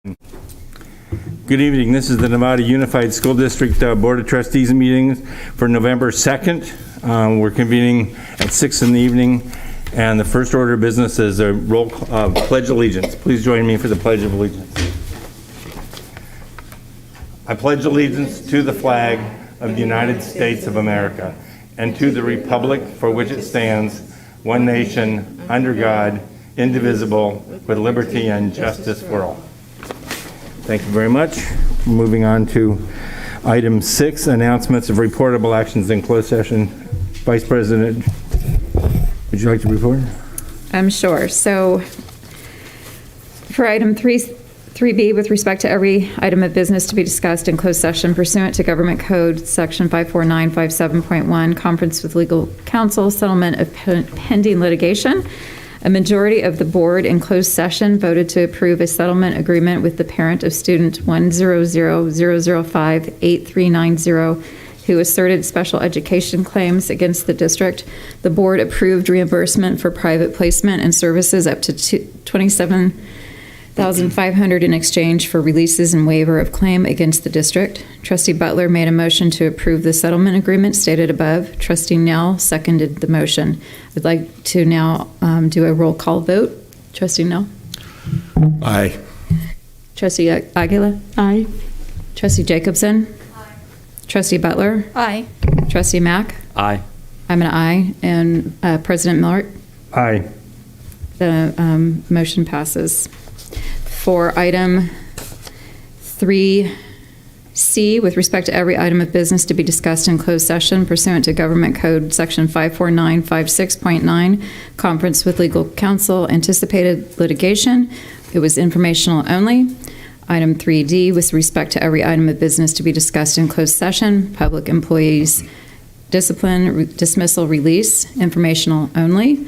Good evening. This is the Nevada Unified School District Board of Trustees meetings for November 2nd. We're convening at 6 in the evening, and the first order of business is a roll pledge allegiance. Please join me for the Pledge of Allegiance. I pledge allegiance to the flag of the United States of America and to the republic for which it stands, one nation, under God, indivisible, with liberty and justice for all. Thank you very much. Moving on to item 6, announcements of reportable actions in closed session. Vice President, would you like to report? I'm sure. So for item 3B, with respect to every item of business to be discussed in closed session pursuant to Government Code Section 54957.1, conference with legal counsel, settlement of pending litigation. A majority of the board in closed session voted to approve a settlement agreement with the parent of student 10000058390 who asserted special education claims against the district. The board approved reimbursement for private placement and services up to $27,500 in exchange for releases and waiver of claim against the district. Trustee Butler made a motion to approve the settlement agreement stated above. Trustee Nell seconded the motion. I'd like to now do a roll call vote. Trustee Nell? Aye. Trustee Aguila? Aye. Trustee Jacobson? Aye. Trustee Butler? Aye. Trustee Mack? Aye. I'm an aye. And President Millard? Aye. The motion passes. For item 3C, with respect to every item of business to be discussed in closed session pursuant to Government Code Section 54956.9, conference with legal counsel, anticipated litigation. It was informational only. Item 3D, with respect to every item of business to be discussed in closed session, public employees discipline, dismissal, release, informational only.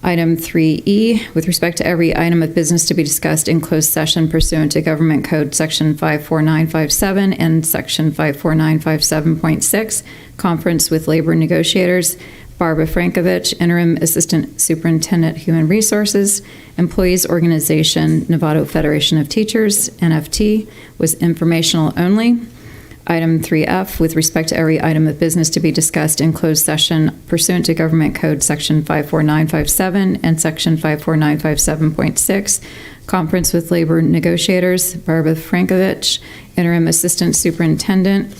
Item 3E, with respect to every item of business to be discussed in closed session pursuant to Government Code Section 54957 and Section 54957.6, conference with labor negotiators. Barbara Frankovich, Interim Assistant Superintendent, Human Resources. Employees Organization, Nevada Federation of Teachers, NFT, was informational only. Item 3F, with respect to every item of business to be discussed in closed session pursuant to Government Code Section 54957 and Section 54957.6, conference with labor negotiators. Barbara Frankovich, Interim Assistant Superintendent,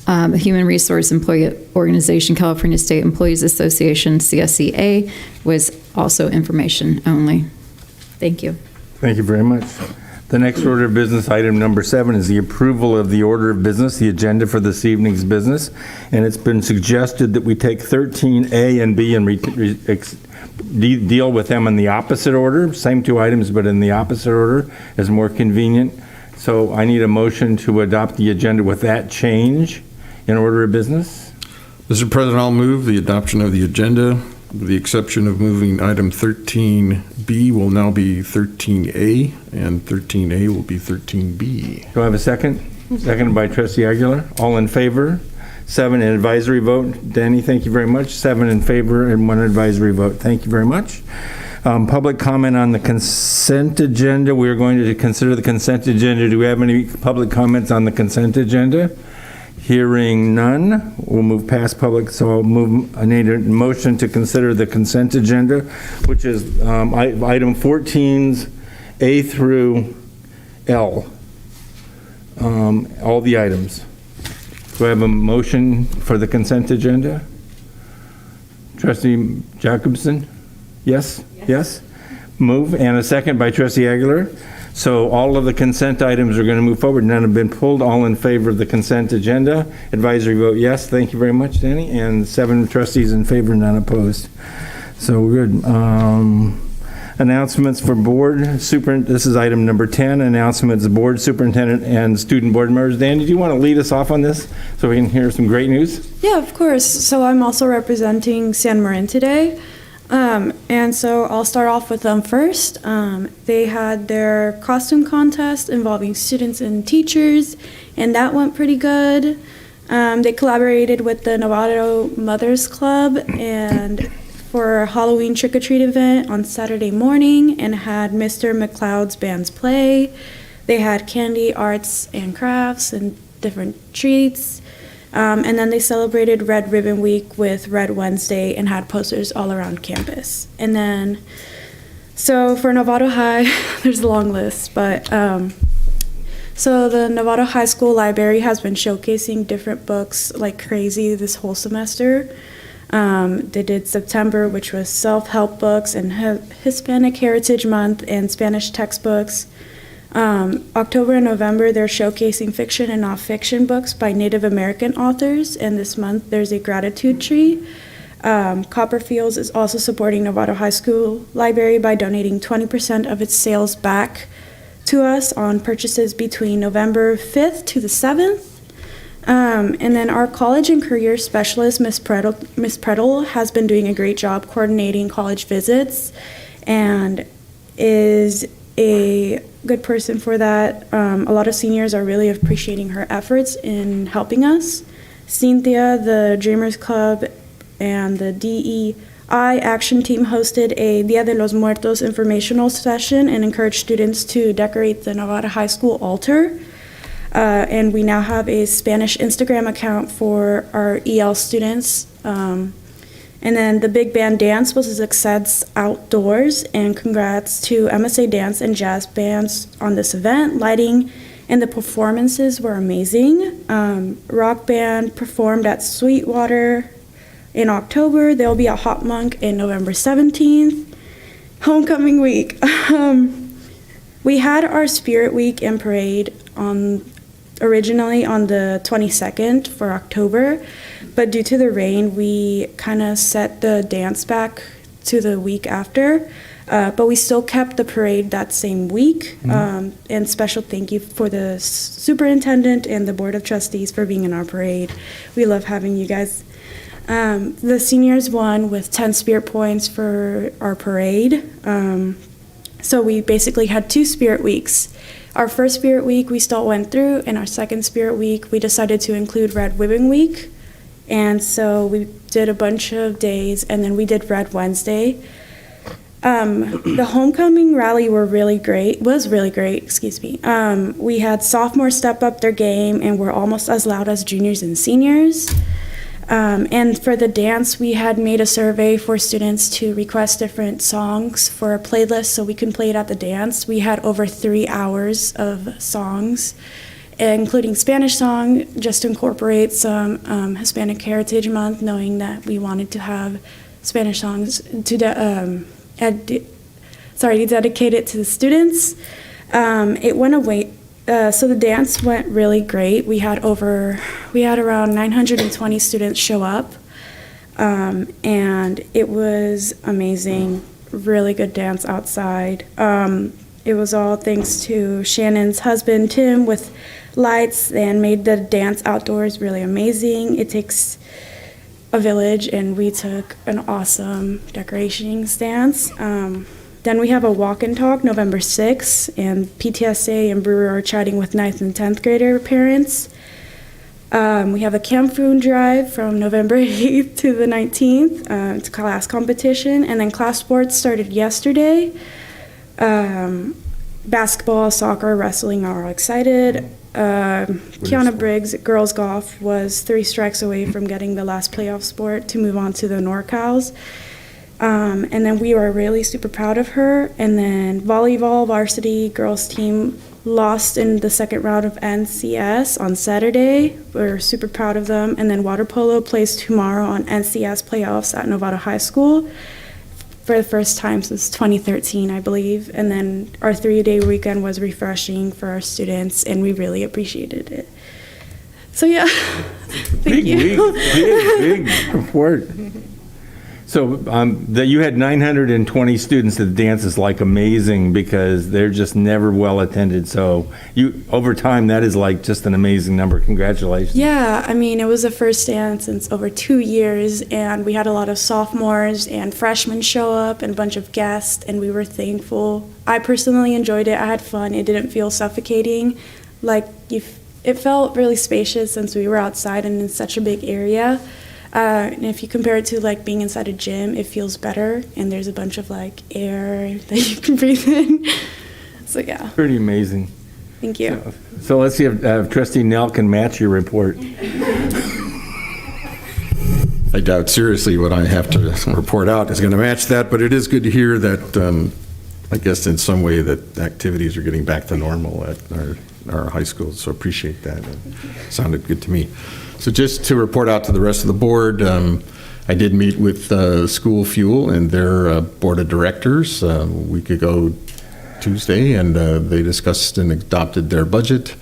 Human Resource Employee Organization, California State Employees Association, CSEA, was also information only. Thank you. Thank you very much. The next order of business, item number 7, is the approval of the order of business, the agenda for this evening's business. And it's been suggested that we take 13A and B and deal with them in the opposite order. Same two items, but in the opposite order is more convenient. So I need a motion to adopt the agenda with that change in order of business. Mr. President, I'll move the adoption of the agenda, with the exception of moving item 13B will now be 13A, and 13A will be 13B. Do I have a second? Seconded by Trustee Aguilar. All in favor? 7 in advisory vote. Danny, thank you very much. 7 in favor and 1 advisory vote. Thank you very much. Public comment on the consent agenda. We are going to consider the consent agenda. Do we have any public comments on the consent agenda? Hearing none, we'll move past public, so I need a motion to consider the consent agenda, which is item 14's A through L, all the items. Do I have a motion for the consent agenda? Trustee Jacobson? Yes? Yes? Move, and a second by Trustee Aguilar. So all of the consent items are going to move forward. None have been pulled. All in favor of the consent agenda. Advisory vote yes. Thank you very much, Danny. And 7 trustees in favor, none opposed. So good. Announcements for board. This is item number 10. Announcements, board superintendent and student board members. Danny, do you want to lead us off on this so we can hear some great news? Yeah, of course. So I'm also representing San Marin today. And so I'll start off with them first. They had their costume contest involving students and teachers, and that went pretty good. They collaborated with the Nevada Mothers Club and for a Halloween trick-or-treat event on Saturday morning and had Mr. McLeod's bands play. They had candy, arts, and crafts and different treats. And then they celebrated Red Ribbon Week with Red Wednesday and had posters all around campus. And then, so for Novato High, there's a long list, but so the Novato High School Library has been showcasing different books like crazy this whole semester. They did September, which was self-help books, and Hispanic Heritage Month and Spanish textbooks. October and November, they're showcasing fiction and nonfiction books by Native American authors, and this month there's a gratitude tree. Copperfields is also supporting Novato High School Library by donating 20% of its sales back to us on purchases between November 5th to the 7th. And then our college and career specialist, Miss Prettle, has been doing a great job coordinating college visits and is a good person for that. A lot of seniors are really appreciating her efforts in helping us. Cynthia, the Dreamers Club, and the DEI Action Team hosted a Dia de los Muertos informational session and encouraged students to decorate the Novato High School altar. And we now have a Spanish Instagram account for our EL students. And then the big band dance was a success outdoors, and congrats to MSA Dance and Jazz Bands on this event. Lighting and the performances were amazing. Rock band performed at Sweetwater in October. There will be a Hot Monk in November 17th. Homecoming week. We had our Spirit Week and Parade originally on the 22nd for October, but due to the rain, we kind of set the dance back to the week after, but we still kept the parade that same week. And special thank you for the superintendent and the board of trustees for being in our parade. We love having you guys. The seniors won with 10 Spirit points for our parade. So we basically had 2 Spirit Weeks. Our first Spirit Week we still went through, and our second Spirit Week we decided to include Red Ribbon Week. And so we did a bunch of days, and then we did Red Wednesday. The homecoming rally was really great, We had sophomores step up their game and were almost as loud as juniors and seniors. And for the dance, we had made a survey for students to request different songs for a playlist so we can play it at the dance. We had over 3 hours of songs, including Spanish song, just to incorporate some Hispanic Heritage Month, knowing that we wanted to have Spanish songs to dedicate it to the students. It went away. So the dance went really great. We had around 920 students show up, and it was amazing. Really good dance outside. It was all thanks to Shannon's husband, Tim, with lights, and made the dance outdoors really amazing. It takes a village, and we took an awesome decoration stance. Then we have a walk and talk November 6th, and PTSA and Brewer are chatting with 9th and 10th grader parents. We have a camp food drive from November 8th to the 19th. It's a class competition, and then class sports started yesterday. Basketball, soccer, wrestling are all excited. Kiana Briggs, girls golf, was 3 strikes away from getting the last playoff sport to move on to the NorCals. And then we were really super proud of her. And then volleyball varsity girls team lost in the second round of NCS on Saturday. We're super proud of them. And then water polo plays tomorrow on NCS playoffs at Novato High School for the first time since 2013, I believe. And then our 3-day weekend was refreshing for our students, and we really appreciated it. So yeah, thank you. Big report. So that you had 920 students at the dance is like amazing, because they're just never well attended. So over time, that is like just an amazing number. Congratulations. Yeah, I mean, it was the first dance since over 2 years, and we had a lot of sophomores and freshmen show up and a bunch of guests, and we were thankful. I personally enjoyed it. I had fun. It didn't feel suffocating. It felt really spacious since we were outside and in such a big area. And if you compare it to like being inside a gym, it feels better, and there's a bunch of like air that you can breathe in. So yeah, Pretty amazing. thank you. So let's see if Trustee Nell can match your report. I doubt seriously what I have to report out is going to match that, but it is good to hear that, I guess in some way that activities are getting back to normal at our high schools, so appreciate that. It sounded good to me. So just to report out to the rest of the board, I did meet with School Fuel and their board of directors a week ago Tuesday, and they discussed and adopted their budget.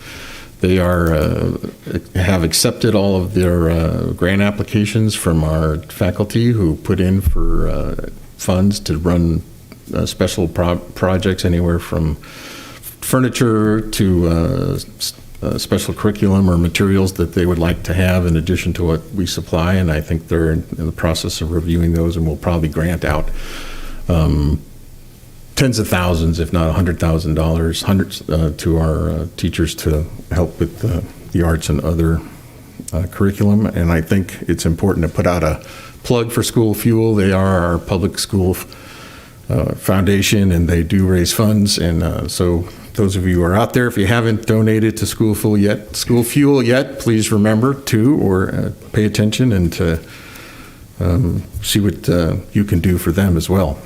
They have accepted all of their grant applications from our faculty who put in for funds to run special projects, anywhere from furniture to special curriculum or materials that they would like to have in addition to what we supply. And I think they're in the process of reviewing those, and will probably grant out tens of thousands, if not $100,000, hundreds to our teachers to help with the arts and other curriculum. And I think it's important to put out a plug for School Fuel. They are our public school foundation, and they do raise funds. And so those of you who are out there, if you haven't donated to School Fuel yet, please remember to, or pay attention and to see what you can do for them as well.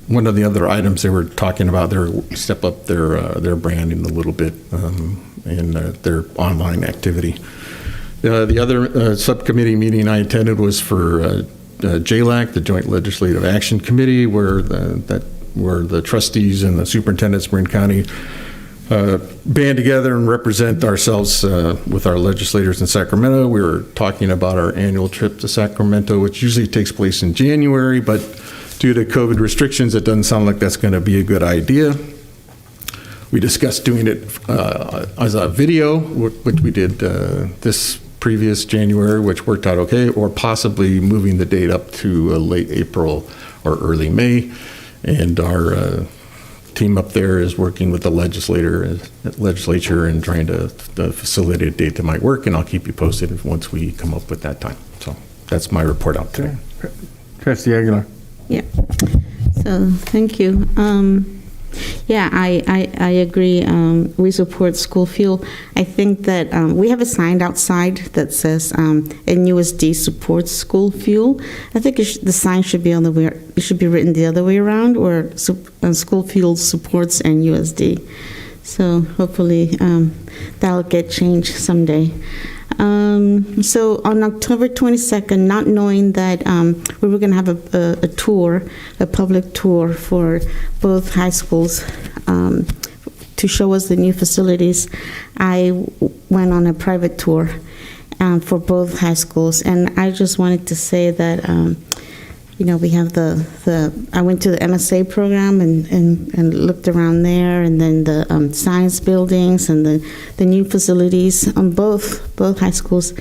One of the other items they were talking about, they step up their branding a little bit in their online activity. The other subcommittee meeting I attended was for JLAC, the Joint Legislative Action Committee, where the trustees and the superintendents of Marin County band together and represent ourselves with our legislators in Sacramento. We were talking about our annual trip to Sacramento, which usually takes place in January, but due to COVID restrictions, it doesn't sound like that's going to be a good idea. We discussed doing it as a video, which we did this previous January, which worked out okay, or possibly moving the date up to late April or early May. And our team up there is working with the legislature and trying to facilitate a date that might work, and I'll keep you posted once we come up with that time. So that's my report out today. Trustee Aguilar. Yeah. So thank you. Yeah, I agree. We support School Fuel. I think that we have a sign outside that says NUSD supports School Fuel. I think the sign should be it should be written the other way around, or School Fuel supports NUSD. So hopefully that'll get changed someday. So on October 22nd, not knowing that we were going to have a tour, a public tour for both high schools to show us the new facilities, I went on a private tour for both high schools. And I just wanted to say that, we have I went to the MSA program and looked around there, and then the science buildings and the new facilities on both high schools.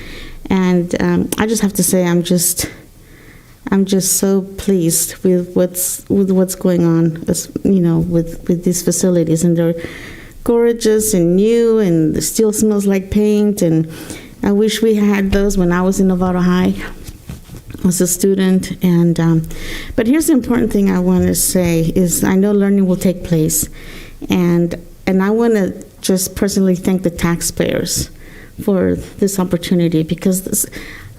And I just have to say, I'm just so pleased with what's going on, with these facilities. And they're gorgeous and new, and it still smells like paint. And I wish we had those when I was in Novato High as a student. And but here's the important thing I want to say is I know learning will take place, and I want to just personally thank the taxpayers for this opportunity, because this,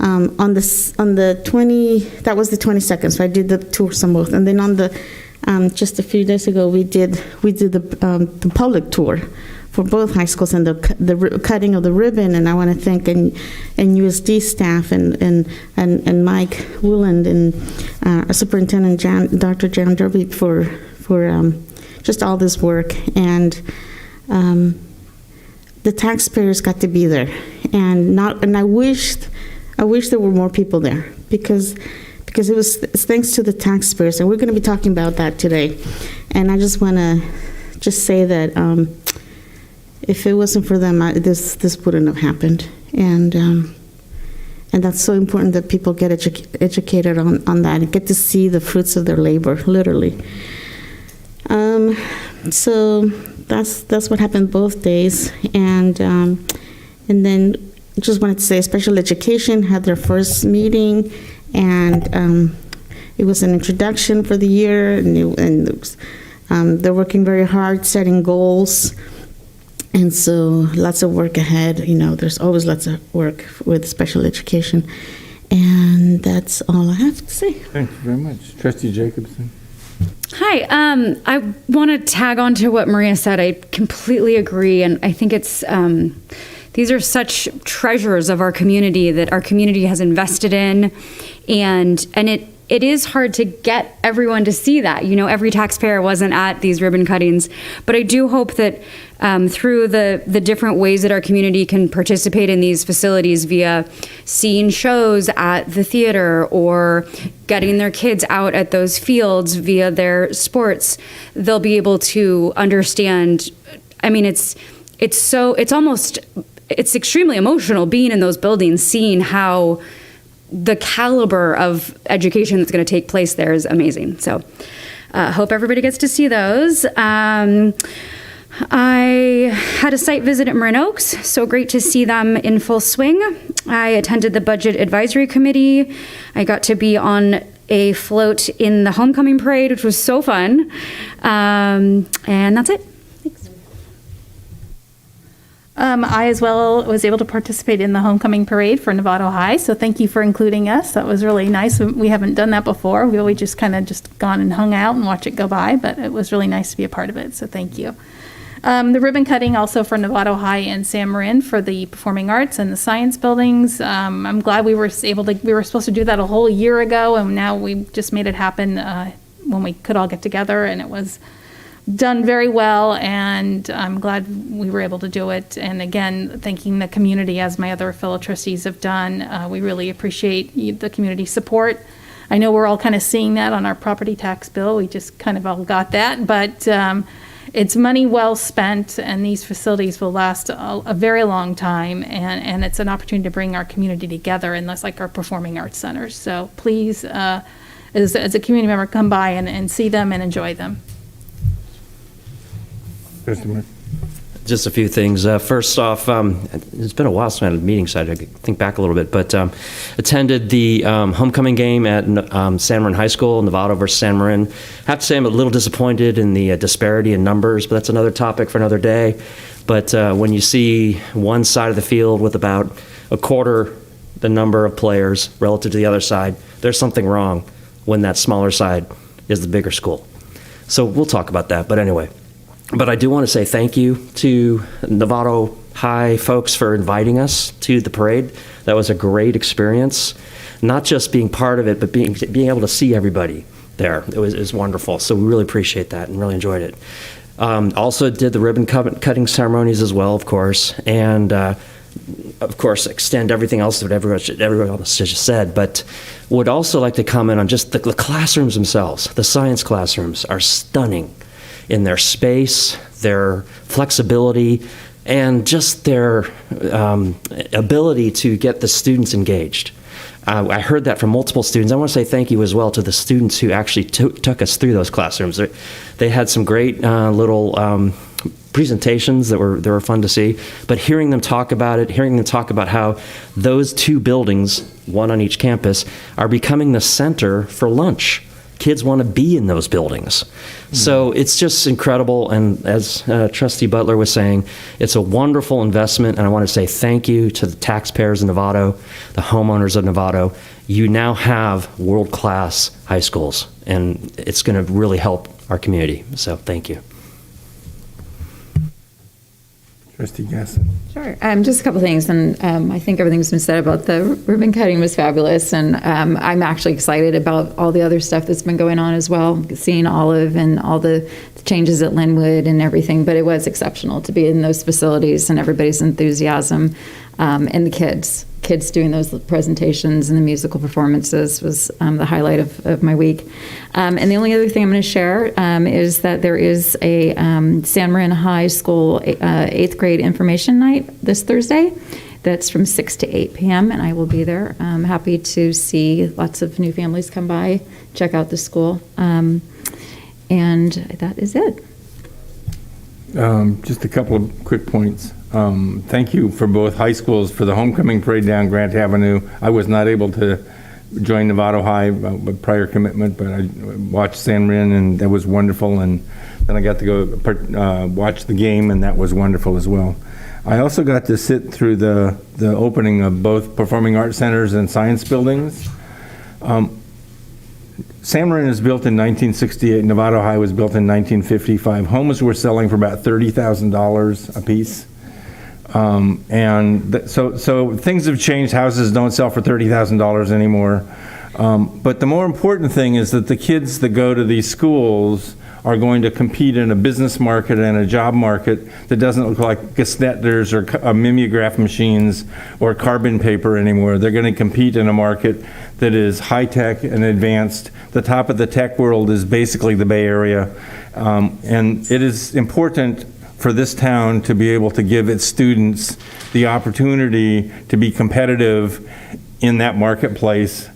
on the 20, that was the 22nd, so I did the tours on both, and then on the just a few days ago we did the public tour for both high schools, and the cutting of the ribbon. And I want to thank NUSD staff and Mike Wooland and our superintendent Dr. Jan Derby for just all this work. And the taxpayers got to be there, and I wish there were more people there, because it's thanks to the taxpayers, and we're going to be talking about that today. And I just want to say that if it wasn't for them, this wouldn't have happened. And that's so important that people get educated on that and get to see the fruits of their labor, literally. So that's what happened both days. And then just wanted to say special education had their first meeting, and it was an introduction for the year, and they're working very hard, setting goals. And so lots of work ahead. There's always lots of work with special education. And that's all I have to say. Thank you very much. Trustee Jacobson? Hi. I want to tag on to what Maria said. I completely agree. And I think it's these are such treasures of our community that our community has invested in. And it is hard to get everyone to see that. Every taxpayer wasn't at these ribbon cuttings. But I do hope that through the different ways that our community can participate in these facilities via seeing shows at the theater or getting their kids out at those fields via their sports, they'll be able to understand. I mean, it's extremely emotional being in those buildings, seeing how the caliber of education that's going to take place there is amazing. So hope everybody gets to see those. I had a site visit at Marin Oaks, so great to see them in full swing. I attended the Budget Advisory Committee. I got to be on a float in the homecoming parade, which was so fun. And that's it. Thanks. I as well was able to participate in the homecoming parade for Novato High, so thank you for including us. That was really nice. We haven't done that before. We always just kind of gone and hung out and watch it go by, but it was really nice to be a part of it, so thank you. The ribbon cutting also for Novato High and San Marin for the performing arts and the science buildings. I'm glad we were supposed to do that a whole year ago, and now we just made it happen when we could all get together, and it was done very well, and I'm glad we were able to do it. And again, thanking the community, as my other fellow trustees have done. We really appreciate the community support. I know we're all kind of seeing that on our property tax bill. We just kind of all got that, but it's money well spent, and these facilities will last a very long time, and it's an opportunity to bring our community together, and that's like our performing arts centers. So please, as a community member, come by and see them and enjoy them. Just a few things. First off, it's been a while since I had a meeting, so I had to think back a little bit, but attended the homecoming game at San Marin High School, Novato versus San Marin. Have to say I'm a little disappointed in the disparity in numbers, but that's another topic for another day. But when you see one side of the field with about a quarter the number of players relative to the other side, there's something wrong when that smaller side is the bigger school. So we'll talk about that, but anyway. But I do want to say thank you to Novato High folks for inviting us to the parade. That was a great experience. Not just being part of it, but being able to see everybody there. It was wonderful. So we really appreciate that and really enjoyed it. Also did the ribbon cutting ceremonies as well, of course. And of course, extend everything else that everyone else just said. But would also like to comment on just the classrooms themselves. The science classrooms are stunning in their space, their flexibility, and just their ability to get the students engaged. I heard that from multiple students. I want to say thank you as well to the students who actually took us through those classrooms. They had some great little presentations that were fun to see, but hearing them talk about it, hearing them talk about how those two buildings, one on each campus, are becoming the center for lunch. Kids want to be in those buildings. So it's just incredible. And as Trustee Butler was saying, it's a wonderful investment. And I want to say thank you to the taxpayers of Novato, the homeowners of Novato. You now have world-class high schools, and it's going to really help our community. So thank you. Trustee Gasson. Sure. Just a couple things, and I think everything's been said about the ribbon cutting was fabulous, and I'm actually excited about all the other stuff that's been going on as well, seeing Olive and all the changes at Linwood and everything, but it was exceptional to be in those facilities and everybody's enthusiasm, and the kids doing those presentations and the musical performances was the highlight of my week. And the only other thing I'm going to share is that there is a San Marin High School 8th grade information night this Thursday. That's from 6 to 8 p.m. and I will be there. I'm happy to see lots of new families come by, check out the school. And that is it. Just a couple of quick points. Thank you for both high schools for the homecoming parade down Grant Avenue. I was not able to join Novato High with prior commitment, but I watched San Marin, and that was wonderful. And then I got to go watch the game, and that was wonderful as well. I also got to sit through the opening of both performing arts centers and science buildings. San Marin was built in 1968. Novato High was built in 1955. Homes were selling for about $30,000 a piece. So things have changed. Houses don't sell for $30,000 anymore. But the more important thing is that the kids that go to these schools are going to compete in a business market and a job market that doesn't look like Gestetners or mimeograph machines or carbon paper anymore. They're going to compete in a market that is high-tech and advanced. The top of the tech world is basically the Bay Area. And it is important for this town to be able to give its students the opportunity to be competitive in that marketplace.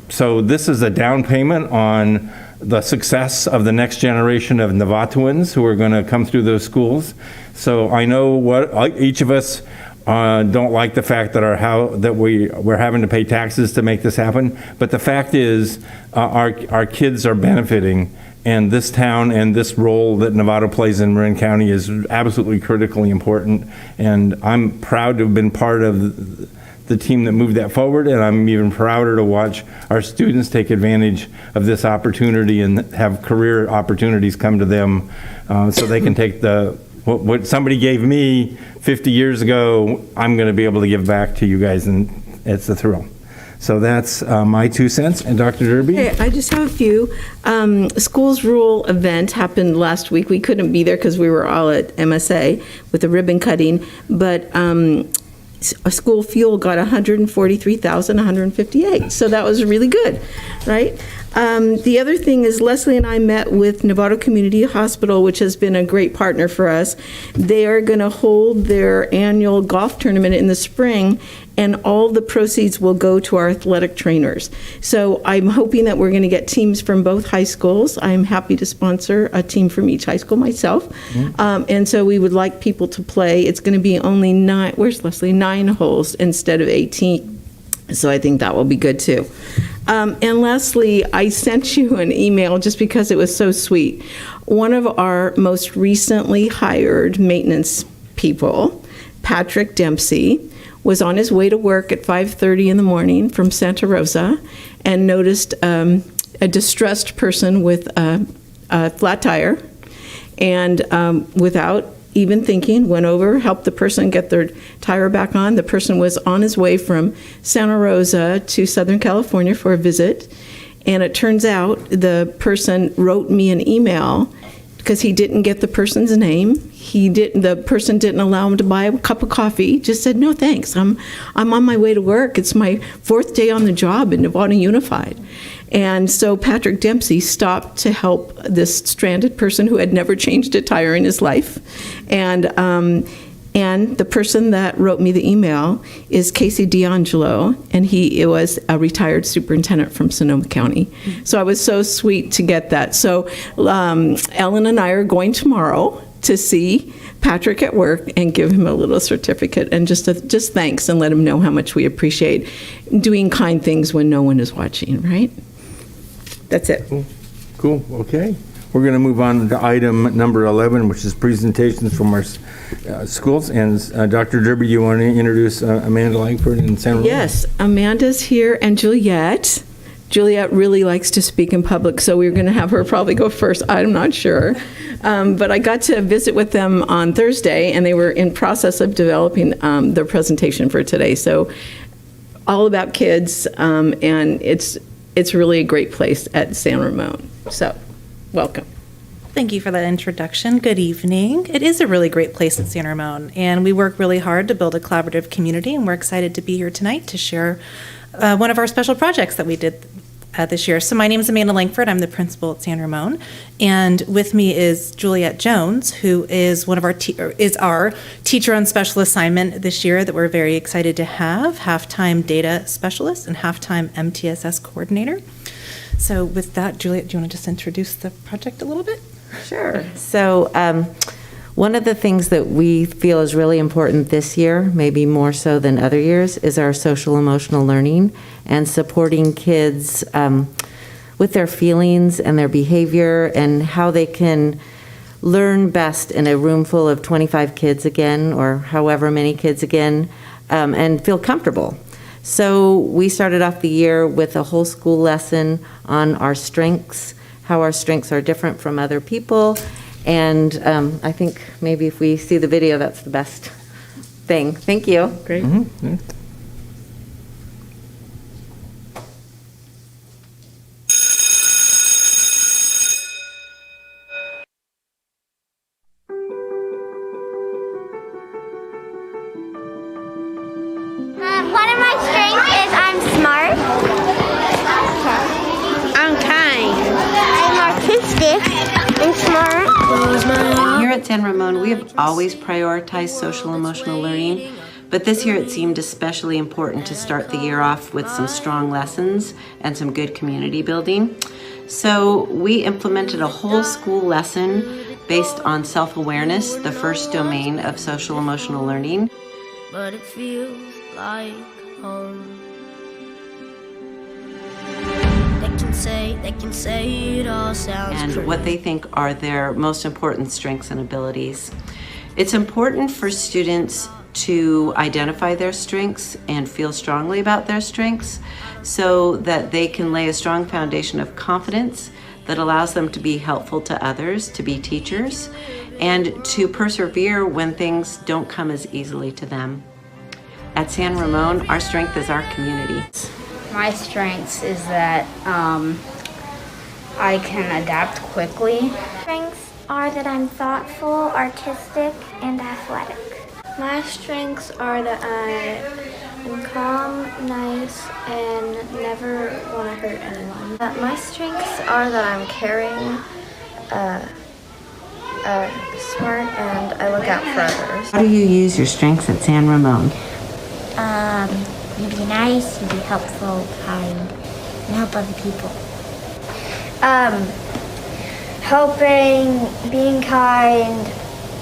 So this is a down payment on the success of the next generation of Novatoans who are going to come through those schools. So I know each of us don't like the fact that we're having to pay taxes to make this happen. But the fact is, our kids are benefiting, and this town and this role that Novato plays in Marin County is absolutely critically important. And I'm proud to have been part of the team that moved that forward, and I'm even prouder to watch our students take advantage of this opportunity and have career opportunities come to them, so they can take what somebody gave me 50 years ago. I'm going to be able to give back to you guys, and it's a thrill. So that's my 2 cents. And Dr. Derby? Hey, I just have a few. Schools Rule event happened last week. We couldn't be there because we were all at MSA with the ribbon cutting, but school fuel got $143,158. So that was really good, right? The other thing is Leslie and I met with Novato Community Hospital, which has been a great partner for us. They are going to hold their annual golf tournament in the spring, and all the proceeds will go to our athletic trainers. So I'm hoping that we're going to get teams from both high schools. I'm happy to sponsor a team from each high school myself. And so we would like people to play. It's going to be only 9 holes instead of 18. So I think that will be good too. And lastly, I sent you an email just because it was so sweet. One of our most recently hired maintenance people, Patrick Dempsey, was on his way to work at 5:30 in the morning from Santa Rosa and noticed a distressed person with a flat tire, and without even thinking, went over, helped the person get their tire back on. The person was on his way from Santa Rosa to Southern California for a visit, and it turns out the person wrote me an email because he didn't get the person's name. The person didn't allow him to buy a cup of coffee. Just said, "No, thanks. I'm on my way to work. It's my 4th day on the job in Nevada Unified." And so Patrick Dempsey stopped to help this stranded person who had never changed a tire in his life. And the person that wrote me the email is Casey D'Angelo, and he was a retired superintendent from Sonoma County. So I was so sweet to get that. So Ellen and I are going tomorrow to see Patrick at work and give him a little certificate and just thanks, and let him know how much we appreciate doing kind things when no one is watching, right? That's it. Cool. Okay. We're going to move on to item number 11, which is presentations from our schools. And Dr. Derby, you want to introduce Amanda Langford and San Ramon? Yes, Amanda's here, and Juliet. Juliet really likes to speak in public, so we're going to have her probably go first. I'm not sure. But I got to visit with them on Thursday, and they were in process of developing their presentation for today. So all about kids, and it's really a great place at San Ramon. So welcome. Thank you for that introduction. Good evening. It is a really great place at San Ramon, and we work really hard to build a collaborative community, and we're excited to be here tonight to share one of our special projects that we did this year. So my name is Amanda Langford. I'm the principal at San Ramon, and with me is Juliet Jones, who is one of our teacher on special assignment this year that we're very excited to have, half-time data specialist and half-time MTSS coordinator. So with that, Juliet, do you want to just introduce the project a little bit? Sure. So One of the things that we feel is really important this year, maybe more so than other years, is our social emotional learning and supporting kids with their feelings and their behavior and how they can learn best in a room full of 25 kids again, or however many kids again, and feel comfortable. So we started off the year with a whole school lesson on our strengths, how our strengths are different from other people. And I think maybe if we see the video, that's the best thing. Thank you. Great. One of my strengths is I'm smart. I'm kind. I'm artistic and smart. Here at San Ramon, we have always prioritized social emotional learning, but this year it seemed especially important to start the year off with some strong lessons and some good community building. So we implemented a whole school lesson based on self-awareness, the first domain of social emotional learning. But it feels like home. They can say it all sounds And great. what they think are their most important strengths and abilities. It's important for students to identify their strengths and feel strongly about their strengths so that they can lay a strong foundation of confidence that allows them to be helpful to others, to be teachers, and to persevere when things don't come as easily to them. At San Ramon, our strength is our community. My strengths is that I can adapt quickly. Strengths are that I'm thoughtful, artistic, and athletic. My strengths are that I am calm, nice, and never want to hurt anyone. My strengths are that I'm caring, smart, and I look out for others. How do you use your strengths at San Ramon? You be nice, you be helpful, kind, and help other people. Helping, being kind,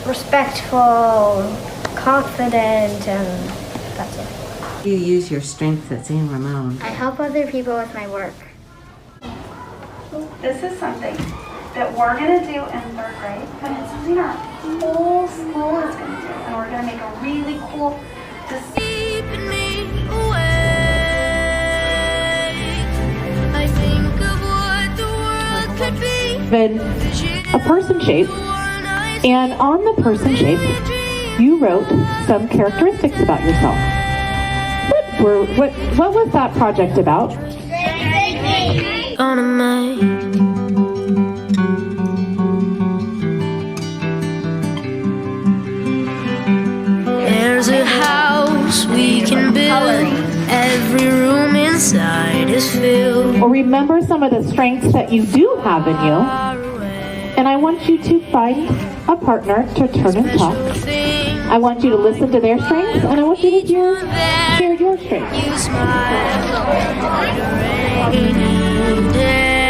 respectful, confident, and that's it. How do you use your strengths at San Ramon? I help other people with my work. This is something that we're going to do in 3rd grade, but it's something our whole school is going to do, and we're going to make a really cool Keeping me awake. I think of what the world could be. A person shape, and on the person shape, you wrote some characteristics about yourself. What was that project about? Gonna make. There's a house we can build. Every room inside is filled. Or remember some of the strengths that you do have in you. And I want you to find a partner to turn and talk. I want you to listen to their strengths, and I want you to share your strengths. You smile on a rainy day.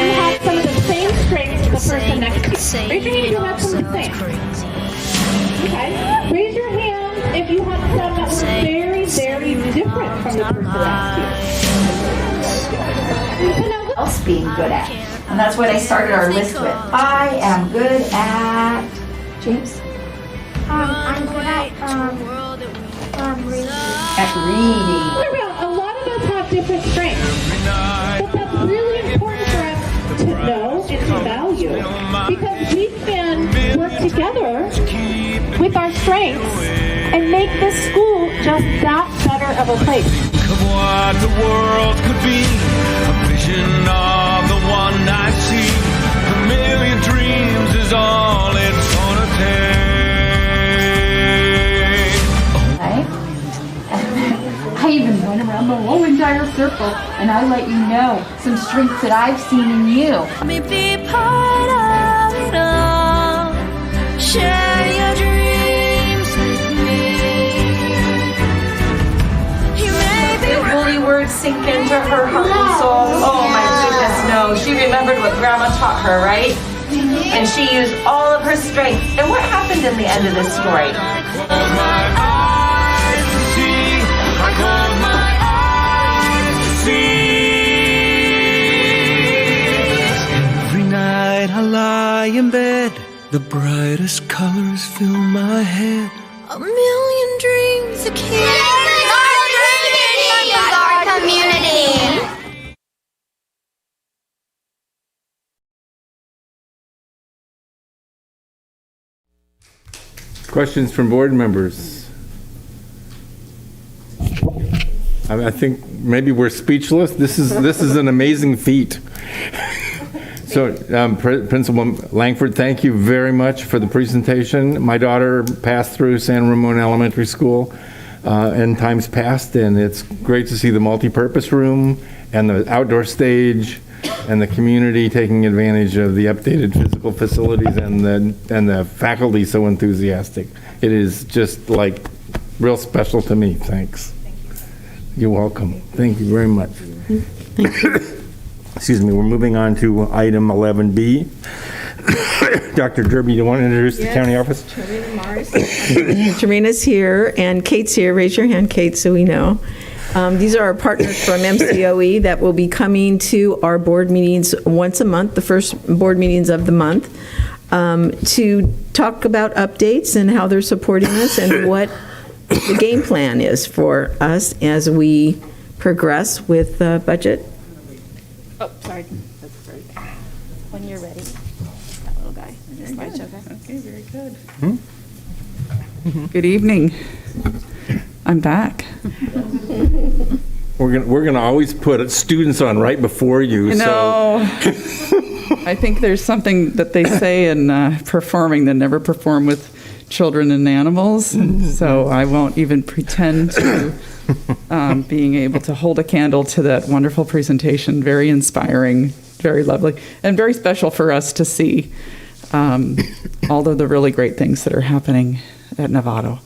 You have some of the same strengths as the person next to you. Raise your hand if you have some of the same. Okay. Raise your hand if you had some that were very, very different from the person next to you. Else being good at. And that's what I started our list with. I am good at James. I'm good at reading. At reading. A lot of us have different strengths, but that's really important for us to know and to value because we can work together with our strengths and make this school just that better of a place. Of what the world could be, a vision of the one I see. A million dreams is all it's gonna take. I even went around the whole entire circle and I let you know some strengths that I've seen in you. Let me be part of it all. Share your dreams with me. You may be Holy words sink into her heart and soul. Oh my goodness, no. She remembered what Grandma taught her, right? And she used all of of her strengths. And what happened in the end of this story? Every night I lie in bed, the brightest colors fill my head. A million dreams to keep. Our community. Questions from board members? I think maybe we're speechless. This is an amazing feat. So, Principal Langford, thank you very much for the presentation. My daughter passed through San Ramon Elementary School in times past, and it's great to see the multi-purpose room and the outdoor stage and the community taking advantage of the updated physical facilities and the faculty so enthusiastic. It is just like real special to me. Thanks. You're welcome. Thank you very much. Thank you. Excuse me, we're moving on to item 11B. Dr. Derby, do you want to introduce the county office? Tarena's here, and Kate's here. Raise your hand, Kate, so we know. These are our partners from MCOE that will be coming to our board meetings once a month, the first board meetings of the month, to talk about updates and how they're supporting us and what the game plan is for us as we progress with the budget. Oh, sorry. That's great. When you're ready. That little guy. Okay, very good. Good evening. I'm back. We're gonna always put students on right before you. No. I think there's something that they say in performing that never perform with children and animals. So I won't even pretend to being able to hold a candle to that wonderful presentation. Very inspiring, very lovely, and very special for us to see all of the really great things that are happening at Novato.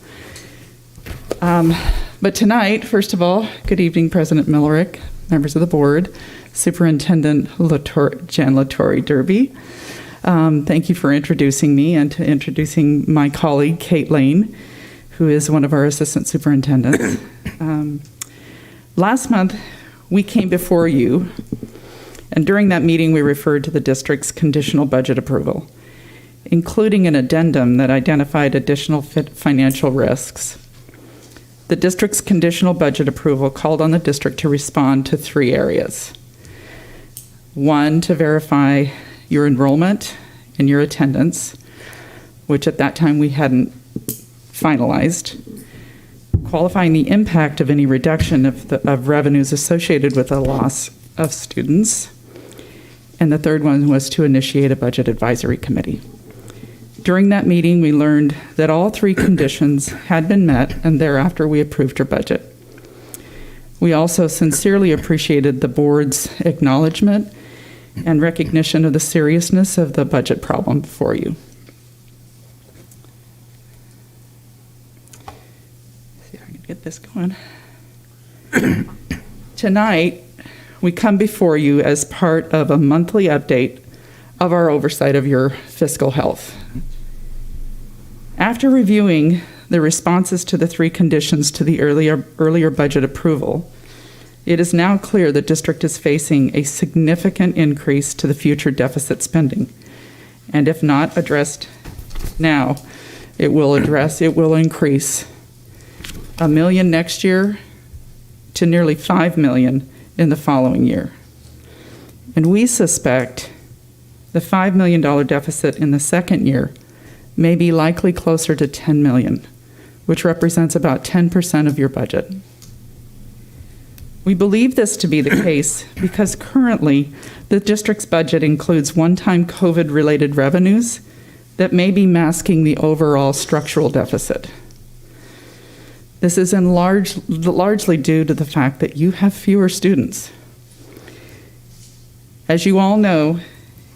But tonight, first of all, good evening, President Millerick, members of the board, Superintendent Jan Latore Derby. Thank you for introducing me and to introducing my colleague, Kate Lane, who is one of our assistant superintendents. Last month, we came before you, and during that meeting, we referred to the district's conditional budget approval, including an addendum that identified additional financial risks. The district's conditional budget approval called on the district to respond to 3 areas. 1, to verify your enrollment and your attendance, which at that time we hadn't finalized. Qualifying the impact of any reduction of revenues associated with the loss of students. And the 3rd one was to initiate a budget advisory committee. During that meeting, we learned that all 3 conditions had been met, and thereafter we approved your budget. We also sincerely appreciated the board's acknowledgement and recognition of the seriousness of the budget problem before you. See if I can get this going. Tonight, we come before you as part of a monthly update of our oversight of your fiscal health. After reviewing the responses to the 3 conditions to the earlier budget approval, it is now clear the district is facing a significant increase to the future deficit spending. And if not addressed now, it will increase $1 million next year to nearly $5 million in the following year. And we suspect the $5 million deficit in the second year may be likely closer to $10 million, which represents about 10% of your budget. We believe this to be the case because currently the district's budget includes one-time COVID-related revenues that may be masking the overall structural deficit. This is largely due to the fact that you have fewer students. As you all know,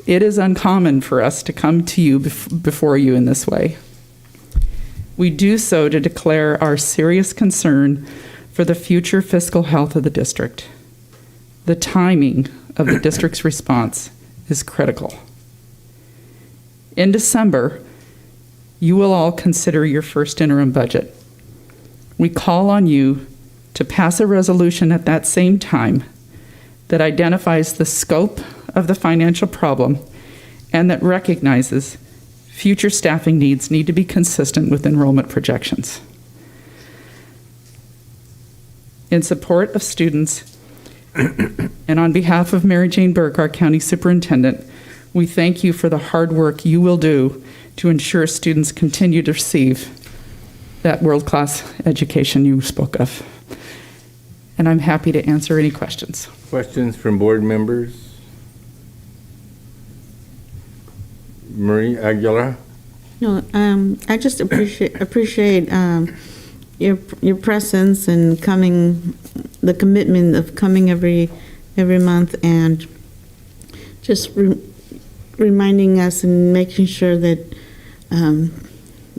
it is uncommon for us to come to you before you in this way. We do so to declare our serious concern for the future fiscal health of the district. The timing of the district's response is critical. In December, you will all consider your first interim budget. We call on you to pass a resolution at that same time that identifies the scope of the financial problem and that recognizes future staffing needs need to be consistent with enrollment projections. In support of students and on behalf of Mary Jane Burke, our county superintendent, we thank you for the hard work you will do to ensure students continue to receive that world-class education you spoke of. And I'm happy to answer any questions. Questions from board members? Marie Aguilar? No, I just appreciate your presence and coming, the commitment of coming every month, and just reminding us and making sure that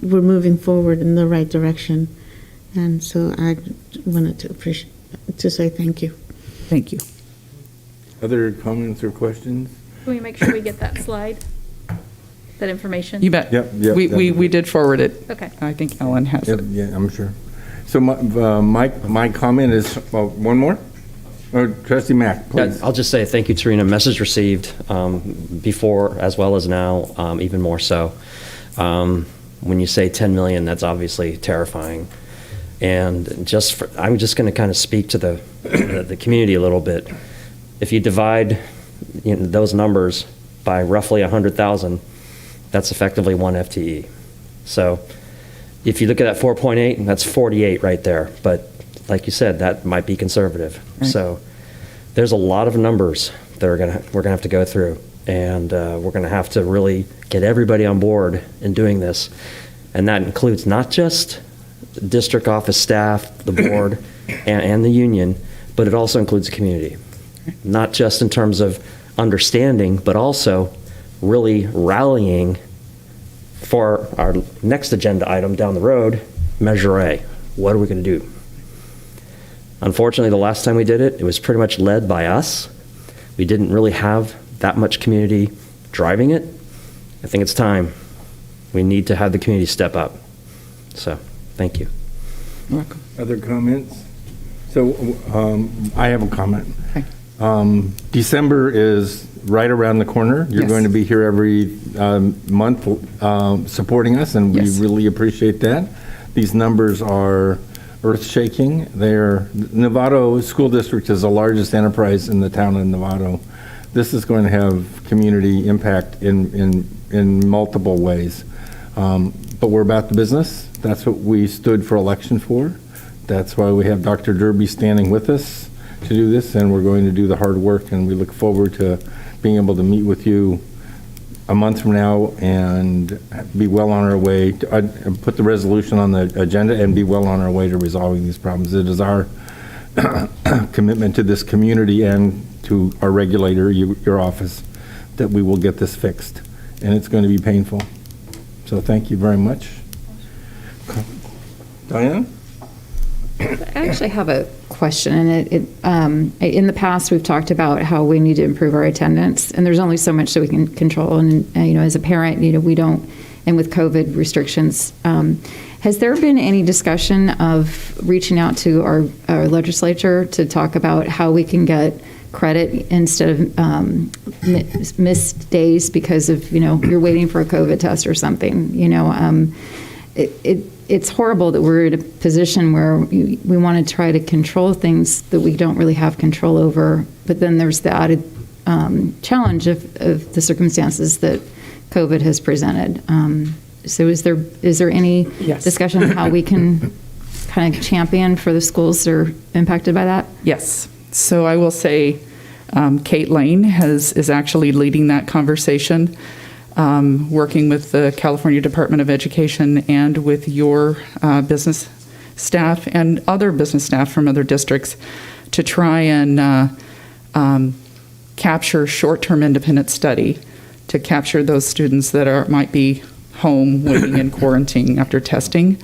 we're moving forward in the right direction. And so I wanted to say thank you. Thank you. Other comments or questions? Can we make sure we get that slide? That information? You bet. Yep. We did forward it. Okay. I think Ellen has it. Yeah, I'm sure. So my comment is, one more? Or Trustee Mack, please. Yeah, I'll just say thank you, Tarina. Message received before as well as now, even more so. When you say 10 million, that's obviously terrifying. And I'm just going to kind of speak to the community a little bit. If you divide those numbers by roughly 100,000, that's effectively one FTE. So if you look at that 4.8, that's 48 right there. But like you said, that might be conservative. Right. So there's a lot of numbers that we're gonna have to go through, and we're gonna have to really get everybody on board in doing this, and that includes not just district office staff, the board, and the union, but it also includes the community. Not just in terms of understanding, but also really rallying for our next agenda item down the road, Measure A. What are we going to do? Unfortunately, the last time we did it, it was pretty much led by us. We didn't really have that much community driving it. I think it's time. We need to have the community step up. So, thank you. You're welcome. Other comments? So, I have a comment. Okay. December is right around the corner. You're going to be here every month supporting us, and we really appreciate that. These numbers are earth-shaking. Novato School District is the largest enterprise in the town of Novato. This is going to have community impact in multiple ways. But we're about the business. That's what we stood for election for. That's why we have Dr. Derby standing with us to do this, and we're going to do the hard work, and we look forward to being able to meet with you a month from now and be well on our way to put the resolution on the agenda and be well on our way to resolving these problems. It is our commitment to this community and to our regulator, your office, that we will get this fixed, and it's going to be painful. So thank you very much. Diane? I actually have a question, and in the past we've talked about how we need to improve our attendance, and there's only so much that we can control. And as a parent, we don't, and with COVID restrictions, has there been any discussion of reaching out to our legislature to talk about how we can get credit instead of missed days because of you're waiting for a COVID test or something? It's horrible that we're in a position where we want to try to control things that we don't really have control over, but then there's the added challenge of the circumstances that COVID has presented. So is there any discussion on how we can kind of champion for the schools that are impacted by that? Yes. So I will say Kate Lane is actually leading that conversation. Working with the California Department of Education and with your business staff and other business staff from other districts to try and capture short-term independent study, to capture those students that might be home waiting in quarantine after testing.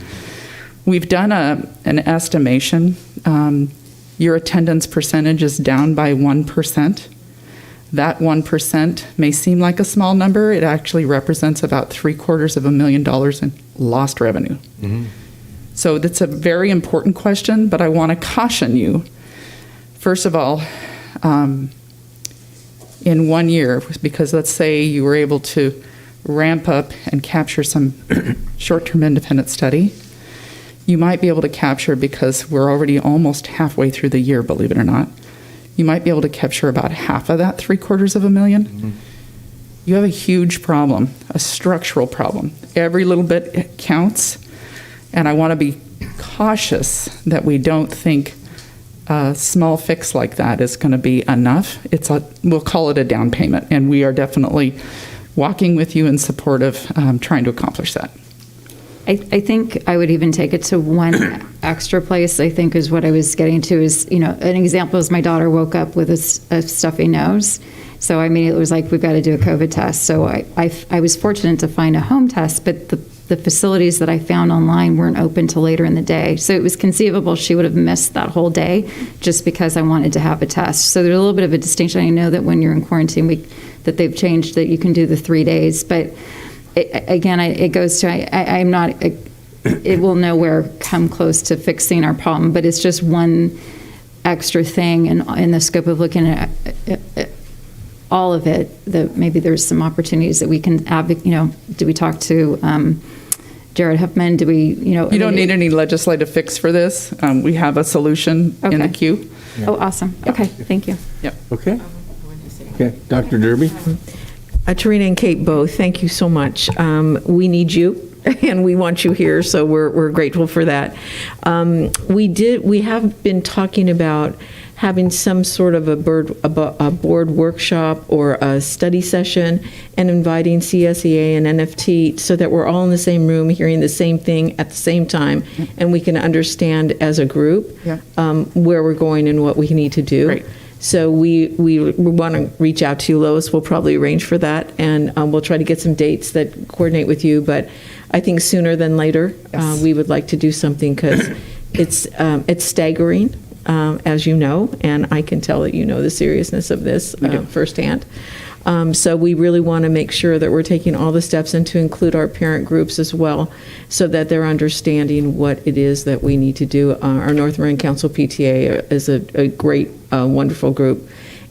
We've done an estimation. Your attendance percentage is down by 1%. That 1% may seem like a small number. It actually represents about $750,000 in lost revenue. So that's a very important question, but I want to caution you. First of all, in 1 year, because let's say you were able to ramp up and capture some short-term independent study, you might be able to capture, because we're already almost halfway through the year, believe it or not, you might be able to capture about half of that $750,000. You have a huge problem, a structural problem. Every little bit counts, and I want to be cautious that we don't think a small fix like that is going to be enough. We'll call it a down payment, and we are definitely walking with you in support of trying to accomplish that. I think I would even take it to one extra place, I think is what I was getting to is, an example is my daughter woke up with a stuffy nose. So I mean, it was like, we've got to do a COVID test. So I was fortunate to find a home test, but the facilities that I found online weren't open till later in the day. So it was conceivable she would have missed that whole day just because I wanted to have a test. So there's a little bit of a distinction. I know that when you're in quarantine week that they've changed that you can do the 3 days, but it goes to, I'm not, it will nowhere come close to fixing our problem, but it's just one extra thing in the scope of looking at all of it, that maybe there's some opportunities that we can advocate, do we talk to Jared Huffman? Do we, You don't need any legislative fix for this. We have a solution in the queue. Yeah. Oh, awesome. Okay, thank you. Yep. Okay. Dr. Derby? Tarina and Kate both, thank you so much. We need you, and we want you here, so we're grateful for that. We have been talking about having some sort of a board workshop or a study session and inviting CSEA and NFT so that we're all in the same room hearing the same thing at the same time, and we can understand as a group where we're going and what we need to do. Great. So we want to reach out to you. Lois will probably arrange for that, and we'll try to get some dates that coordinate with you. But I think sooner than later, we would like to do something, because it's staggering, as you know, and I can tell that you know the seriousness of this firsthand. So we really want to make sure that we're taking all the steps, and to include our parent groups as well, so that they're understanding what it is that we need to do. Our North Marin Council PTA is a great, wonderful group,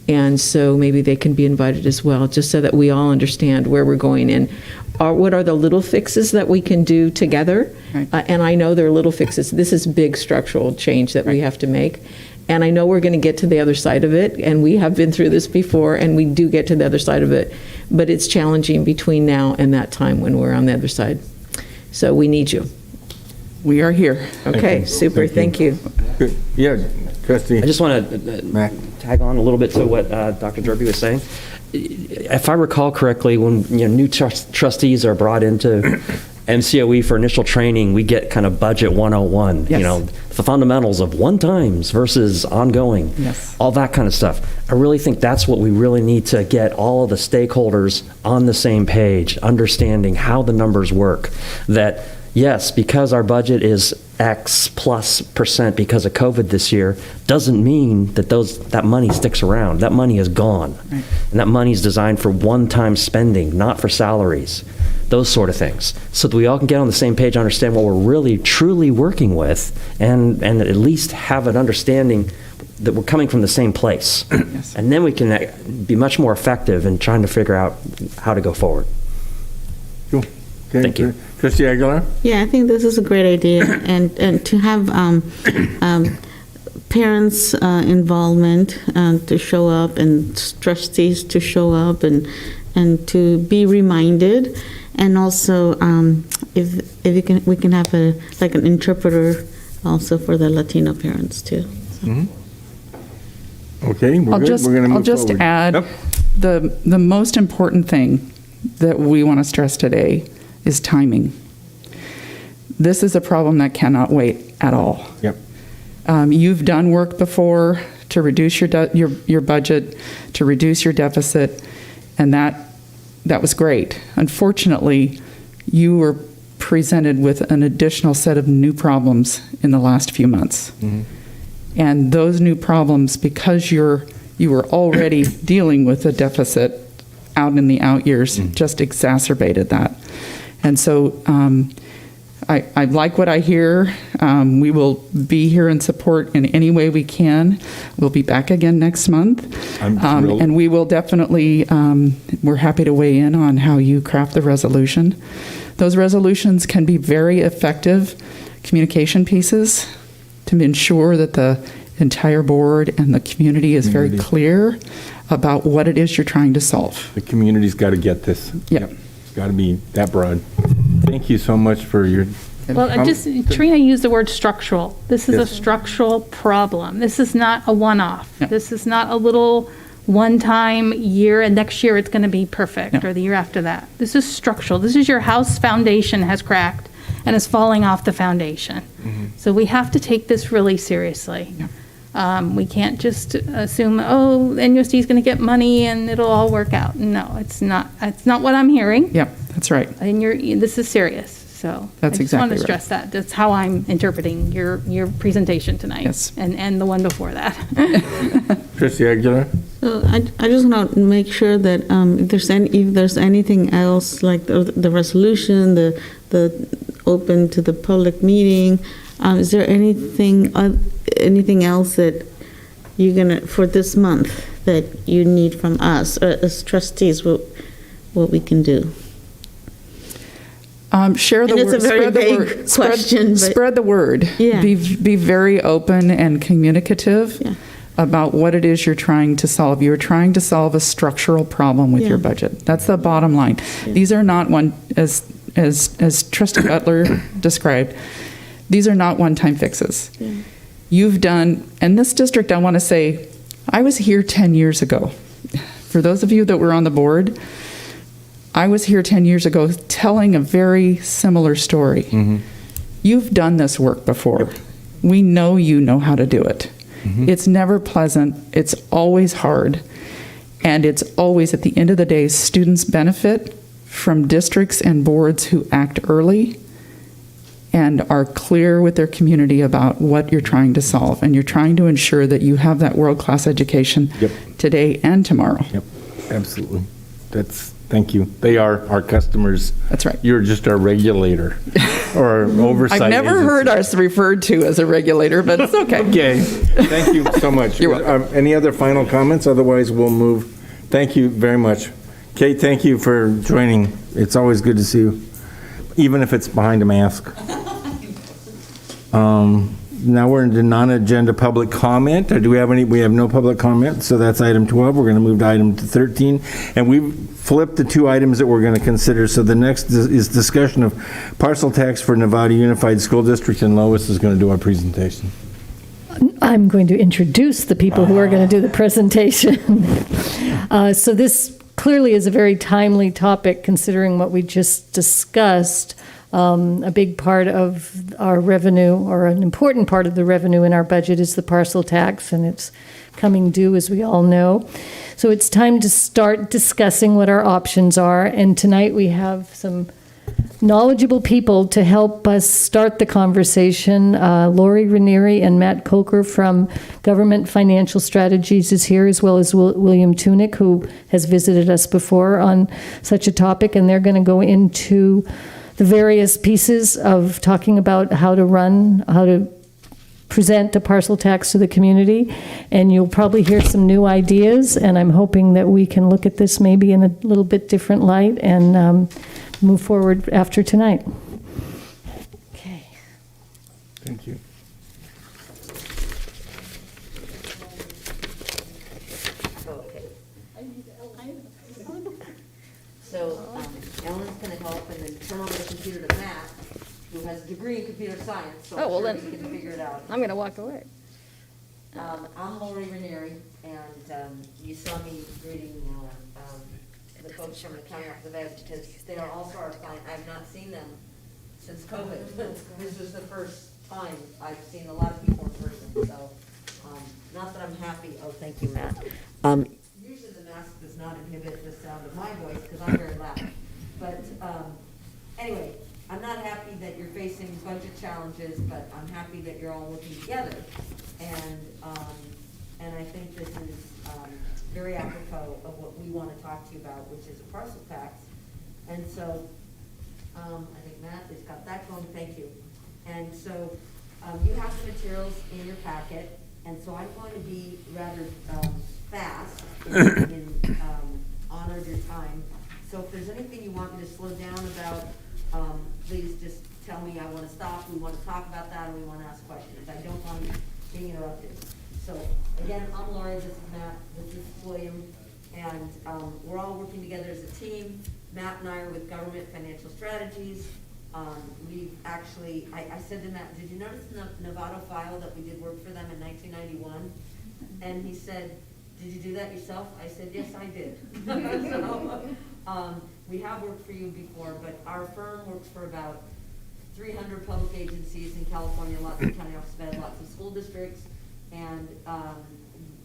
and so maybe they can be invited as well, just so that we all understand where we're going and what are the little fixes that we can do together. Right. And I know there are little fixes. This is big structural change that we have to make. And I know we're going to get to the other side of it, and we have been through this before, and we do get to the other side of it. But it's challenging between now and that time when we're on the other side. So we need you. We are here. Okay, super. Thank you. Good. Yeah, Trustee. I just want to tag on a little bit to what Dr. Derby was saying. If I recall correctly, when new trustees are brought into MCOE for initial training, we get kind of budget 101, Yes. The fundamentals of one times versus ongoing, all that kind of stuff. I really think that's what we really need to get all of the stakeholders on the same page, understanding how the numbers work. That, yes, because our budget is X plus % because of COVID this year, doesn't mean that that money sticks around. That money is gone. Right. And that money is designed for one-time spending, not for salaries. Those sort of things, so that we all can get on the same page, understand what we're really truly working with, and at least have an understanding that we're coming from the same place. Yes. And then we can be much more effective in trying to figure out how to go forward. Cool. Okay. Thank you. Trustee Aguilar? Yeah, I think this is a great idea, and to have parents' involvement to show up, and trustees to show up, and to be reminded. And also, if we can have an interpreter also for the Latino parents too. So. Mm-hmm. Okay, we're good. We're going to move I'll just forward. add the most important thing that we want to stress today is timing. This is a problem that cannot wait at all. Yep. You've done work before to reduce your budget, to reduce your deficit, and that was great. Unfortunately, you were presented with an additional set of new problems in the last few months. Mm-hmm. And those new problems, because you're you were already dealing with a deficit out in the out years, just exacerbated that. And so I like what I hear. We will be here in support in any way we can. We'll be back again next month. I'm thrilled. And we will definitely, we're happy to weigh in on how you craft the resolution. Those resolutions can be very effective communication pieces to ensure that the entire board and the community is very clear about what it is you're trying to solve. The community's got to get this. Yeah. It's got to be that broad. Thank you so much for your... Well, Trina used the word structural. This is a structural problem. This is not a one-off. Yeah. This is not a little one-time year, and next year it's going to be perfect, or the year after that. This is structural. This is your house foundation has cracked and is falling off the foundation. So we have to take this really seriously. We can't just assume, oh, NUSD is going to get money and it'll all work out. No, it's not. It's not what I'm hearing. Yeah, that's right. And this is serious. So That's I just want exactly to stress that. That's how I'm interpreting your presentation tonight. Yes. And the one before that. Trustee Aguilar? So I just want to make sure that if there's anything else, like the resolution, the open to the public meeting, is there anything else that you're gonna, for this month, that you need from us as trustees, what we can do? Share the And it's word. a very Spread the vague word. question, but- Spread the word. Yeah. Be very open and communicative about what it is you're trying to solve. You're trying to solve a structural problem with your budget. That's the bottom line. These are not as Trustee Butler described, these are not one-time fixes. You've done, and this district, I want to say, I was here 10 years ago. For those of you that were on the board, I was here 10 years ago telling a very similar story. You've done this work before. We know you know how to do it. It's never pleasant. It's always hard. And it's always, at the end of the day, students benefit from districts and boards who act early and are clear with their community about what you're trying to solve. And you're trying to ensure that you have that world-class education today and tomorrow. Yep, absolutely. Thank you. They are our customers. That's right. You're just our regulator or oversight. I've never heard us referred to as a regulator, but it's okay. Okay. Thank you so much. You're welcome. Any other final comments? Otherwise, we'll move. Thank you very much. Kate, thank you for joining. It's always good to see you, even if it's behind a mask. Now we're into non-agenda public comment. Or do we have any? We have no public comment, so that's item 12. We're going to move to item 13. And we've flipped the two items that we're going to consider. So the next is discussion of parcel tax for Nevada Unified School District, and Lois is going to do our presentation. I'm going to introduce the people who are going to do the presentation. So this clearly is a very timely topic, considering what we just discussed. A big part of our revenue, or an important part of the revenue in our budget, is the parcel tax, and it's coming due, as we all know. So it's time to start discussing what our options are, and tonight we have some knowledgeable people to help us start the conversation. Lori Ranieri and Matt Coker from Government Financial Strategies is here, as well as William Tunick, who has visited us before on such a topic, and they're going to go into the various pieces of talking about how to present a parcel tax to the community. And you'll probably hear some new ideas, and I'm hoping that we can look at this maybe in a little bit different light and move forward after tonight. Okay. Thank you. So Ellen's going to help and then turn over the computer to Matt, who has a degree in computer science, so I'm sure he can figure it out. I'm going to walk away. I'm Lori Ranieri, and you saw me greeting the folks from the County Office of Ed, because they are also our client. I have not seen them since COVID. This was the first time I've seen a lot of people in person, so not that I'm happy. Oh, thank you, Matt. Usually the mask does not inhibit the sound of my voice, because I'm very loud. But anyway, I'm not happy that you're facing budget challenges, but I'm happy that you're all working together. And I think this is very apropos of what we want to talk to you about, which is a parcel tax. And so, I think Matt has got that going, thank you. And so, you have the materials in your packet, and so I'm going to be rather fast in honor of your time. So if there's anything you want me to slow down about, please just tell me. I want to stop, we want to talk about that, or we want to ask questions. I don't want being interrupted. So again, I'm Laurie, this is Matt, this is William, and we're all working together as a team. Matt and I are with Government Financial Strategies. We've actually, I said to Matt, did you notice the Novato file that we did work for them in 1991? And he said, did you do that yourself? I said, yes, I did. So, we have worked for you before, but our firm works for about 300 public agencies in California, lots of county office of ed, lots of school districts, and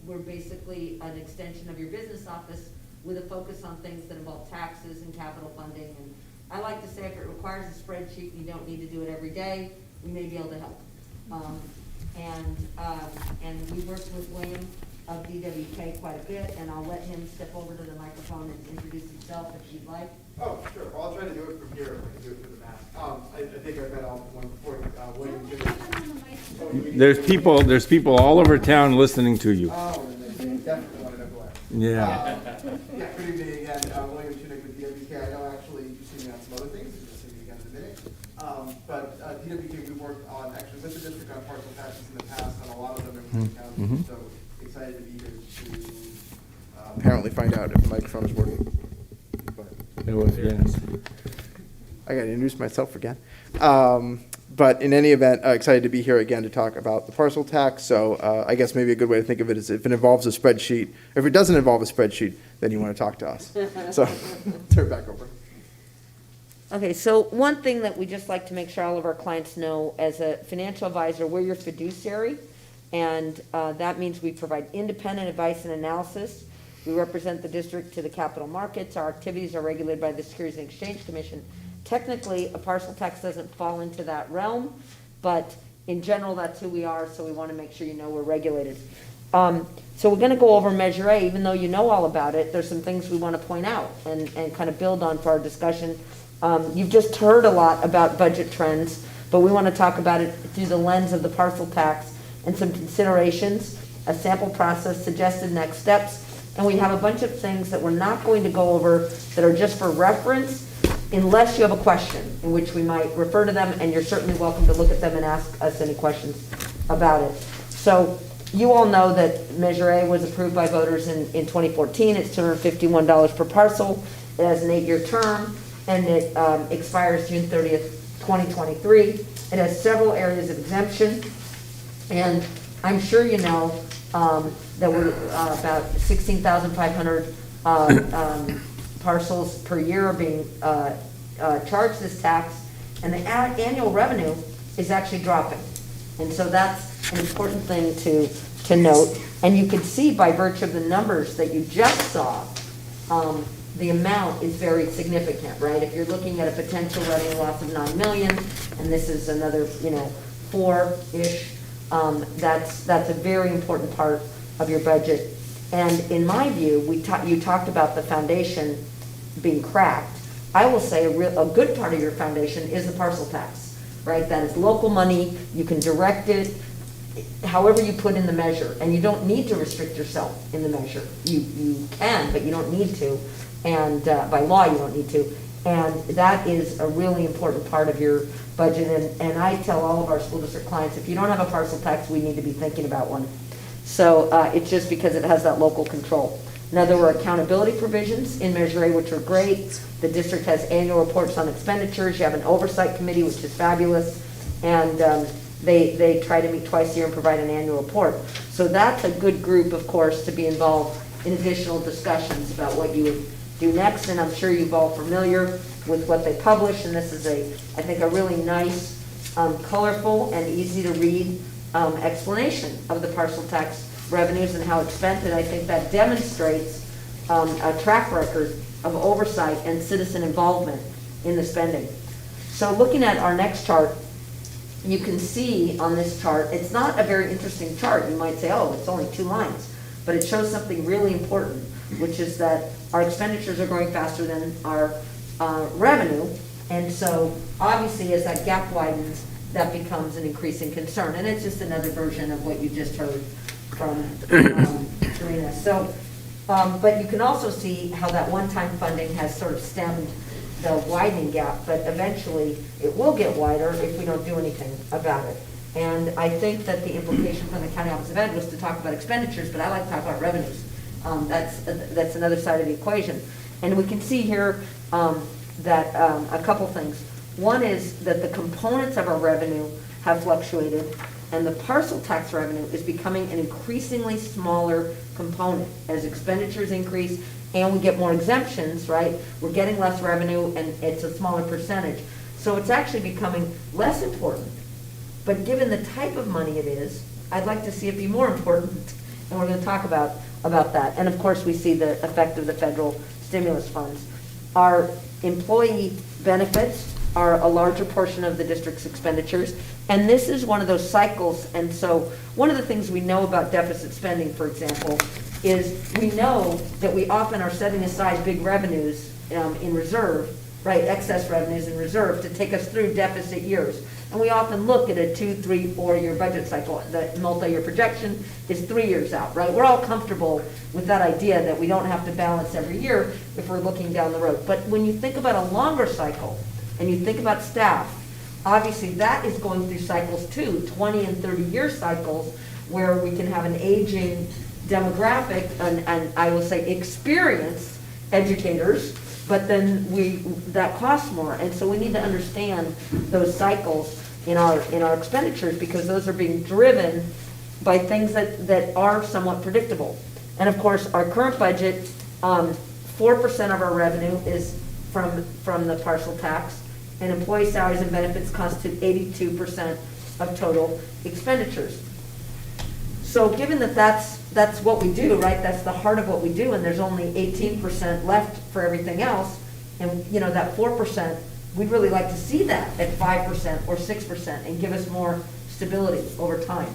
we're basically an extension of your business office with a focus on things that involve taxes and capital funding. And I like to say if it requires a spreadsheet and you don't need to do it every day, we may be able to help. And we worked with William of DWK quite a bit, and I'll let him step over to the microphone and introduce himself if you'd like. Oh, sure. Well, I'll try to do it from here if I can do it through the map. I think I've met all one before. William, There's people all over town listening to you. oh, and they definitely want to know who I am. Yeah. Yeah, good evening again. William Tunick with DWK. I know actually you've seen me on some other things. You'll see me again in a minute. But DWK, we worked on, actually with the district on parcel taxes in the past, on a lot of them in the county. So excited to be here to apparently find out if the microphone is working. It was, yes. I got to introduce myself again. But in any event, excited to be here again to talk about the parcel tax. So I guess maybe a good way to think of it is if it involves a spreadsheet, if it doesn't involve a spreadsheet, then you want to talk to us. So turn it back over. Okay, so one thing that we just like to make sure all of our clients know, as a financial advisor, we're your fiduciary, and that means we provide independent advice and analysis. We represent the district to the capital markets. Our activities are regulated by the Securities and Exchange Commission. Technically, a parcel tax doesn't fall into that realm, but in general, that's who we are, so we want to make sure you know we're regulated. So we're going to go over Measure A. Even though you know all about it, there's some things we want to point out and kind of build on for our discussion. You've just heard a lot about budget trends, but we want to talk about it through the lens of the parcel tax and some considerations, a sample process, suggested next steps, and we have a bunch of things that we're not going to go over that are just for reference, unless you have a question, in which we might refer to them, and you're certainly welcome to look at them and ask us any questions about it. So you all know that Measure A was approved by voters in 2014. It's $251 per parcel. It has an 8-year term, and it expires June 30th, 2023. It has several areas of exemption, and I'm sure you know that we're about 16,500 parcels per year are being charged this tax, and the annual revenue is actually dropping. And so that's an important thing to note. And you can see by virtue of the numbers that you just saw, the amount is very significant, right? If you're looking at a potential revenue loss of 9 million, and this is another, 4-ish, that's a very important part of your budget. And in my view, you talked about the foundation being cracked. I will say a good part of your foundation is the parcel tax, right? That is local money. You can direct it however you put in the measure, and you don't need to restrict yourself in the measure. You can, but you don't need to, and by law you don't need to. And that is a really important part of your budget. And I tell all of our school district clients, if you don't have a parcel tax, we need to be thinking about one. So it's just because it has that local control. Now, there were accountability provisions in Measure A, which are great. The district has annual reports on expenditures. You have an oversight committee, which is fabulous. And they try to meet twice a year and provide an annual report. So that's a good group, of course, to be involved in additional discussions about what you would do next. And I'm sure you're all familiar with what they publish. And this is, I think, a really nice, colorful, and easy to read explanation of the parcel tax revenues and how it's spent, and I think that demonstrates a track record of oversight and citizen involvement in the spending. So looking at our next chart, you can see on this chart, it's not a very interesting chart. You might say, oh, it's only 2 lines. but it shows something really important, which is that our expenditures are growing faster than our revenue. And so obviously as that gap widens, that becomes an increasing concern. And it's just another version of what you just heard from Serena. So, but you can also see how that one-time funding has sort of stemmed the widening gap, but eventually it will get wider if we don't do anything about it. And I think that the implication from the County Office of Ed was to talk about expenditures, but I like to talk about revenues. That's another side of the equation. And we can see here that a couple things. One is that the components of our revenue have fluctuated, and the parcel tax revenue is becoming an increasingly smaller component as expenditures increase and we get more exemptions, right? We're getting less revenue and it's a smaller percentage. So it's actually becoming less important. But given the type of money it is, I'd like to see it be more important, and we're going to talk about that. And of course, we see the effect of the federal stimulus funds. Our employee benefits are a larger portion of the district's expenditures, and this is one of those cycles. And so one of the things we know about deficit spending, for example, is we know that we often are setting aside big revenues in reserve, right, excess revenues in reserve to take us through deficit years. And we often look at a 2, 3, 4-year budget cycle. The multi-year projection is 3 years out, right? We're all comfortable with that idea that we don't have to balance every year if we're looking down the road. But when you think about a longer cycle and you think about staff, obviously that is going through cycles too, 20 and 30-year cycles where we can have an aging demographic and I will say experienced educators, but then that costs more. And so we need to understand those cycles in our expenditures, because those are being driven by things that are somewhat predictable. And of course, our current budget, 4% of our revenue is from the parcel tax, and employee salaries and benefits constitute 82% of total expenditures. So given that that's what we do, right? That's the heart of what we do, and there's only 18% left for everything else. And you know, that 4%, we'd really like to see that at 5% or 6% and give us more stability over time.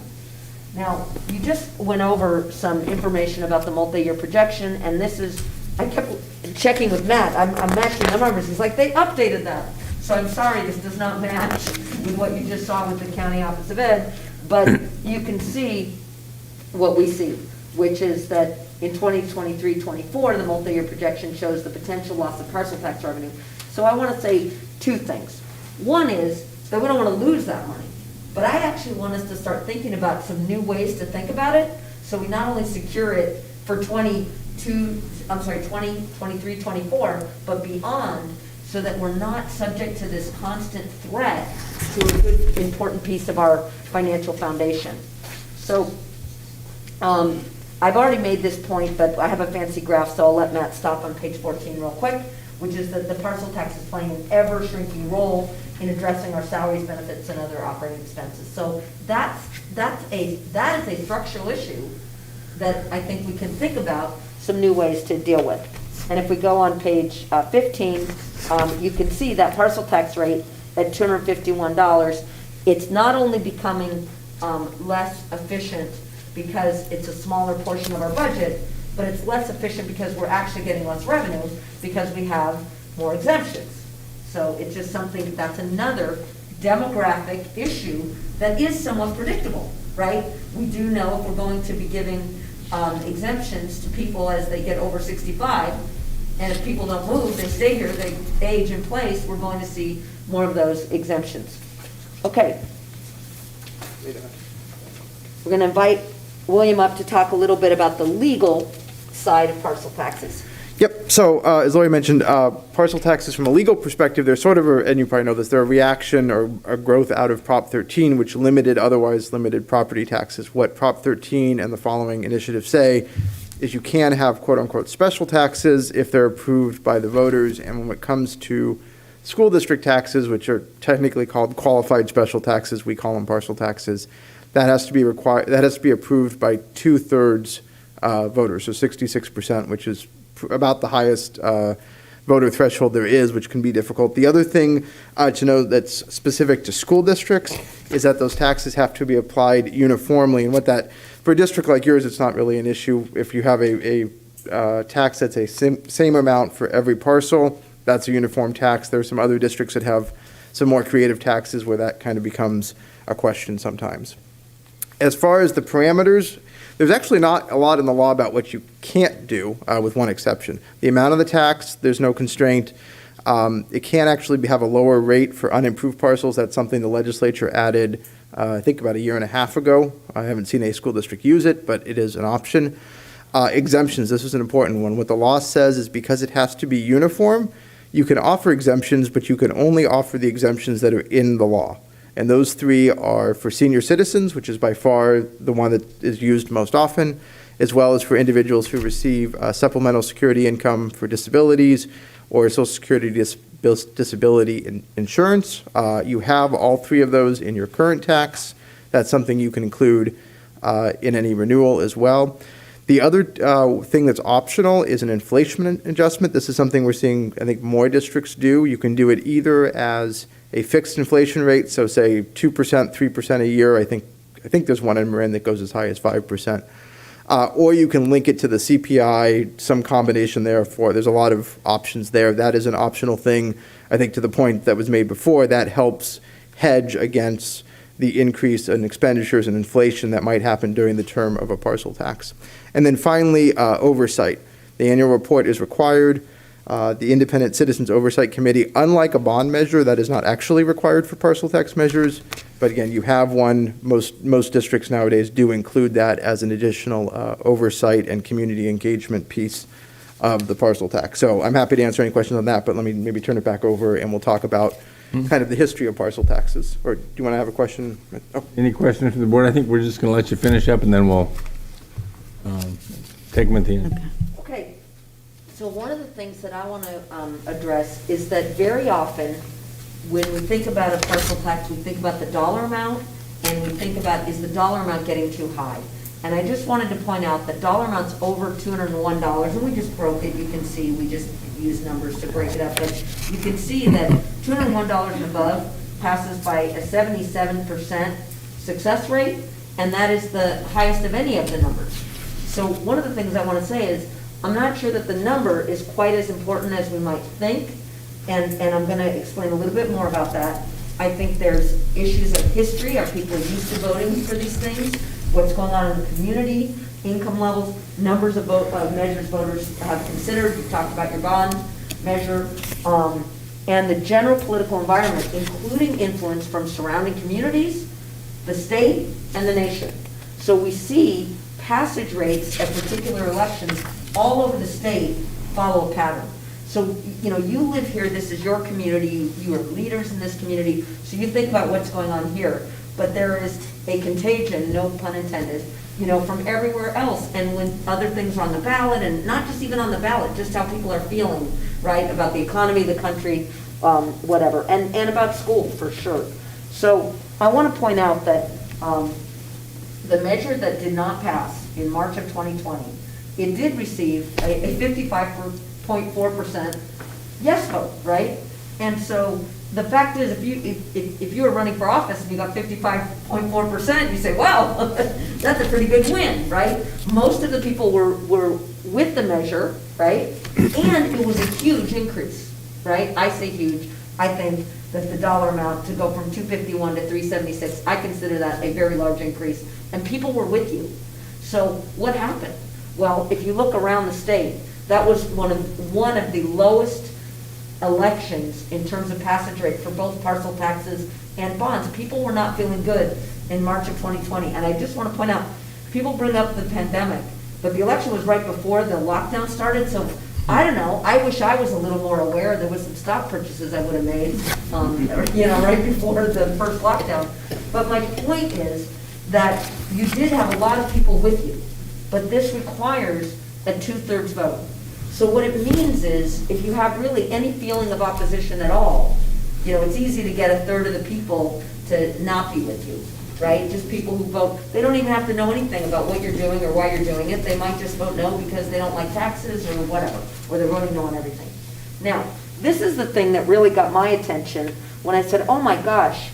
Now, you just went over some information about the multi-year projection, and this is, I kept checking with Matt. I'm matching the numbers. He's like, they updated that. So I'm sorry, this does not match with what you just saw with the County Office of Ed, but you can see what we see, which is that in 2023-24, the multi-year projection shows the potential loss of parcel tax revenue. So I want to say two things. One is that we don't want to lose that money, but I actually want us to start thinking about some new ways to think about it, so we not only secure it for 2023-24, but beyond, so that we're not subject to this constant threat to a good, important piece of our financial foundation. So I've already made this point, but I have a fancy graph, so I'll let Matt stop on page 14 real quick, which is that the parcel tax is playing an ever-shrinking role in addressing our salaries, benefits, and other operating expenses. So that is a structural issue that I think we can think about some new ways to deal with. And if we go on page 15, you can see that parcel tax rate at $251. It's not only becoming less efficient because it's a smaller portion of our budget, but it's less efficient because we're actually getting less revenue because we have more exemptions. So it's just something, that's another demographic issue that is somewhat predictable, right? We do know if we're going to be giving exemptions to people as they get over 65, and if people don't move, they stay here, they age in place, we're going to see more of those exemptions. Okay. We're going to invite William up to talk a little bit about the legal side of parcel taxes. Yep. So as Lori mentioned, parcel taxes from a legal perspective, they're sort of, and you probably know this, they're a reaction or a growth out of Prop 13, which otherwise limited property taxes. What Prop 13 and the following initiatives say is you can have quote unquote special taxes if they're approved by the voters. And when it comes to school district taxes, which are technically called qualified special taxes, we call them parcel taxes, that has to be approved by 2/3 voters, so 66%, which is about the highest voter threshold there is, which can be difficult. The other thing to know that's specific to school districts is that those taxes have to be applied uniformly, and what that For a district like yours, it's not really an issue. If you have a tax that's a same amount for every parcel, that's a uniform tax. There are some other districts that have some more creative taxes where that kind of becomes a question sometimes. As far as the parameters, there's actually not a lot in the law about what you can't do, with one exception. The amount of the tax, there's no constraint. It can actually have a lower rate for unimproved parcels. That's something the legislature added, I think about a year and a half ago. I haven't seen a school district use it, but it is an option. Exemptions, this is an important one. What the law says is because it has to be uniform, you can offer exemptions, but you can only offer the exemptions that are in the law. And those three are for senior citizens, which is by far the one that is used most often, as well as for individuals who receive supplemental security income for disabilities or Social Security disability insurance. You have all three of those in your current tax. That's something you can include in any renewal as well. The other thing that's optional is an inflation adjustment. This is something we're seeing, I think, more districts do. You can do it either as a fixed inflation rate, so say 2%, 3% a year. I think there's one in Marin that goes as high as 5%. Or you can link it to the CPI, some combination therefore. There's a lot of options there. That is an optional thing. I think to the point that was made before, that helps hedge against the increase in expenditures and inflation that might happen during the term of a parcel tax. And then finally, oversight. The annual report is required. The Independent Citizens Oversight Committee, unlike a bond measure, that is not actually required for parcel tax measures. But again, you have one. Most districts nowadays do include that as an additional oversight and community engagement piece of the parcel tax. So I'm happy to answer any questions on that, but let me maybe turn it back over and we'll talk about kind of the history of parcel taxes. Or do you want to have a question? Oh. Any questions from the board? I think we're just going to let you finish up and then we'll take them at the end. Okay. So one of the things that I want to address is that very often when we think about a parcel tax, we think about the dollar amount and we think about, is the dollar amount getting too high? And I just wanted to point out that dollar amount's over $201, and we just broke it. You can see we just use numbers to break it up, but you can see that $201 and above passes by a 77% success rate, and that is the highest of any of the numbers. So one of the things I want to say is I'm not sure that the number is quite as important as we might think, and I'm going to explain a little bit more about that. I think there's issues of history. Are people used to voting for these things? What's going on in the community, income levels, numbers of measures voters have considered. You talked about your bond measure, and the general political environment, including influence from surrounding communities, the state, and the nation. So we see passage rates at particular elections all over the state follow a pattern. So, you know, you live here, this is your community, you are leaders in this community, so you think about what's going on here. But there is a contagion, no pun intended, you know, from everywhere else. And when other things are on the ballot, and not just even on the ballot, just how people are feeling, right, about the economy, the country, whatever, and about school for sure. So I want to point out that the measure that did not pass in March of 2020, it did receive a 55.4% yes vote, right? And so the fact is, if you were running for office and you got 55.4%, you say, wow, that's a pretty big win, right? Most of the people were with the measure, right? And it was a huge increase, right? I say huge. I think that the dollar amount to go from 251 to 376, I consider that a very large increase. And people were with you. So what happened? Well, if you look around the state, that was one of the lowest elections in terms of passage rate for both parcel taxes and bonds. People were not feeling good in March of 2020. And I just want to point out, people bring up the pandemic, but the election was right before the lockdown started. So I don't know, I wish I was a little more aware. There was some stock purchases I would have made, you know, right before the first lockdown. But my point is that you did have a lot of people with you, but this requires a 2/3 vote. So what it means is, if you have really any feeling of opposition at all, you know, it's easy to get a third of the people to not be with you, right? Just people who vote. They don't even have to know anything about what you're doing or why you're doing it. They might just vote no because they don't like taxes or whatever, or they're voting no on everything. Now, this is the thing that really got my attention when I said, oh my gosh,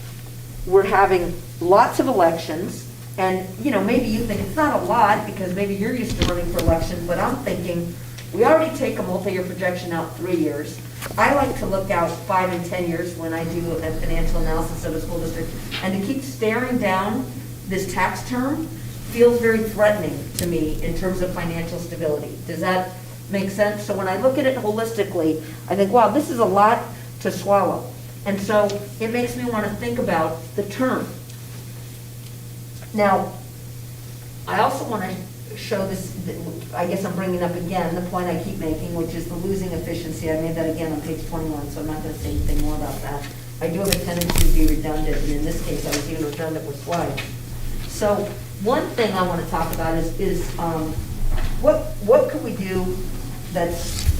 we're having lots of elections, And, maybe you think it's not a lot because maybe you're used to running for election, but I'm thinking, we already take a multi-year projection out 3 years. I like to look out 5 and 10 years when I do a financial analysis of a school district. And to keep staring down this tax term feels very threatening to me in terms of financial stability. Does that make sense? So when I look at it holistically, I think, wow, this is a lot to swallow. And so it makes me want to think about the term. Now, I also want to show this, I guess I'm bringing up again the point I keep making, which is the losing efficiency. I made that again on page 21, so I'm not going to say anything more about that. I do have a tendency to be redundant, and in this case, I was even redundant with slides. So one thing I want to talk about is what could we do that's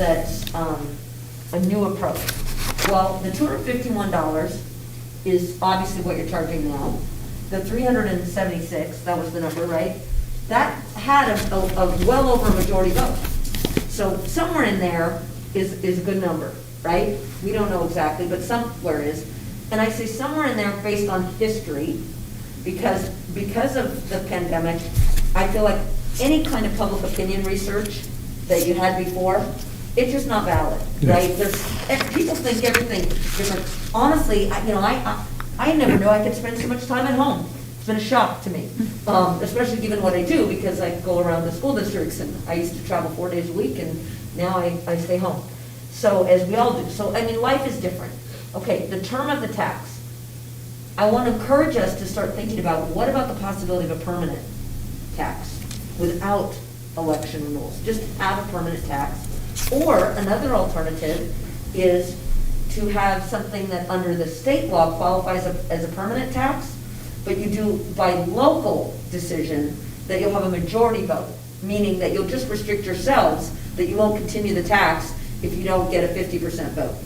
a new approach? Well, the $251 is obviously what you're charging now. The $376, that was the number, right? That had a well over a majority vote. So somewhere in there is a good number, right? We don't know exactly, but somewhere is. And I say somewhere in there based on history, because of the pandemic, I feel like any kind of public opinion research that you had before, it's just not valid, right? People think everything different. Honestly, I never knew I could spend so much time at home. It's been a shock to me, especially given what I do, because I go around the school districts, and I used to travel 4 days a week, and now I stay home. So, as we all do. So, life is different. Okay, the term of the tax. I want to encourage us to start thinking about, what about the possibility of a permanent tax without election rules? Just have a permanent tax. Or another alternative is to have something that under the state law qualifies as a permanent tax, but you do by local decision that you'll have a majority vote, meaning that you'll just restrict yourselves, that you won't continue the tax if you don't get a 50% vote.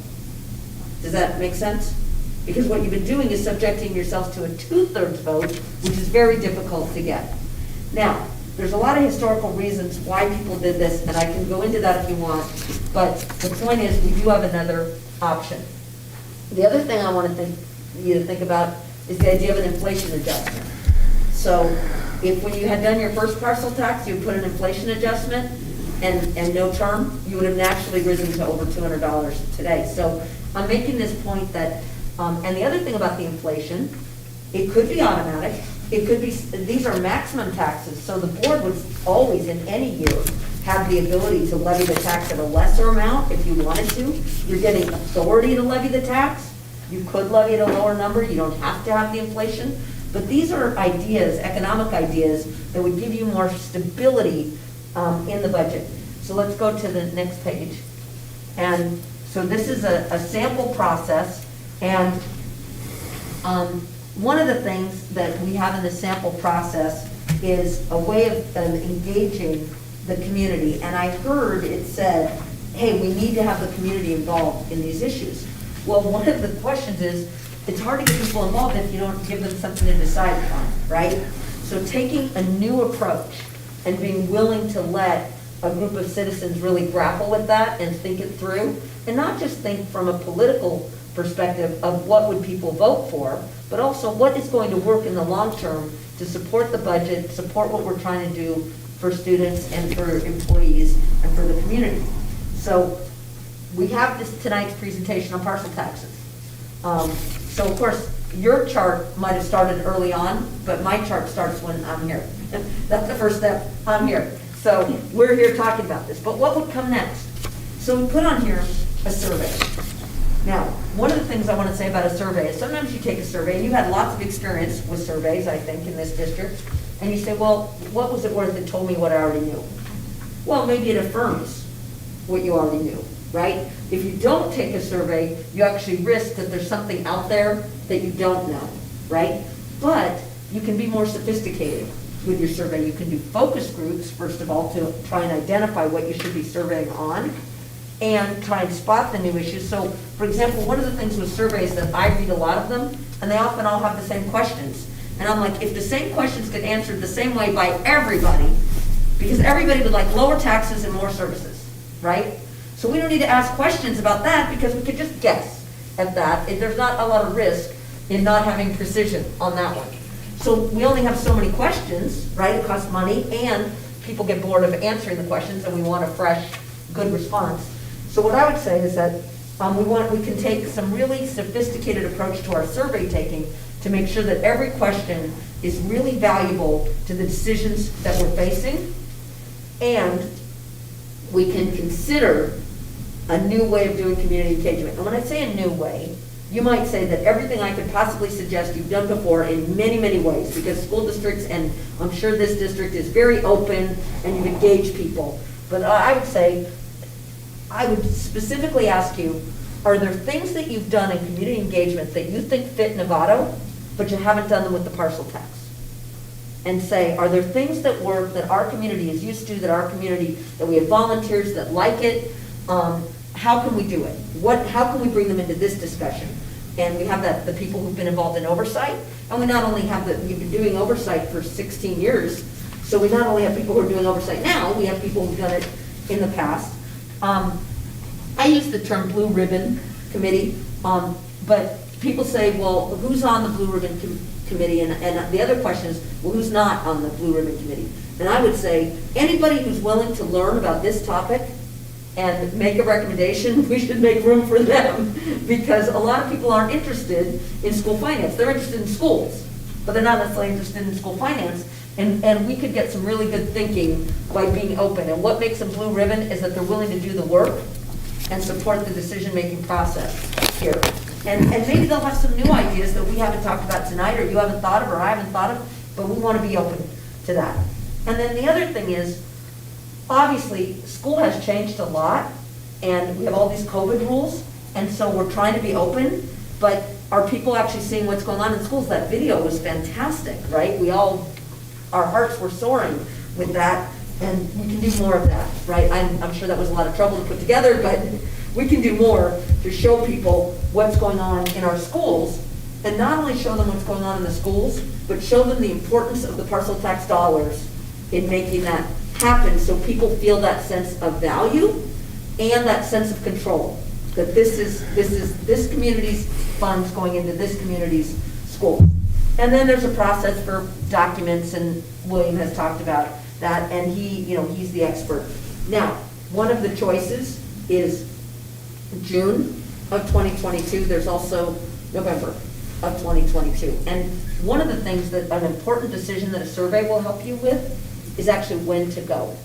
Does that make sense? Because what you've been doing is subjecting yourselves to a 2/3 vote, which is very difficult to get. Now, there's a lot of historical reasons why people did this, and I can go into that if you want, but the point is we do have another option. The other thing I want you to think about is the idea of an inflation adjustment. So if when you had done your first parcel tax, you put an inflation adjustment and no term, you would have naturally risen to over $200 today. So I'm making this point that, and the other thing about the inflation, it could be automatic. It could be, these are maximum taxes, so the board would always, in any year, have the ability to levy the tax at a lesser amount if you wanted to. You're getting authority to levy the tax. You could levy at a lower number. You don't have to have the inflation. But these are ideas, economic ideas, that would give you more stability in the budget. So let's go to the next page. And so this is a sample process, and one of the things that we have in the sample process is a way of engaging the community. And I heard it said, hey, we need to have the community involved in these issues. Well, one of the questions is, it's hard to get people involved if you don't give them something to decide upon, right? So taking a new approach and being willing to let a group of citizens really grapple with that and think it through, and not just think from a political perspective of what would people vote for, but also what is going to work in the long term to support the budget, support what we're trying to do for students and for employees and for the community. So we have this tonight's presentation on parcel taxes. So of course, your chart might have started early on, but my chart starts when I'm here. That's the first step. I'm here. So we're here talking about this. But what would come next? So we put on here a survey. Now, one of the things I want to say about a survey is sometimes you take a survey, and you've had lots of experience with surveys, I think, in this district, and you say, well, what was it worth? It told me what I already knew. Well, maybe it affirms what you already knew, right? If you don't take a survey, you actually risk that there's something out there that you don't know, right? But you can be more sophisticated with your survey. You can do focus groups, first of all, to try and identify what you should be surveying on, and try and spot the new issues. So, for example, one of the things with surveys that I read a lot of them, and they often all have the same questions. And I'm like, if the same questions get answered the same way by everybody, because everybody would like lower taxes and more services, right? So we don't need to ask questions about that because we could just guess at that. There's not a lot of risk in not having precision on that one. So we only have so many questions, right? It costs money, and people get bored of answering the questions, and we want a fresh, good response. So what I would say is that we can take some really sophisticated approach to our survey taking to make sure that every question is really valuable to the decisions that we're facing, and we can consider a new way of doing community engagement. And when I say a new way, you might say that everything I could possibly suggest you've done before in many, many ways, because school districts, and I'm sure this district is very open and you've engaged people. But I would say, I would specifically ask you, are there things that you've done in community engagement that you think fit Novato, but you haven't done them with the parcel tax? And say, are there things that work that our community is used to, that we have volunteers that like it? How can we do it? How can we bring them into this discussion? And we have the people who've been involved in oversight, and we not only have you've been doing oversight for 16 years, so we not only have people who are doing oversight now, we have people who've done it in the past. I use the term blue ribbon committee, but people say, well, who's on the blue ribbon committee? And the other question is, well, who's not on the blue ribbon committee? And I would say, anybody who's willing to learn about this topic and make a recommendation, we should make room for them, because a lot of people aren't interested in school finance. They're interested in schools, but they're not necessarily interested in school finance. And we could get some really good thinking by being open. And what makes a blue ribbon is that they're willing to do the work and support the decision-making process here. And maybe they'll have some new ideas that we haven't talked about tonight, or you haven't thought of, or I haven't thought of, but we want to be open to that. And then the other thing is, obviously, school has changed a lot, and we have all these COVID rules, and so we're trying to be open, but are people actually seeing what's going on in schools? That video was fantastic, right? Our hearts were soaring with that, and we can do more of that, right? I'm sure that was a lot of trouble to put together, but we can do more to show people what's going on in our schools, and not only show them what's going on in the schools, but show them the importance of the parcel tax dollars in making that happen, so people feel that sense of value and that sense of control, that this is this community's funds going into this community's school. And then there's a process for documents, and William has talked about that, and he's the expert. Now, one of the choices is June of 2022. There's also November of 2022. And one of the things that an important decision that a survey will help you with is actually when to go.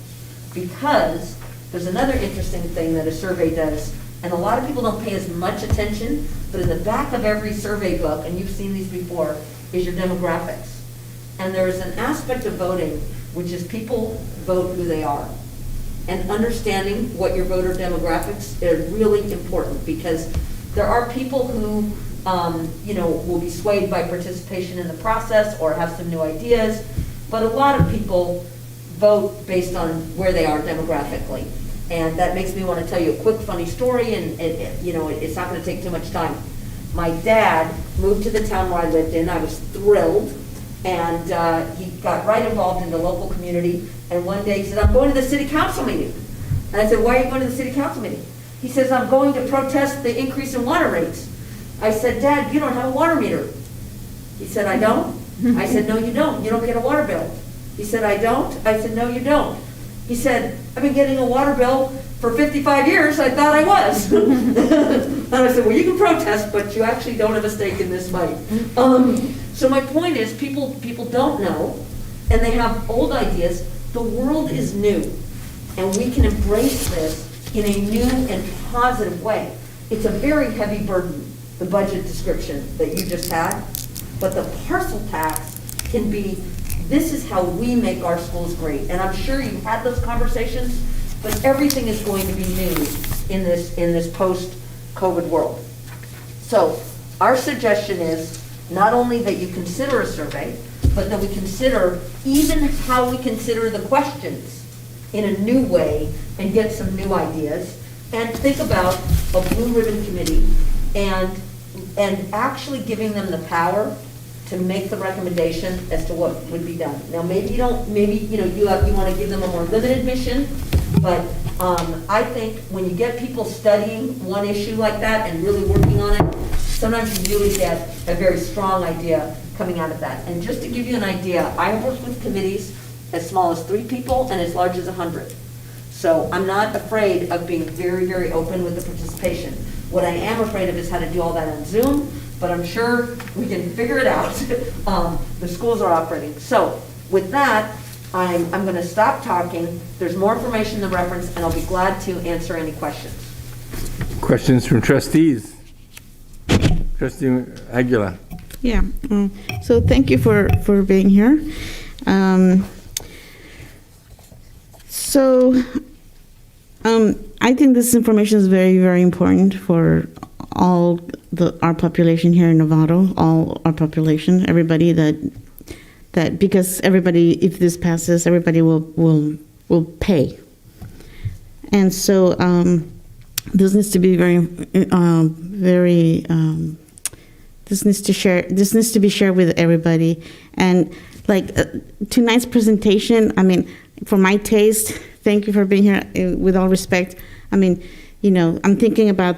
Because there's another interesting thing that a survey does, and a lot of people don't pay as much attention, but in the back of every survey book, and you've seen these before, is your demographics. And there is an aspect of voting, which is people vote who they are. And understanding what your voter demographics are really important, because there are people who will be swayed by participation in the process or have some new ideas, but a lot of people vote based on where they are demographically. And that makes me want to tell you a quick funny story, and it's not going to take too much time. My dad moved to the town where I lived in. I was thrilled, and he got right involved in the local community. And one day he said, I'm going to the city council meeting. And I said, why are you going to the city council meeting? He says, I'm going to protest the increase in water rates. I said, Dad, you don't have a water meter. He said, I don't. I said, no, you don't. You don't get a water bill. He said, I don't. I said, no, you don't. He said, I've been getting a water bill for 55 years. I thought I was. And I said, well, you can protest, but you actually don't have a stake in this fight. So my point is, people don't know, and they have old ideas. The world is new, and we can embrace this in a new and positive way. It's a very heavy burden, the budget description that you just had, but the parcel tax can be, this is how we make our schools great. And I'm sure you've had those conversations, but everything is going to be new in this post-COVID world. So our suggestion is not only that you consider a survey, but that we consider even how we consider the questions in a new way and get some new ideas, and think about a blue ribbon committee and actually giving them the power to make the recommendation as to what would be done. Now, maybe you want to give them a more limited mission, but I think when you get people studying one issue like that and really working on it, sometimes you really get a very strong idea coming out of that. And just to give you an idea, I have worked with committees as small as 3 people and as large as 100. So I'm not afraid of being very, very open with the participation. What I am afraid of is how to do all that on Zoom, but I'm sure we can figure it out. The schools are operating. So with that, I'm going to stop talking. There's more information in the reference, and I'll be glad to answer any questions. Questions from trustees? Trustee Aguilar. Yeah, so thank you for being here. I think this information is very, very important for all our population here in Novato, all our population, everybody that because everybody, if this passes, everybody will pay. And so this needs to be this needs to be shared with everybody. And like tonight's presentation, I mean, for my taste, thank you for being here. With all respect, I mean, you know, I'm thinking about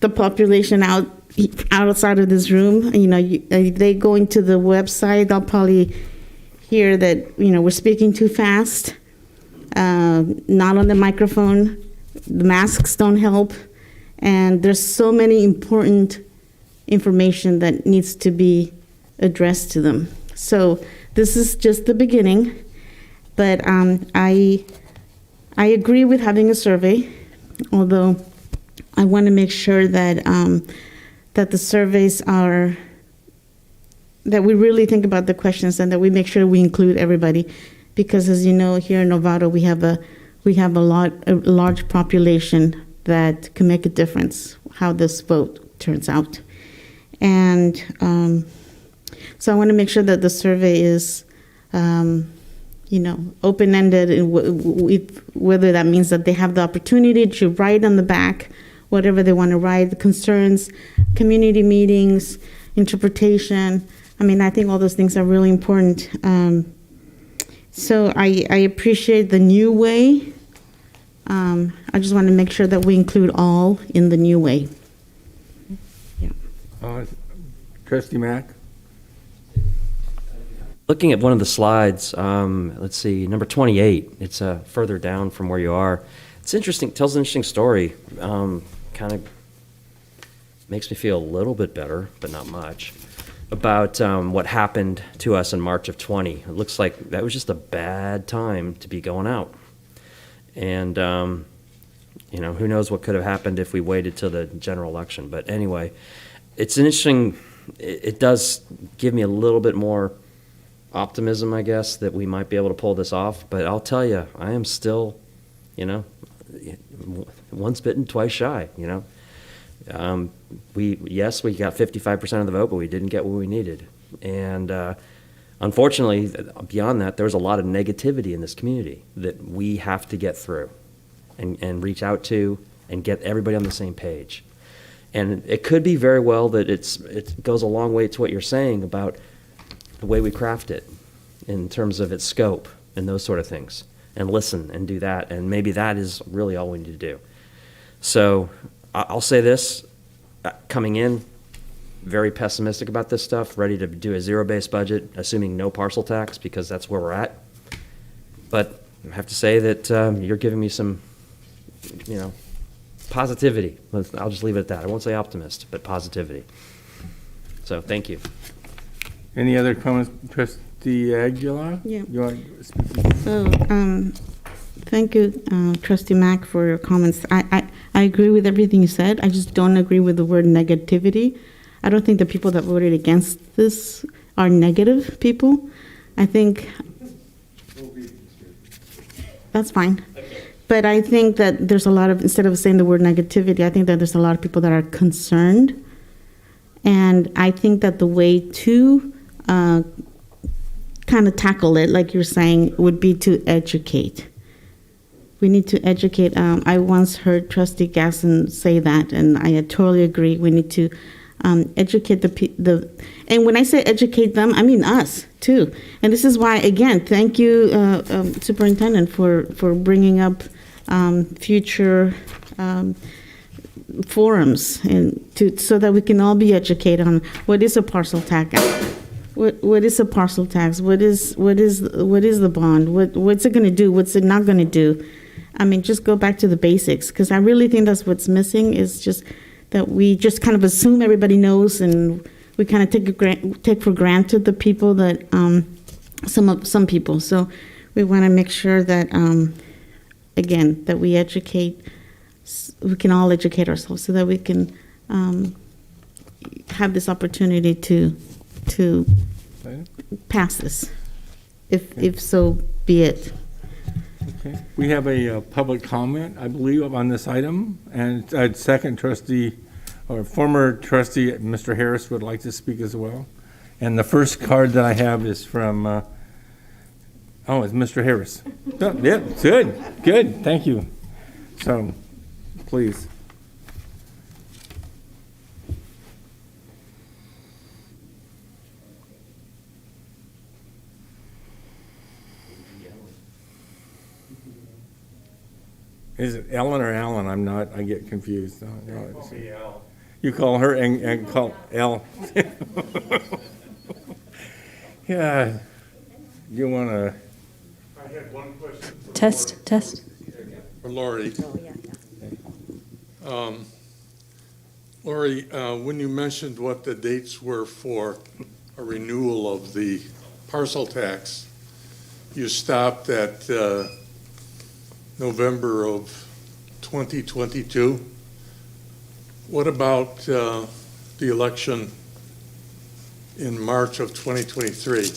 the population outside of this room. You know, they go into the website, they'll probably hear that, you know, we're speaking too fast, not on the microphone, the masks don't help, and there's so many important information that needs to be addressed to them. So this is just the beginning, but I agree with having a survey, although I want to make sure that that the surveys are, that we really think about the questions and that we make sure we include everybody, because as you know, here in Novato we have a large population that can make a difference how this vote turns out. And so I want to make sure that the survey is, you know, open-ended, whether that means that they have the opportunity to write on the back whatever they want to write, the concerns, community meetings, interpretation. I mean, I think all those things are really important. So I appreciate the new way. I just want to make sure that we include all in the new way. Trustee Mack? Looking at one of the slides, let's see, number 28, it's further down from where you are. It's interesting, tells an interesting story. Kind of makes me feel a little bit better, but not much, about what happened to us in March of 20. It looks like that was just a bad time to be going out. And, you know, who knows what could have happened if we waited till the general election. But anyway, it's an interesting, it does give me a little bit more optimism, I guess, that we might be able to pull this off. But I'll tell you, I am still, you know, once bitten, twice shy, you know. We got 55% of the vote, but we didn't get what we needed. And unfortunately, beyond that, there was a lot of negativity in this community that we have to get through and reach out to and get everybody on the same page. And it could be very well that it goes a long way to what you're saying about the way we craft it in terms of its scope and those sort of things, and listen and do that. And maybe that is really all we need to do. So I'll say this, coming in, very pessimistic about this stuff, ready to do a zero-based budget, assuming no parcel tax, because that's where we're at. But I have to say that you're giving me some, you know, positivity. I'll just leave it at that. I won't say optimist, but positivity. So thank you. Any other comments, Trustee Aguilar? Yeah. You want to speak? So, thank you, Trustee Mack, for your comments. I agree with everything you said. I just don't agree with the word negativity. I don't think the people that voted against this are negative people. I think that's fine. But I think that there's a lot of, instead of saying the word negativity, I think that there's a lot of people that are concerned. And I think that the way to kind of tackle it, like you're saying, would be to educate. We need to educate. I once heard Trustee Gasson say that, and I totally agree. We need to educate and when I say educate them, I mean us too. And this is why, again, thank you, Superintendent, for bringing up future forums so that we can all be educated on what is a parcel tax, what is a parcel tax, what is the bond, what's it going to do, what's it not going to do. I mean, just go back to the basics, because I really think that's what's missing, is just that we just kind of assume everybody knows, and we kind of take for granted the people that some people. So we want to make sure that again, that we can all educate ourselves so that we can have this opportunity to pass this, if so be it. Okay. We have a public comment, I believe, on this item, and second trustee, or former trustee, Mr. Harris would like to speak as well. And the first card that I have is from, it's Mr. Harris. Oh, yeah, good, thank you. So, please. Is it Ellen or Alan? I get confused. You call her and call Elle. Yeah. You want to? I had one question. Test. For Lori. Lori, when you mentioned what the dates were for a renewal of the parcel tax, you stopped at November of 2022. What about the election in March of 2023?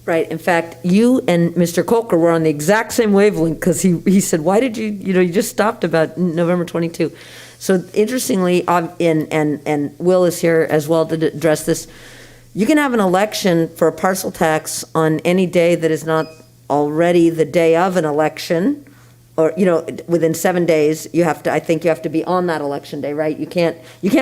Right. In fact, you and Mr. Colker were on the exact same wavelength, because he said, why did you just stopped about November 22. So interestingly, and Will is here as well to address this, you can have an election for a parcel tax on any day that is not already the day of an election, or, within 7 days, I think you have to be on that election day, right? You can't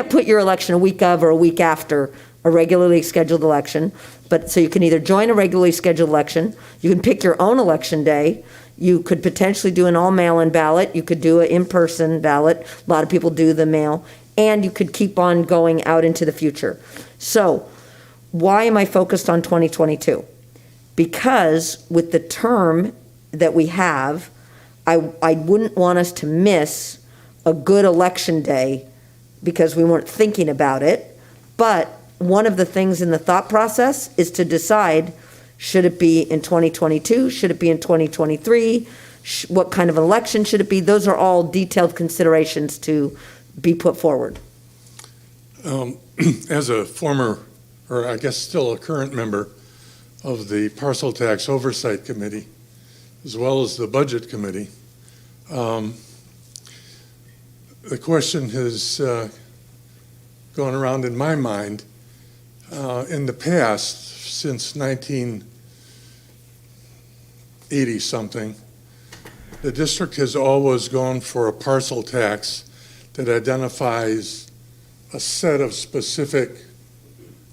put your election a week of or a week after a regularly scheduled election. But so you can either join a regularly scheduled election, you can pick your own election day, you could potentially do an all mail-in ballot, you could do an in-person ballot, a lot of people do the mail, and you could keep on going out into the future. So why am I focused on 2022? Because with the term that we have, I wouldn't want us to miss a good election day because we weren't thinking about it. But one of the things in the thought process is to decide, should it be in 2022? Should it be in 2023? What kind of election should it be? Those are all detailed considerations to be put forward. As a former, or I guess still a current member of the Parcel Tax Oversight Committee, as well as the Budget Committee, the question has gone around in my mind. In the past, since 1980-something, the district has always gone for a parcel tax that identifies a set of specific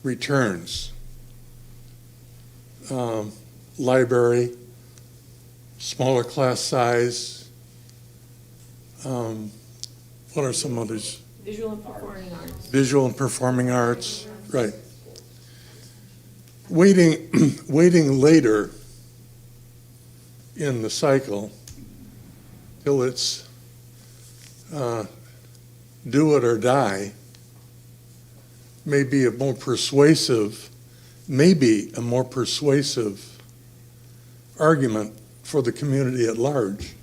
returns. Library, smaller class size, what are some others? Visual and performing arts. Visual and performing arts, right. Waiting later in the cycle till it's do it or die may be a more persuasive argument for the community at large.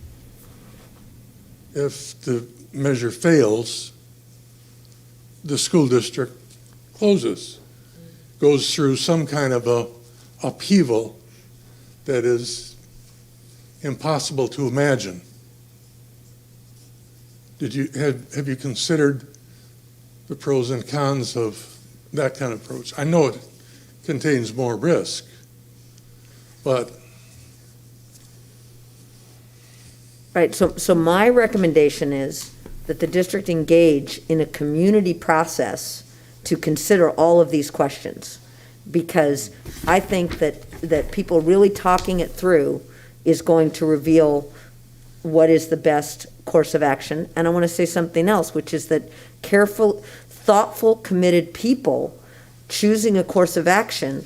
If the measure fails, the school district closes, goes through some kind of a upheaval that is impossible to imagine. Have you considered the pros and cons of that kind of approach? I know it contains more risk, but right. So my recommendation is that the district engage in a community process to consider all of these questions, because I think that people really talking it through is going to reveal what is the best course of action. And I want to say something else, which is that careful, thoughtful, committed people choosing a course of action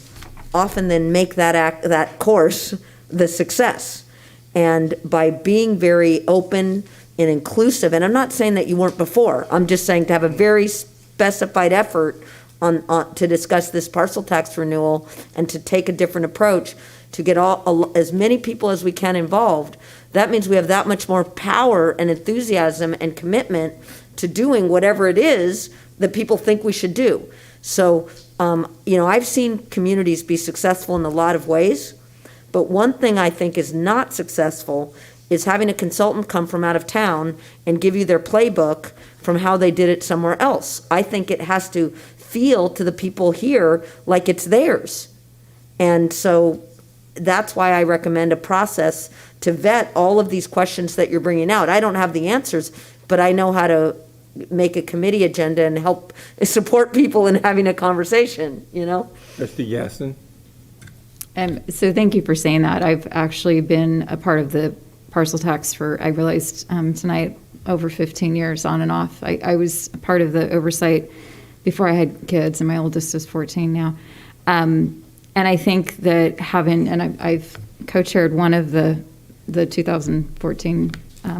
often then make that course the success. And by being very open and inclusive, and I'm not saying that you weren't before, I'm just saying to have a very specified effort on to discuss this parcel tax renewal and to take a different approach, to get as many people as we can involved, that means we have that much more power and enthusiasm and commitment to doing whatever it is that people think we should do. So, I've seen communities be successful in a lot of ways, but one thing I think is not successful is having a consultant come from out of town and give you their playbook from how they did it somewhere else. I think it has to feel to the people here like it's theirs. And so that's why I recommend a process to vet all of these questions that you're bringing out. I don't have the answers, but I know how to make a committee agenda and help support people in having a conversation, Trustee Gaston? So thank you for saying that. I've actually been a part of the parcel tax for, I realized tonight, over 15 years on and off. I was a part of the oversight before I had kids, and my oldest is 14 now. And I think that I've co-chaired one of the 2014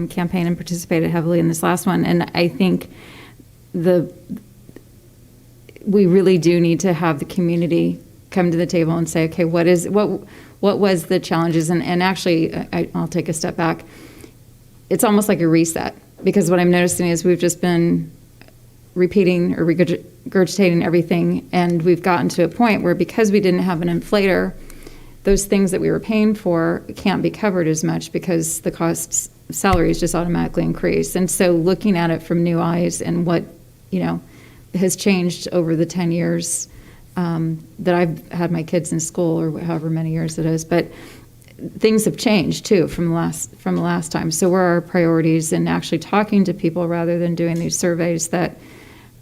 campaign and participated heavily in this last one. And I think we really do need to have the community come to the table and say, okay, what was the challenges? And actually, I'll take a step back. It's almost like a reset, because what I'm noticing is we've just been repeating or regurgitating everything, and we've gotten to a point where, because we didn't have an inflator, those things that we were paying for can't be covered as much because the costs, salaries just automatically increase. And so looking at it from new eyes and what, has changed over the 10 years that I've had my kids in school, or however many years it is, but things have changed too from the last time. So where are our priorities, and actually talking to people rather than doing these surveys that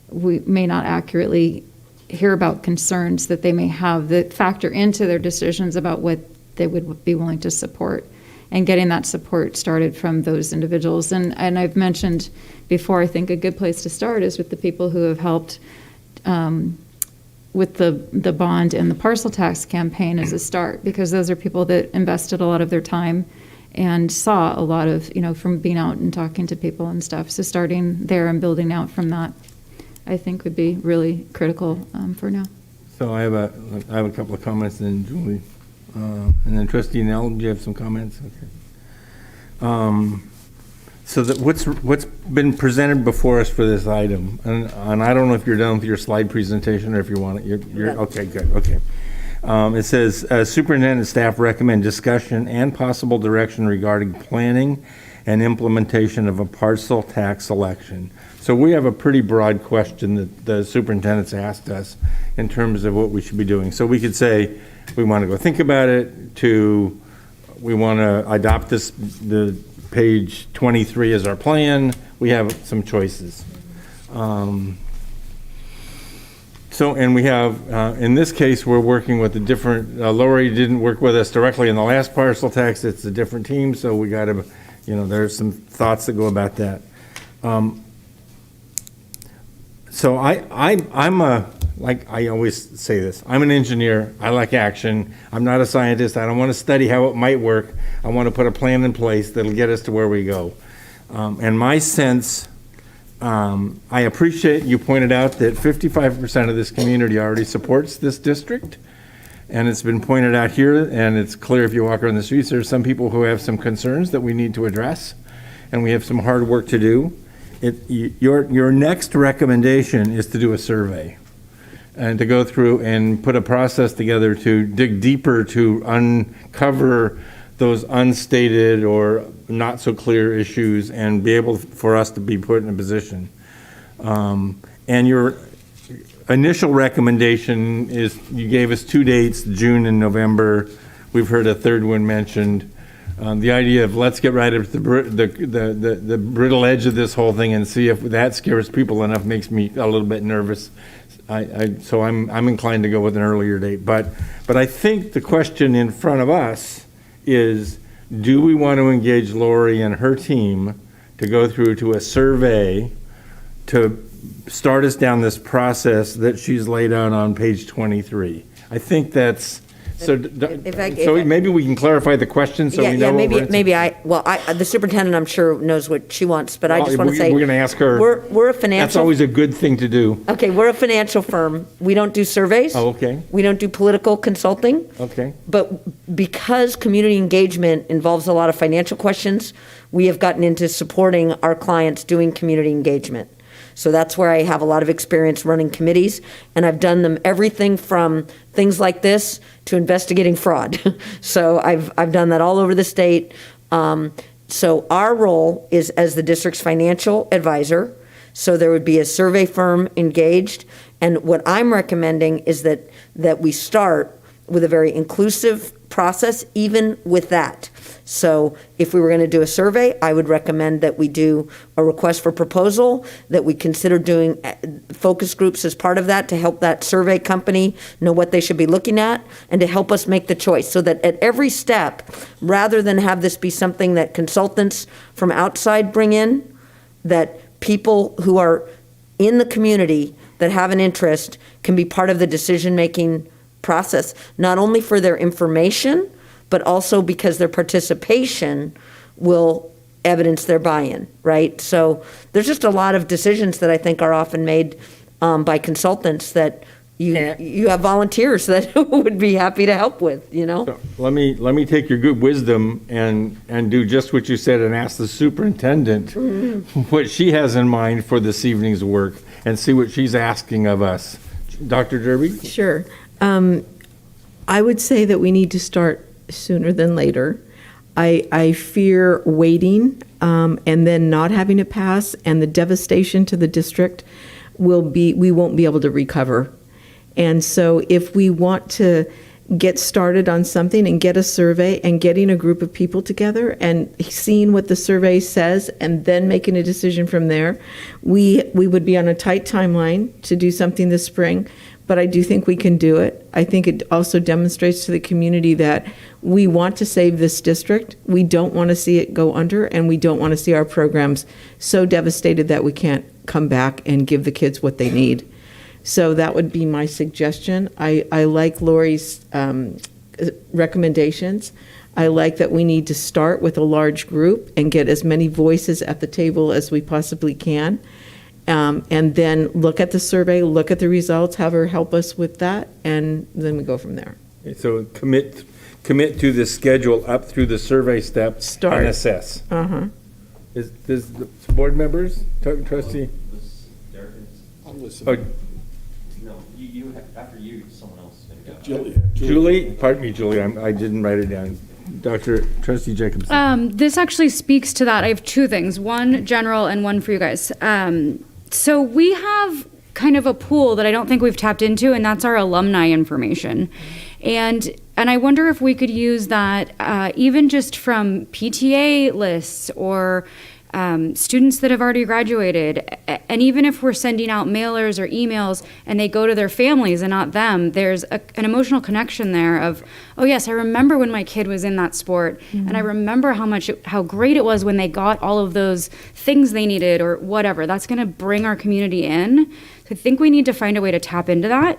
we may not accurately hear about concerns that they may have that factor into their decisions about what they would be willing to support, and getting that support started from those individuals. And I've mentioned before, I think a good place to start is with the people who have helped with the bond and the parcel tax campaign as a start, because those are people that invested a lot of their time and saw a lot of, from being out and talking to people and stuff. So starting there and building out from that, I think, would be really critical for now. So I have a couple of comments, and Julie, and then Trustee Nell, do you have some comments? Okay. So what's been presented before us for this item, and I don't know if you're done with your slide presentation or if you want it. You're okay. Good. Okay. It says superintendent staff recommend discussion and possible direction regarding planning and implementation of a parcel tax election. So we have a pretty broad question that the superintendent's asked us in terms of what we should be doing. So we could say we want to go think about it, to we want to adopt the page 23 as our plan. We have some choices. And we have, in this case, we're working with a different, Lori didn't work with us directly in the last parcel tax. It's a different team, so we got to, there's some thoughts that go about that. So I'm like I always say this, I'm an engineer. I like action. I'm not a scientist. I don't want to study how it might work. I want to put a plan in place that'll get us to where we go. And my sense, I appreciate you pointed out that 55% of this community already supports this district. And it's been pointed out here, and it's clear if you walk around the streets, there's some people who have some concerns that we need to address, and we have some hard work to do. Your next recommendation is to do a survey and to go through and put a process together to dig deeper, to uncover those unstated or not so clear issues and be able for us to be put in a position. And your initial recommendation is, you gave us 2 dates, June and November. We've heard a third one mentioned. The idea of let's get right up to the brittle edge of this whole thing and see if that scares people enough makes me a little bit nervous. So I'm inclined to go with an earlier date. But I think the question in front of us is, do we want to engage Lori and her team to go through to a survey to start us down this process that she's laid out on page 23? I think that's, so maybe we can clarify the question so we know what we're the superintendent, I'm sure, knows what she wants, but I just want to say. We're going to ask her. We're a financial. That's always a good thing to do. Okay, we're a financial firm. We don't do surveys. Oh, okay. We don't do political consulting. Okay. But because community engagement involves a lot of financial questions, we have gotten into supporting our clients doing community engagement. So that's where I have a lot of experience running committees, and I've done them everything from things like this to investigating fraud. So I've done that all over the state. So our role is as the district's financial advisor. So there would be a survey firm engaged, and what I'm recommending is that we start with a very inclusive process, even with that. So if we were going to do a survey, I would recommend that we do a request for proposal, that we consider doing focus groups as part of that to help that survey company know what they should be looking at and to help us make the choice, so that at every step, rather than have this be something that consultants from outside bring in, that people who are in the community that have an interest can be part of the decision-making process, not only for their information, but also because their participation will evidence their buy-in, right? So there's just a lot of decisions that I think are often made by consultants that you have volunteers that would be happy to help with, you know? So let me take your good wisdom and do just what you said and ask the superintendent what she has in mind for this evening's work and see what she's asking of us. Dr. Derby? Sure. I would say that we need to start sooner than later. I fear waiting and then not having it pass, and the devastation to the district we won't be able to recover. And so if we want to get started on something and get a survey and getting a group of people together and seeing what the survey says and then making a decision from there, we would be on a tight timeline to do something this spring. But I do think we can do it. I think it also demonstrates to the community that we want to save this district. We don't want to see it go under, and we don't want to see our programs so devastated that we can't come back and give the kids what they need. So that would be my suggestion. I like Lori's recommendations. I like that we need to start with a large group and get as many voices at the table as we possibly can. And then look at the survey, look at the results, have her help us with that, and then we go from there. So commit to the schedule up through the survey steps and assess. Does the board members, trustee? I'm listening. No, you after you, someone else is going to go. Julie, pardon me, Julie, I didn't write it down. Trustee Jacobson. This actually speaks to that. I have two things, one general and one for you guys. So we have kind of a pool that I don't think we've tapped into, and that's our alumni information. And I wonder if we could use that even just from PTA lists or students that have already graduated. And even if we're sending out mailers or emails and they go to their families and not them, there's an emotional connection there of, oh yes, I remember when my kid was in that sport, and I remember how great it was when they got all of those things they needed or whatever. That's going to bring our community in. So I think we need to find a way to tap into that.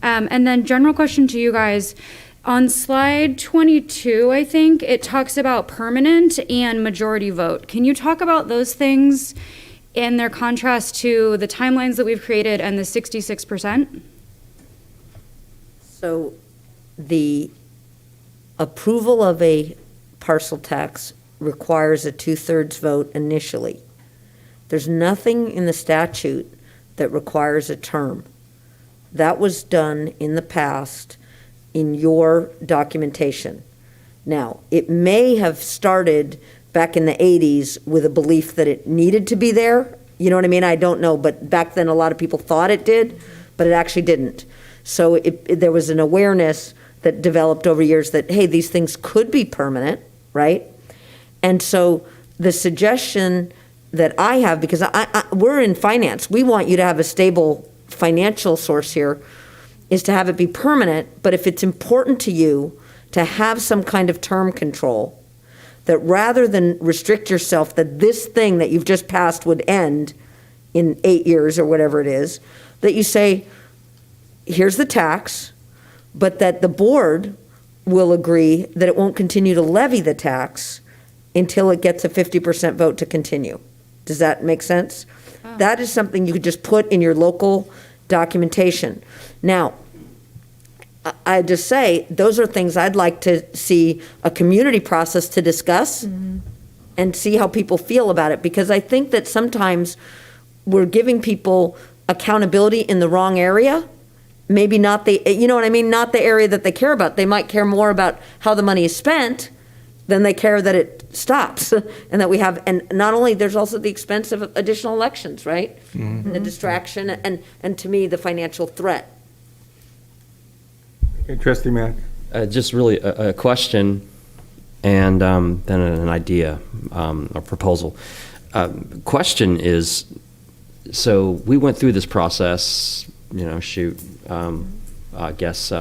And then general question to you guys. On slide 22, I think, it talks about permanent and majority vote. Can you talk about those things in their contrast to the timelines that we've created and the 66%? So the approval of a parcel tax requires a 2/3 vote initially. There's nothing in the statute that requires a term. That was done in the past in your documentation. Now, it may have started back in the 80s with a belief that it needed to be there. You know what I mean? I don't know, but back then a lot of people thought it did, but it actually didn't. So there was an awareness that developed over years that, hey, these things could be permanent, right? And so the suggestion that I have, because we're in finance, we want you to have a stable financial source here, is to have it be permanent, but if it's important to you to have some kind of term control, that rather than restrict yourself that this thing that you've just passed would end in 8 years or whatever it is, that you say, here's the tax, but that the board will agree that it won't continue to levy the tax until it gets a 50% vote to continue. Does that make sense? That is something you could just put in your local documentation. Now, I just say, those are things I'd like to see a community process to discuss and see how people feel about it, because I think that sometimes we're giving people accountability in the wrong area. Maybe not the, you know what I mean? Not the area that they care about. They might care more about how the money is spent than they care that it stops and that we have, and not only, there's also the expense of additional elections, right? And the distraction and to me, the financial threat. Okay, Trustee Mack. Just really a question and then an idea, a proposal. Question is, so we went through this process, I guess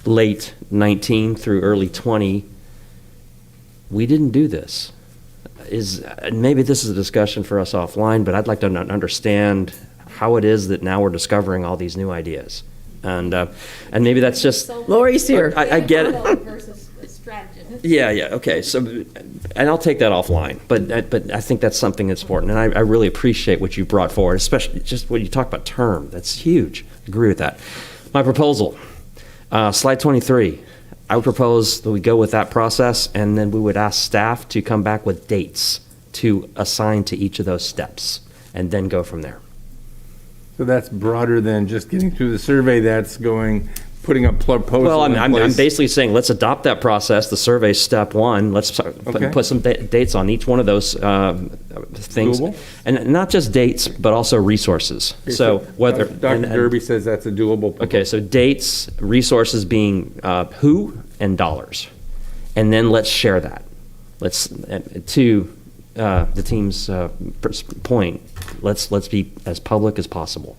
late 19 through early 20. We didn't do this. Maybe this is a discussion for us offline, but I'd like to understand how it is that now we're discovering all these new ideas. And maybe that's just... Lori's here. I get it. Yeah, okay. So, and I'll take that offline, but I think that's something that's important, and I really appreciate what you brought forward, especially just when you talk about term. That's huge. I agree with that. My proposal, slide 23. I would propose that we go with that process, and then we would ask staff to come back with dates to assign to each of those steps, and then go from there. So that's broader than just getting through the survey. That's putting up proposals. Well, I'm basically saying let's adopt that process. The survey step one. Let's put some dates on each one of those things, doable? And not just dates, but also resources. Okay, so whether Dr. Derby says that's a doable proposal. Okay, so dates, resources being who and dollars, and then let's share that. Let's to the team's point. Let's be as public as possible.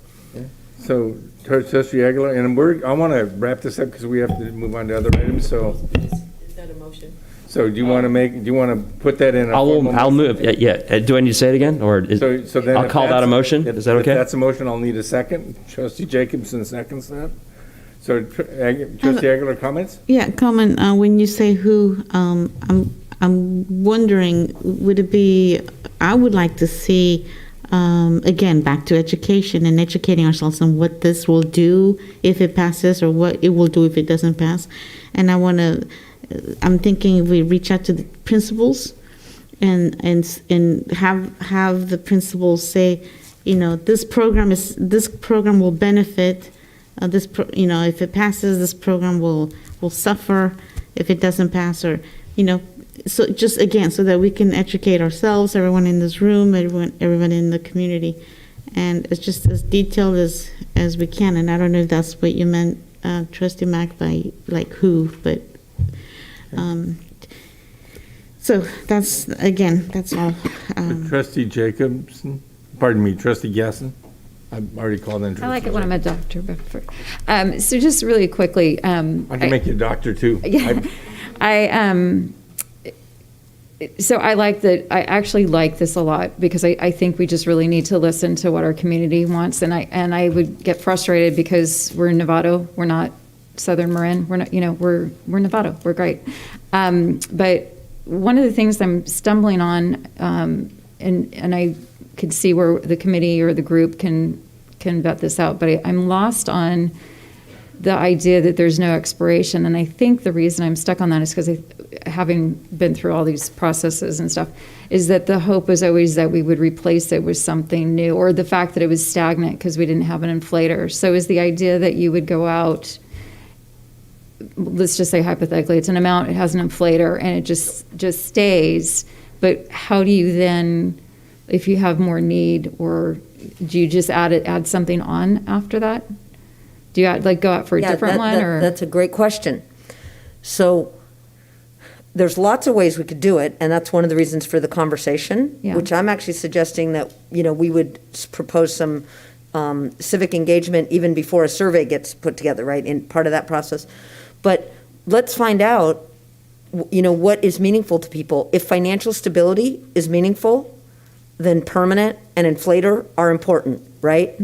So, Trustee Aguilar, and I want to wrap this up because we have to move on to other items. So, Is that a motion? So, do you want to put that in? I'll move. Yeah. Do I need to say it again, or so then I'll call that a motion? Is that okay? If that's a motion, I'll need a second. Trustee Jacobson seconds that. So, Trustee Aguilar, comments? Yeah, comment. When you say who, I'm wondering, would it be? I would like to see. Again, back to education and educating ourselves on what this will do if it passes or what it will do if it doesn't pass. And I'm thinking if we reach out to the principals and have the principals say, this program will benefit, if it passes, this program will suffer if it doesn't pass, or, so just again, so that we can educate ourselves, everyone in this room, everyone in the community, and it's just as detailed as we can. And I don't know if that's what you meant, Trustee Mack, by like who, but so that's all. Trustee Jacobson, pardon me, Trustee Gasson. I've already called in. I like it when I'm a doctor, but so just really quickly, I can make you a doctor too. Yeah, So I actually like this a lot, because I think we just really need to listen to what our community wants. And I would get frustrated because we're in Novato, we're not Southern Marin, we're not, we're Novato, we're great. But one of the things I'm stumbling on, and I could see where the committee or the group can vet this out, but I'm lost on the idea that there's no expiration. And I think the reason I'm stuck on that is because having been through all these processes and stuff, is that the hope was always that we would replace it with something new, or the fact that it was stagnant because we didn't have an inflator. So is the idea that you would go out, let's just say hypothetically, it's an amount, it has an inflator, and it just stays. But how do you then, if you have more need, or do you just add something on after that? Do you go out for a different one? Or That's a great question. So there's lots of ways we could do it, and that's one of the reasons for the conversation, which I'm actually suggesting that, we would propose some civic engagement even before a survey gets put together, right, in part of that process. But let's find out what is meaningful to people. If financial stability is meaningful, then permanent and inflator are important, right?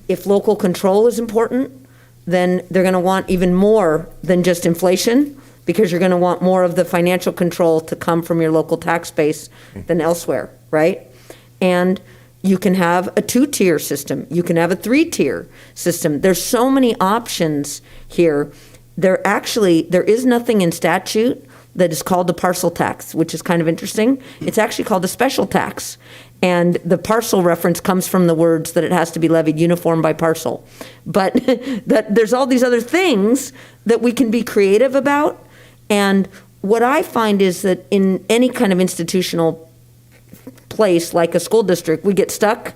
If local control is important, then they're going to want even more than just inflation, because you're going to want more of the financial control to come from your local tax base than elsewhere, right? And you can have a 2-tier system. You can have a 3-tier system. There's so many options here. There is nothing in statute that is called the parcel tax, which is kind of interesting. It's actually called a special tax. And the parcel reference comes from the words that it has to be levied uniform by parcel. But that there's all these other things that we can be creative about. And what I find is that in any kind of institutional place, like a school district, we get stuck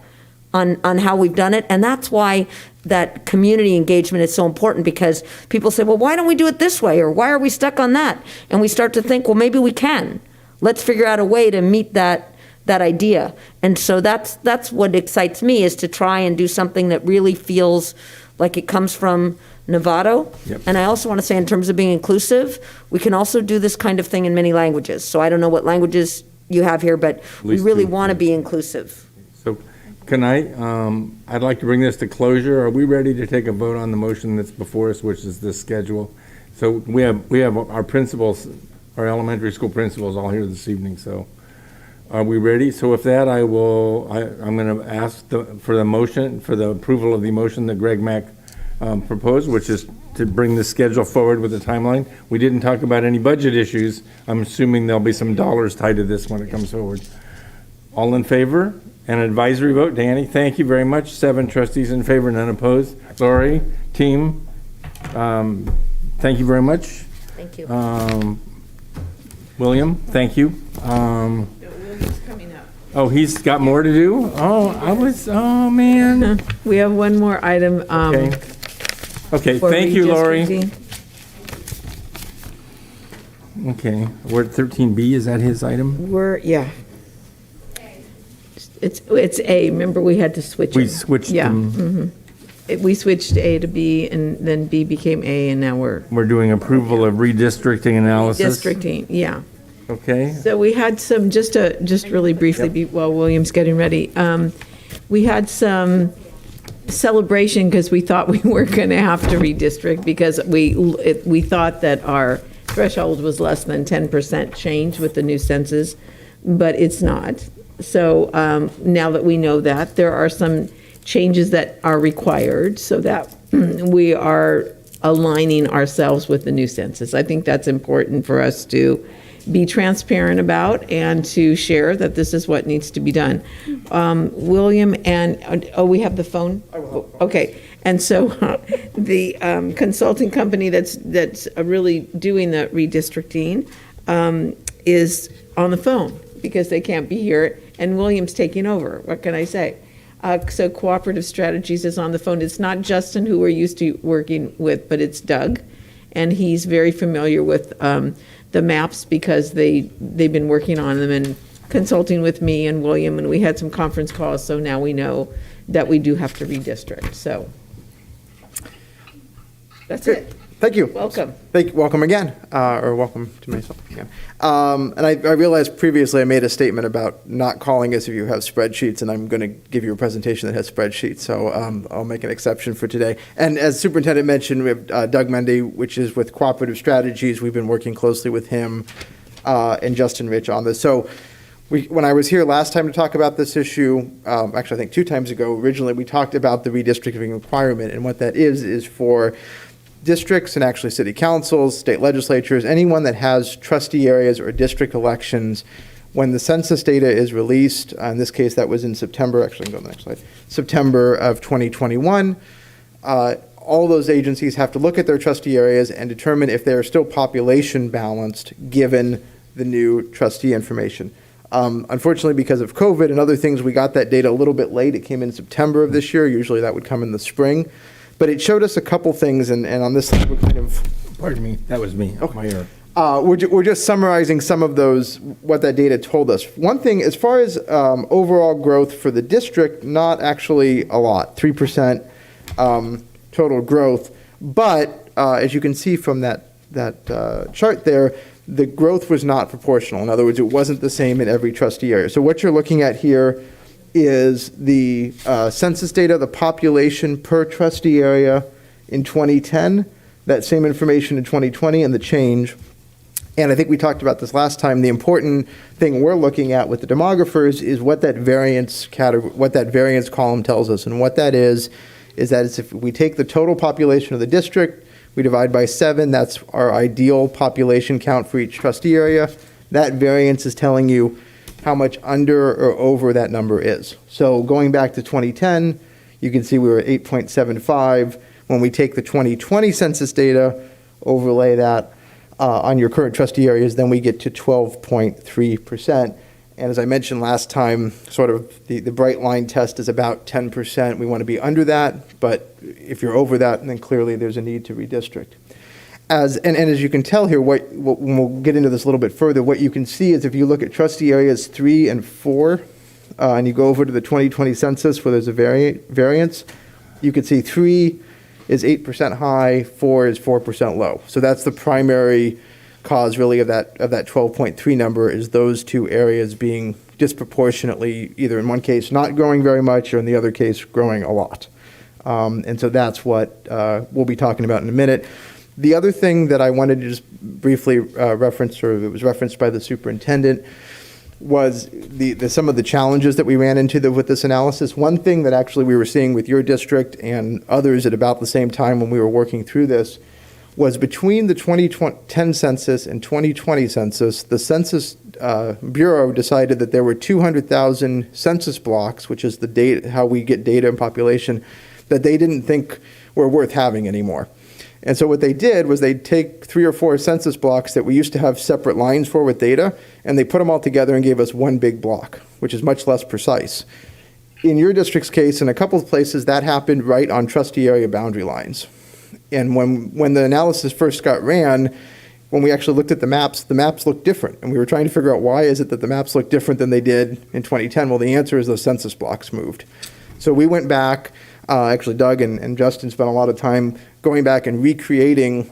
on how we've done it. And that's why that community engagement is so important, because people say, well, why don't we do it this way? Or why are we stuck on that? And we start to think, well, maybe we can. Let's figure out a way to meet that idea. And so that's what excites me, is to try and do something that really feels like it comes from Novato. Yep. And I also want to say, in terms of being inclusive, we can also do this kind of thing in many languages. So I don't know what languages you have here, but we really want to be inclusive. So can I'd like to bring this to closure. Are we ready to take a vote on the motion that's before us, which is this schedule? So we have our principals, our elementary school principals all here this evening, so are we ready? So with that, I'm going to ask for the motion, for the approval of the motion that Greg Mack proposed, which is to bring the schedule forward with the timeline. We didn't talk about any budget issues. I'm assuming there'll be some dollars tied to this when it comes forward. All in favor? An advisory vote. Danny, thank you very much. 7 trustees in favor, none opposed. Lori, team, thank you very much. Thank you. William, thank you. William's coming up. Oh, he's got more to do? Oh, man. We have one more item. Okay, for thank you, Lori. redistricting. Okay, we're at 13B, is that his item? Yeah. It's A, remember we had to switch We it. switched Yeah. them. We switched A to B, and then B became A, and now we're We're doing approval of redistricting analysis. districting, yeah. Okay, So we had some, just really briefly, while William's getting ready, we had some celebration because we thought we weren't going to have to redistrict, because we thought that our threshold was less than 10% change with the new census, but it's not. So now that we know that, there are some changes that are required so that we are aligning ourselves with the new census. I think that's important for us to be transparent about and to share that this is what needs to be done. William we have the phone? Okay. And so the consulting company that's really doing the redistricting is on the phone because they can't be here, and William's taking over. What can I say? So Cooperative Strategies is on the phone. It's not Justin, who we're used to working with, but it's Doug, and he's very familiar with the maps because they've been working on them and consulting with me and William, and we had some conference calls, so now we know that we do have to redistrict. So that's it. Thank you. Welcome. Welcome again, or welcome to myself again. And I realized previously I made a statement about not calling us if you have spreadsheets, and I'm going to give you a presentation that has spreadsheets, so I'll make an exception for today. And as Superintendent mentioned, we have Doug Mendy, which is with Cooperative Strategies. We've been working closely with him and Justin Rich on this. So when I was here last time to talk about this issue, actually I think 2 times ago, originally we talked about the redistricting requirement, and what that is for districts and actually city councils, state legislatures, anyone that has trustee areas or district elections, when the census data is released, in this case that was in September, actually I can go to the next slide, September of 2021, all those agencies have to look at their trustee areas and determine if they are still population balanced given the new trustee information. Unfortunately, because of COVID and other things, we got that data a little bit late. It came in September of this year. Usually that would come in the spring. But it showed us a couple things, and on this slide, we're kind of... Pardon me, that was me. Oh, my ear. We're just summarizing some of those, what that data told us. One thing, as far as overall growth for the district, not actually a lot, 3% total growth. But as you can see from that chart there, the growth was not proportional. In other words, it wasn't the same in every trustee area. So what you're looking at here is the census data, the population per trustee area in 2010, that same information in 2020, and the change. And I think we talked about this last time. The important thing we're looking at with the demographers is what that variance category, what that variance column tells us. And what that is that it's if we take the total population of the district, we divide by 7, that's our ideal population count for each trustee area. That variance is telling you how much under or over that number is. So going back to 2010, you can see we were at 8.75. When we take the 2020 census data, overlay that on your current trustee areas, then we get to 12.3%. And as I mentioned last time, sort of the bright line test is about 10%. We want to be under that, but if you're over that, then clearly there's a need to redistrict. And as you can tell here, when we'll get into this a little bit further, what you can see is if you look at trustee areas 3 and 4, and you go over to the 2020 census where there's a variance, you can see 3 is 8% high, 4 is 4% low. So that's the primary cause really of that 12.3 number, is those two areas being disproportionately, either in one case not growing very much or in the other case growing a lot. And so that's what we'll be talking about in a minute. The other thing that I wanted to just briefly reference, or it was referenced by the superintendent, was some of the challenges that we ran into with this analysis. One thing that actually we were seeing with your district and others at about the same time when we were working through this was between the 2010 census and 2020 census, the Census Bureau decided that there were 200,000 census blocks, which is the data, how we get data and population, that they didn't think were worth having anymore. And so what they did was they'd take 3 or 4 census blocks that we used to have separate lines for with data, and they put them all together and gave us one big block, which is much less precise. In your district's case, in a couple of places, that happened right on trustee area boundary lines. And when the analysis first got ran, when we actually looked at the maps looked different. And we were trying to figure out why is it that the maps look different than they did in 2010? Well, the answer is those census blocks moved. So we went back, actually Doug and Justin spent a lot of time going back and recreating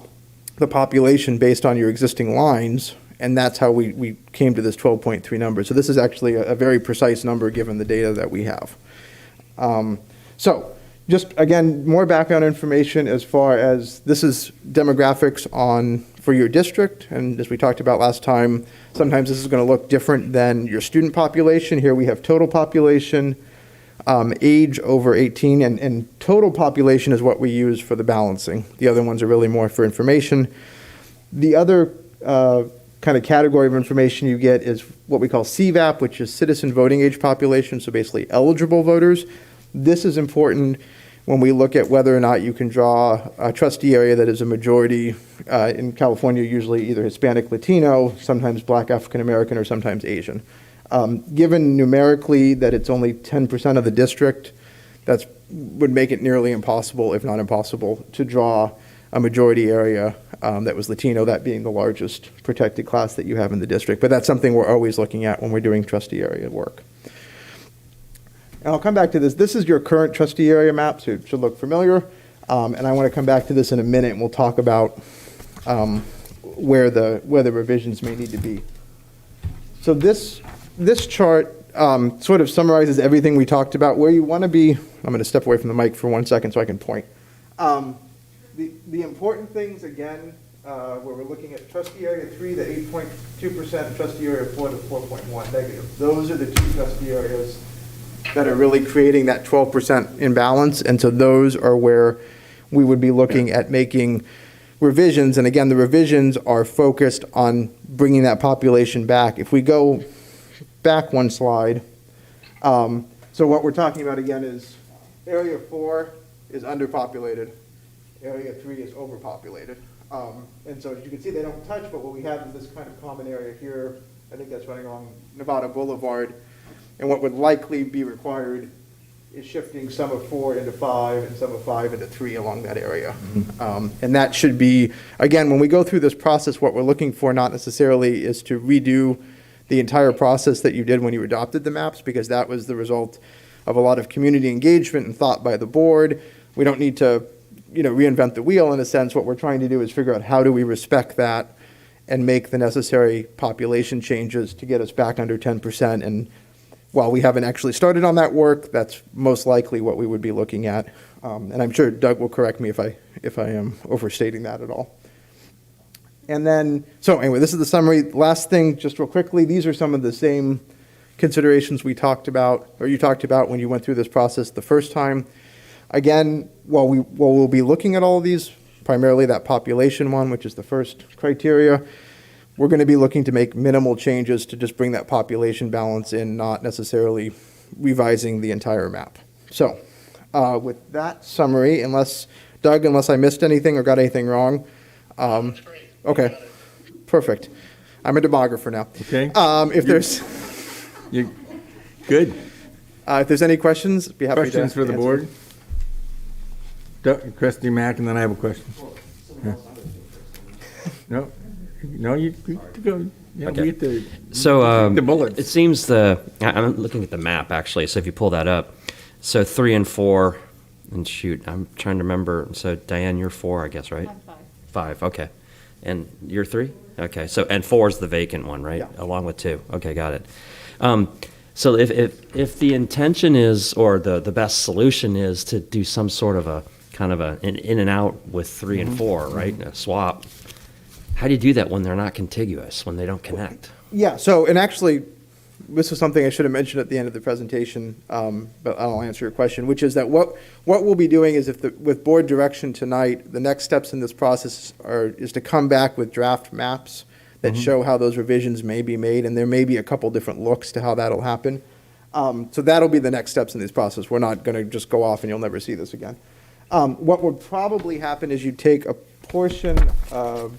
the population based on your existing lines, and that's how we came to this 12.3 number. So this is actually a very precise number given the data that we have. So just, again, more background information as far as this is demographics for your district, and as we talked about last time, sometimes this is going to look different than your student population. Here we have total population, age over 18, and total population is what we use for the balancing. The other ones are really more for information. The other kind of category of information you get is what we call CVAP, which is citizen voting age population, so basically eligible voters. This is important when we look at whether or not you can draw a trustee area that is a majority, in California, usually either Hispanic, Latino, sometimes Black, African American, or sometimes Asian. Given numerically that it's only 10% of the district, that would make it nearly impossible, if not impossible, to draw a majority area that was Latino, that being the largest protected class that you have in the district. But that's something we're always looking at when we're doing trustee area work. And I'll come back to this. This is your current trustee area map, so it should look familiar. And I want to come back to this in a minute, and we'll talk about where the revisions may need to be. So this chart sort of summarizes everything we talked about. Where you want to be, I'm going to step away from the mic for 1 second so I can point. The important things, again, where we're looking at trustee area 3, the 8.2%, trustee area 4, the 4.1 negative. Those are the 2 trustee areas that are really creating that 12% imbalance. And so those are where we would be looking at making revisions. And again, the revisions are focused on bringing that population back. If we go back 1 slide, so what we're talking about again is area 4 is underpopulated, area 3 is overpopulated. And so as you can see, they don't touch, but what we have is this kind of common area here. I think that's running along Nevada Boulevard. And what would likely be required is shifting some of 4 into 5 and some of 5 into 3 along that area. And that should be, again, when we go through this process, what we're looking for not necessarily is to redo the entire process that you did when you adopted the maps, because that was the result of a lot of community engagement and thought by the board. We don't need to reinvent the wheel in a sense. What we're trying to do is figure out how do we respect that and make the necessary population changes to get us back under 10%. And while we haven't actually started on that work, that's most likely what we would be looking at. And I'm sure Doug will correct me if I am overstating that at all. And then, so anyway, this is the summary. Last thing, just real quickly, these are some of the same considerations we talked about, or you talked about when you went through this process the first time. Again, while we'll be looking at all of these, primarily that population one, which is the first criteria, we're going to be looking to make minimal changes to just bring that population balance in, not necessarily revising the entire map. So with that summary, unless I missed anything or got anything wrong. Okay, perfect. I'm a demographer now. Okay. If there's... You good? If there's any questions, be happy to Questions for the answer. board? Trustee Mack, and then I have a question. Yeah. No, you go. Yeah, Okay. we get the, So the bullets. it seems I'm looking at the map actually. So if you pull that up, so 3 and 4, and shoot, I'm trying to remember. So Diane, you're 4, I guess, right? I'm 5. 5, okay. And you're 3? Okay. So and 4 is the vacant one, right? Yeah. Along with 2. Okay, got it. So if the intention is, or the best solution is to do some sort of a kind of an in and out with 3 and 4, right? A swap. How do you do that when they're not contiguous, when they don't connect? Yeah, so, and actually, this was something I should have mentioned at the end of the presentation, but I'll answer your question, which is that what we'll be doing is with board direction tonight, the next steps in this process is to come back with draft maps that show how those revisions may be made, and there may be a couple different looks to how that'll happen. So that'll be the next steps in this process. We're not going to just go off and you'll never see this again. What would probably happen is you take a portion of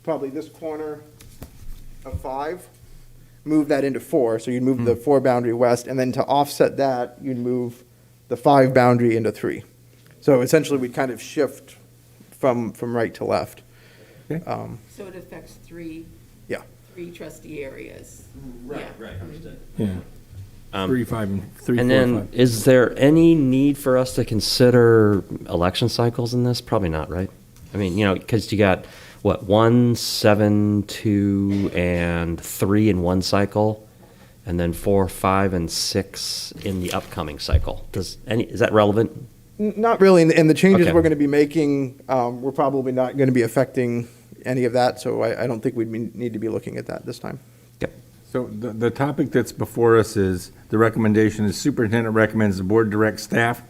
probably this corner of 5, move that into 4, so you'd move the 4 boundary west, and then to offset that, you'd move the 5 boundary into 3. So essentially, we'd kind of shift from right to left. Okay. So it affects 3 trustee areas. Right, understood. Yeah. 3, 5, and 3, 4, And then, 5. is there any need for us to consider election cycles in this? Probably not, right? I mean, because you got, 1, 7, 2, and 3 in one cycle, and then 4, 5, and 6 in the upcoming cycle. Is that relevant? Not really, and the changes Okay. we're going to be making, we're probably not going to be affecting any of that, so I don't think we'd need to be looking at that this time. Yep. So the topic that's before us is, the recommendation is superintendent recommends the board direct staff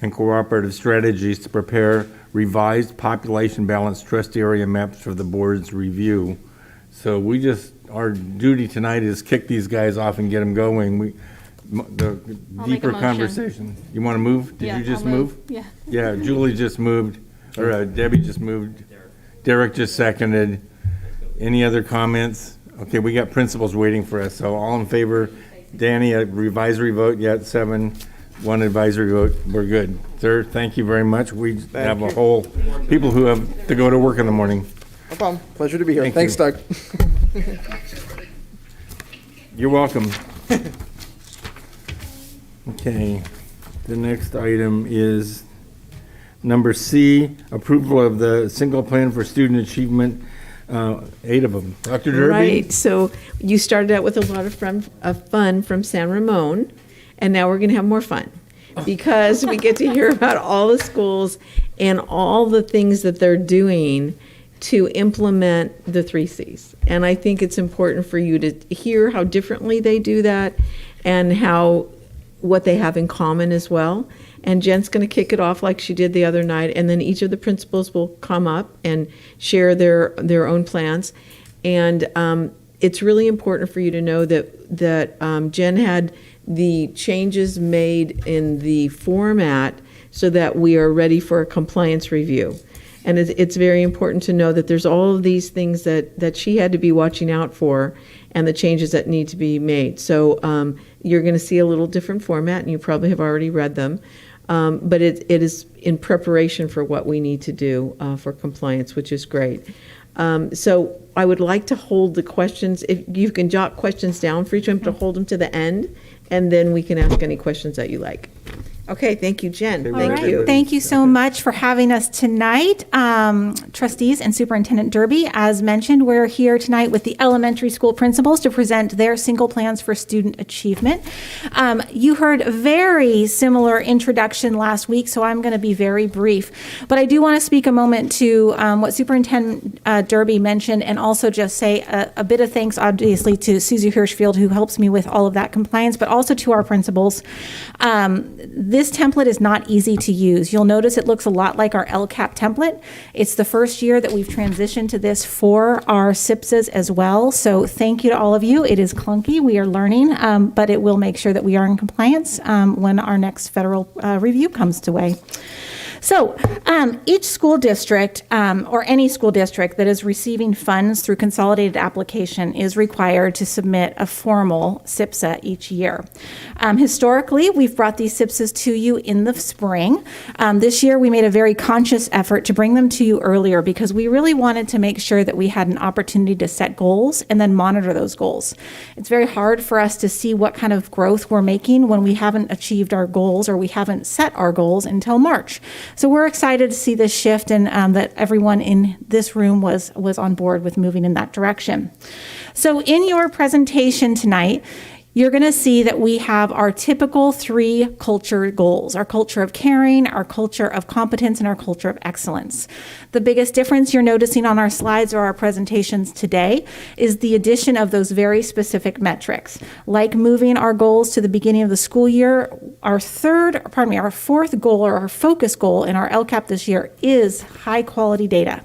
and cooperative strategies to prepare revised population balance trustee area maps for the board's review. So our duty tonight is kick these guys off and get them going. The I'll make a deeper motion. conversation. You want to move? Did Yeah, you just I'll move? Yeah. Yeah, Julie just moved, or Debbie just moved. Derek just seconded. Any other comments? Okay, we got principals waiting for us, so all in favor? Danny, a revisory vote, yet 7, 1 advisory vote, we're good. Sir, thank you very much. We have a whole, people who have to go to work in the morning. No problem. Pleasure to be here. Thank Thanks, you. Doug. You're welcome. Okay, the next item is number C, approval of the single plan for student achievement, 8 of them. Dr. Derby? Right, so you started out with a lot of fun from San Ramon, and now we're going to have more fun because we get to hear about all the schools and all the things that they're doing to implement the 3 Cs. And I think it's important for you to hear how differently they do that and what they have in common as well. And Jen's going to kick it off like she did the other night, and then each of the principals will come up and share their own plans. And it's really important for you to know that Jen had the changes made in the format so that we are ready for a compliance review. And it's very important to know that there's all of these things that she had to be watching out for and the changes that need to be made. So you're going to see a little different format, and you probably have already read them. But it is in preparation for what we need to do for compliance, which is great. So I would like to hold the questions. If you can jot questions down for each one, to hold them to the end, and then we can ask any questions that you like. Okay, thank you, Jen. Okay, Thank well, you. Thank you so much for having us tonight. Trustees and Superintendent Derby, as mentioned, we're here tonight with the elementary school principals to present their single plans for student achievement. You heard a very similar introduction last week, so I'm going to be very brief. But I do want to speak a moment to what Superintendent Derby mentioned, and also just say a bit of thanks, obviously, to Susie Hirschfield, who helps me with all of that compliance, but also to our principals. This template is not easy to use. You'll notice it looks a lot like our LCAP template. It's the first year that we've transitioned to this for our SIPSs as well. So thank you to all of you. It is clunky. We are learning, but it will make sure that we are in compliance when our next federal review comes to way. So each school district or any school district that is receiving funds through consolidated application is required to submit a formal SIPSA each year. Historically, we've brought these SIPSas to you in the spring. This year, we made a very conscious effort to bring them to you earlier because we really wanted to make sure that we had an opportunity to set goals and then monitor those goals. It's very hard for us to see what kind of growth we're making when we haven't achieved our goals or we haven't set our goals until March. So we're excited to see this shift and that everyone in this room was on board with moving in that direction. So in your presentation tonight, you're going to see that we have our typical 3 culture goals: our culture of caring, our culture of competence, and our culture of excellence. The biggest difference you're noticing on our slides or our presentations today is the addition of those very specific metrics, like moving our goals to the beginning of the school year. Our 4th goal, or our focus goal in our LCAP this year, is high quality data,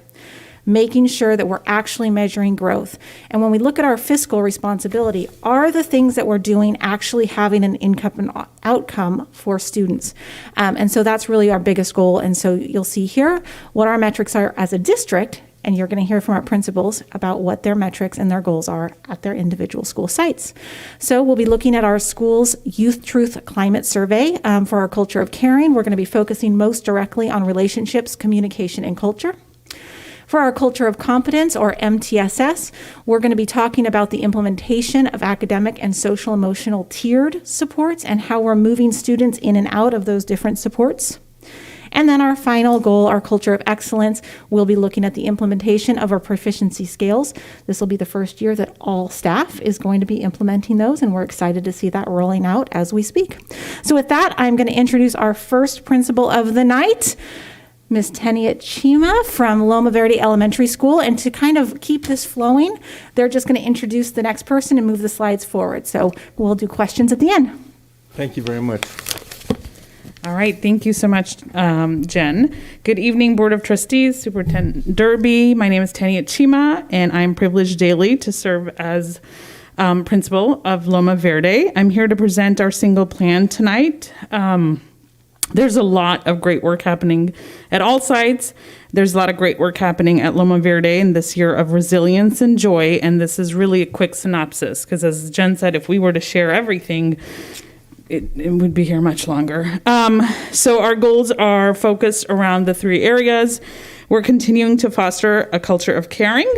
making sure that we're actually measuring growth. And when we look at our fiscal responsibility, are the things that we're doing actually having an income and outcome for students? And so that's really our biggest goal. And so you'll see here what our metrics are as a district, and you're going to hear from our principals about what their metrics and their goals are at their individual school sites. So we'll be looking at our school's Youth Truth Climate Survey for our culture of caring. We're going to be focusing most directly on relationships, communication, and culture. For our culture of competence, or MTSS, we're going to be talking about the implementation of academic and social emotional tiered supports and how we're moving students in and out of those different supports. And then our final goal, our culture of excellence, we'll be looking at the implementation of our proficiency scales. This will be the first year that all staff is going to be implementing those, and we're excited to see that rolling out as we speak. So with that, I'm going to introduce our first principal of the night, Ms. Tenia Chima from Loma Verde Elementary School. And to kind of keep this flowing, they're just going to introduce the next person and move the slides forward. So we'll do questions at the end. Thank you very much. All right, thank you so much, Jen. Good evening, Board of Trustees, Superintendent Derby. My name is Tenia Chima, and I'm privileged daily to serve as principal of Loma Verde. I'm here to present our single plan tonight. There's a lot of great work happening at all sites. There's a lot of great work happening at Loma Verde in this year of resilience and joy, and this is really a quick synopsis, because as Jen said, if we were to share everything, it would be here much longer. So our goals are focused around the 3 areas. We're continuing to foster a culture of caring.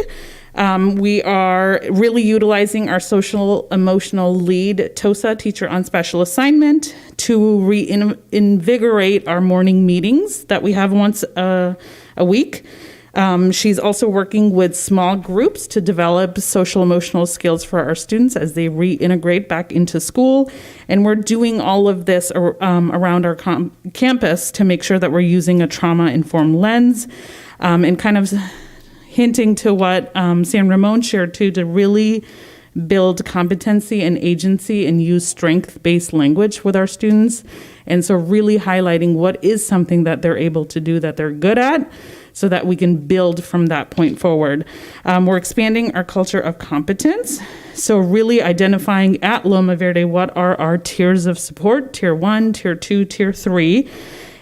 We are really utilizing our social emotional lead, TOSA, teacher on special assignment, to reinvigorate our morning meetings that we have once a week. She's also working with small groups to develop social emotional skills for our students as they reintegrate back into school. And we're doing all of this around our campus to make sure that we're using a trauma-informed lens, and kind of hinting to what San Ramon shared too, to really build competency and agency and use strength-based language with our students. And so really highlighting what is something that they're able to do, that they're good at, so that we can build from that point forward. We're expanding our culture of competence. So really identifying at Loma Verde what are our tiers of support, tier 1, tier 2, tier 3,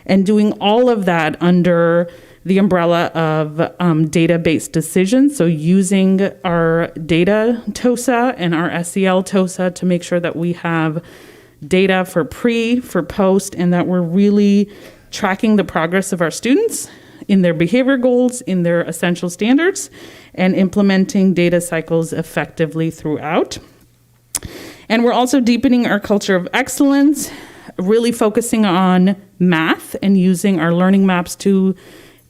and doing all of that under the umbrella of data-based decisions. So using our data TOSA and our SEL TOSA to make sure that we have data for pre, for post, and that we're really tracking the progress of our students in their behavior goals, in their essential standards, and implementing data cycles effectively throughout. And we're also deepening our culture of excellence. really focusing on math and using our learning maps to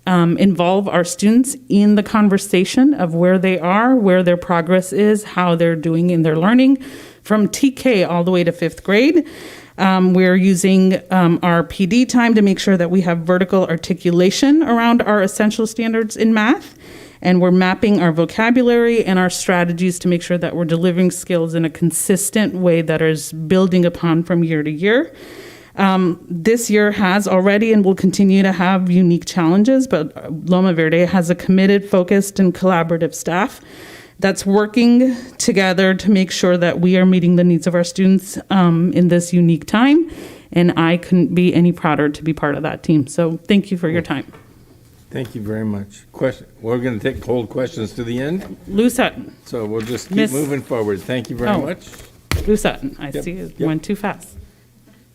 involve our students in the conversation of where they are, where their progress is, how they're doing in their learning, from TK all the way to 5th grade. We're using our PD time to make sure that we have vertical articulation around our essential standards in math. And we're mapping our vocabulary and our strategies to make sure that we're delivering skills in a consistent way that is building upon from year to year. This year has already and will continue to have unique challenges, but Loma Verde has a committed, focused, and collaborative staff that's working together to make sure that we are meeting the needs of our students in this unique time. And I couldn't be any prouder to be part of that team. So thank you for your time. Thank you very much. We're going to take cold questions to the end. Lou Sutton. So we'll just keep moving forward. Thank you very much. Lou Sutton. I see it went too fast.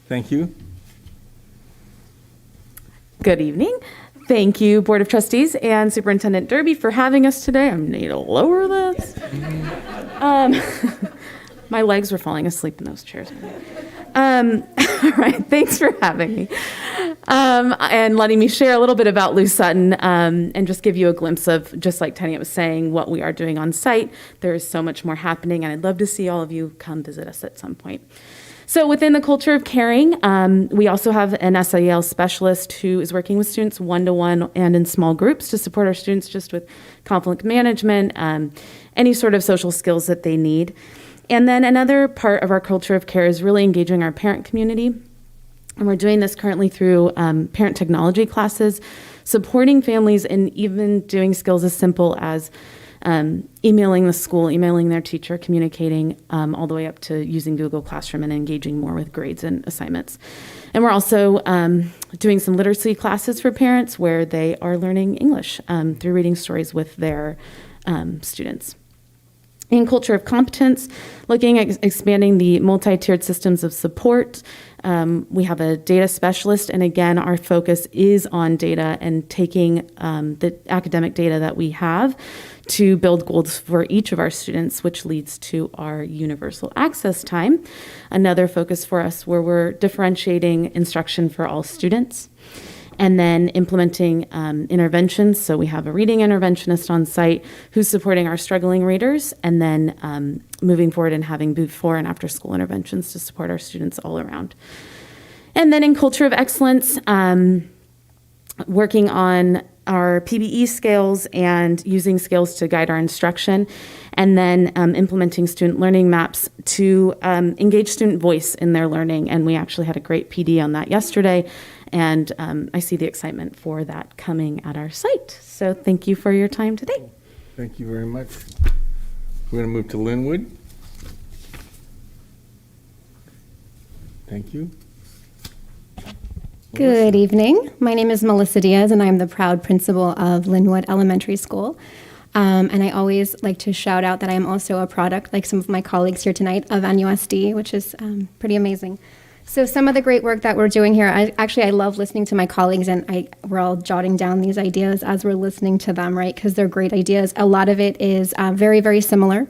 Thank you. Good evening. Thank you, Board of Trustees and Superintendent Derby, for having us today. I need to lower this. My legs were falling asleep in those chairs. All right, thanks for having me. And letting me share a little bit about Lou Sutton and just give you a glimpse of, just like Tanya was saying, what we are doing on site. There is so much more happening, and I'd love to see all of you come visit us at some point. So within the culture of caring, we also have an SIL specialist who is working with students one-to-one and in small groups to support our students just with conflict management, any sort of social skills that they need. And then another part of our culture of care is really engaging our parent community. And we're doing this currently through parent technology classes, supporting families, and even doing skills as simple as emailing the school, emailing their teacher, communicating all the way up to using Google Classroom and engaging more with grades and assignments. And we're also doing some literacy classes for parents where they are learning English through reading stories with their students. In culture of competence, looking at expanding the multi-tiered systems of support. We have a data specialist, and again, our focus is on data and taking the academic data that we have to build goals for each of our students, which leads to our universal access time. Another focus for us where we're differentiating instruction for all students. And then implementing interventions. So we have a reading interventionist on site who's supporting our struggling readers, and then moving forward and having before and after school interventions to support our students all around. And then in culture of excellence, working on our PBE scales and using scales to guide our instruction, and then implementing student learning maps to engage student voice in their learning. And we actually had a great PD on that yesterday. And I see the excitement for that coming at our site. So thank you for your time today. Thank you very much. We're going to move to Linwood. Thank you. Good evening. My name is Melissa Diaz, and I'm the proud principal of Linwood Elementary School. And I always like to shout out that I am also a product, like some of my colleagues here tonight, of NUSD, which is pretty amazing. So some of the great work that we're doing here, I love listening to my colleagues, and we're all jotting down these ideas as we're listening to them, right? Because they're great ideas. A lot of it is very, very similar.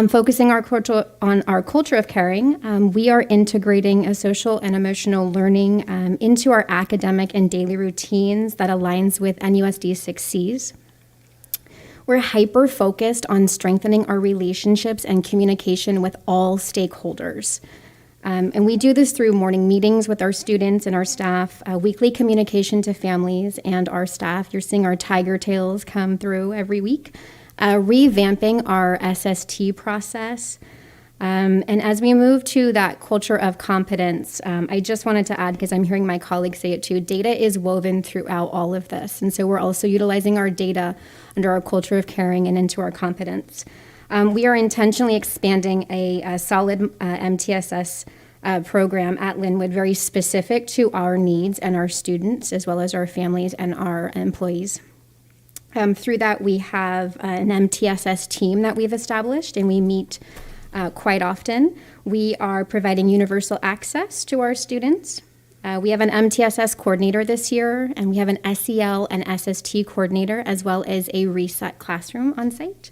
Focusing on our culture of caring, we are integrating a social and emotional learning into our academic and daily routines that aligns with NUSD 6 Cs. We're hyper-focused on strengthening our relationships and communication with all stakeholders. And we do this through morning meetings with our students and our staff, weekly communication to families and our staff. You're seeing our tiger tails come through every week. Revamping our SST process. And as we move to that culture of competence, I just wanted to add, because I'm hearing my colleagues say it too, data is woven throughout all of this. And so we're also utilizing our data under our culture of caring and into our competence. We are intentionally expanding a solid MTSS program at Linwood, very specific to our needs and our students, as well as our families and our employees. Through that, we have an MTSS team that we've established, and we meet quite often. We are providing universal access to our students. We have an MTSS coordinator this year, and we have an SEL and SST coordinator, as well as a reset classroom on site.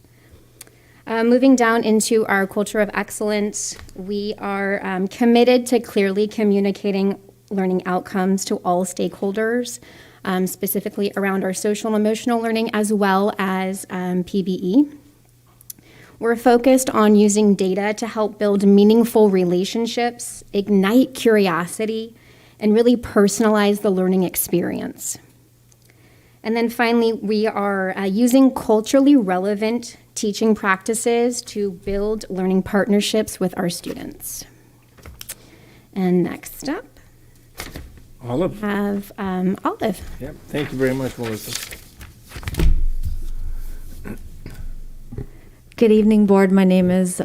Moving down into our culture of excellence, we are committed to clearly communicating learning outcomes to all stakeholders, specifically around our social and emotional learning as well as PBE. We're focused on using data to help build meaningful relationships, ignite curiosity, and really personalize the learning experience. And then finally, we are using culturally relevant teaching practices to build learning partnerships with our students. And next up, Olive. we have Olive. Yep. Thank you very much, Melissa. Good evening, board. My name is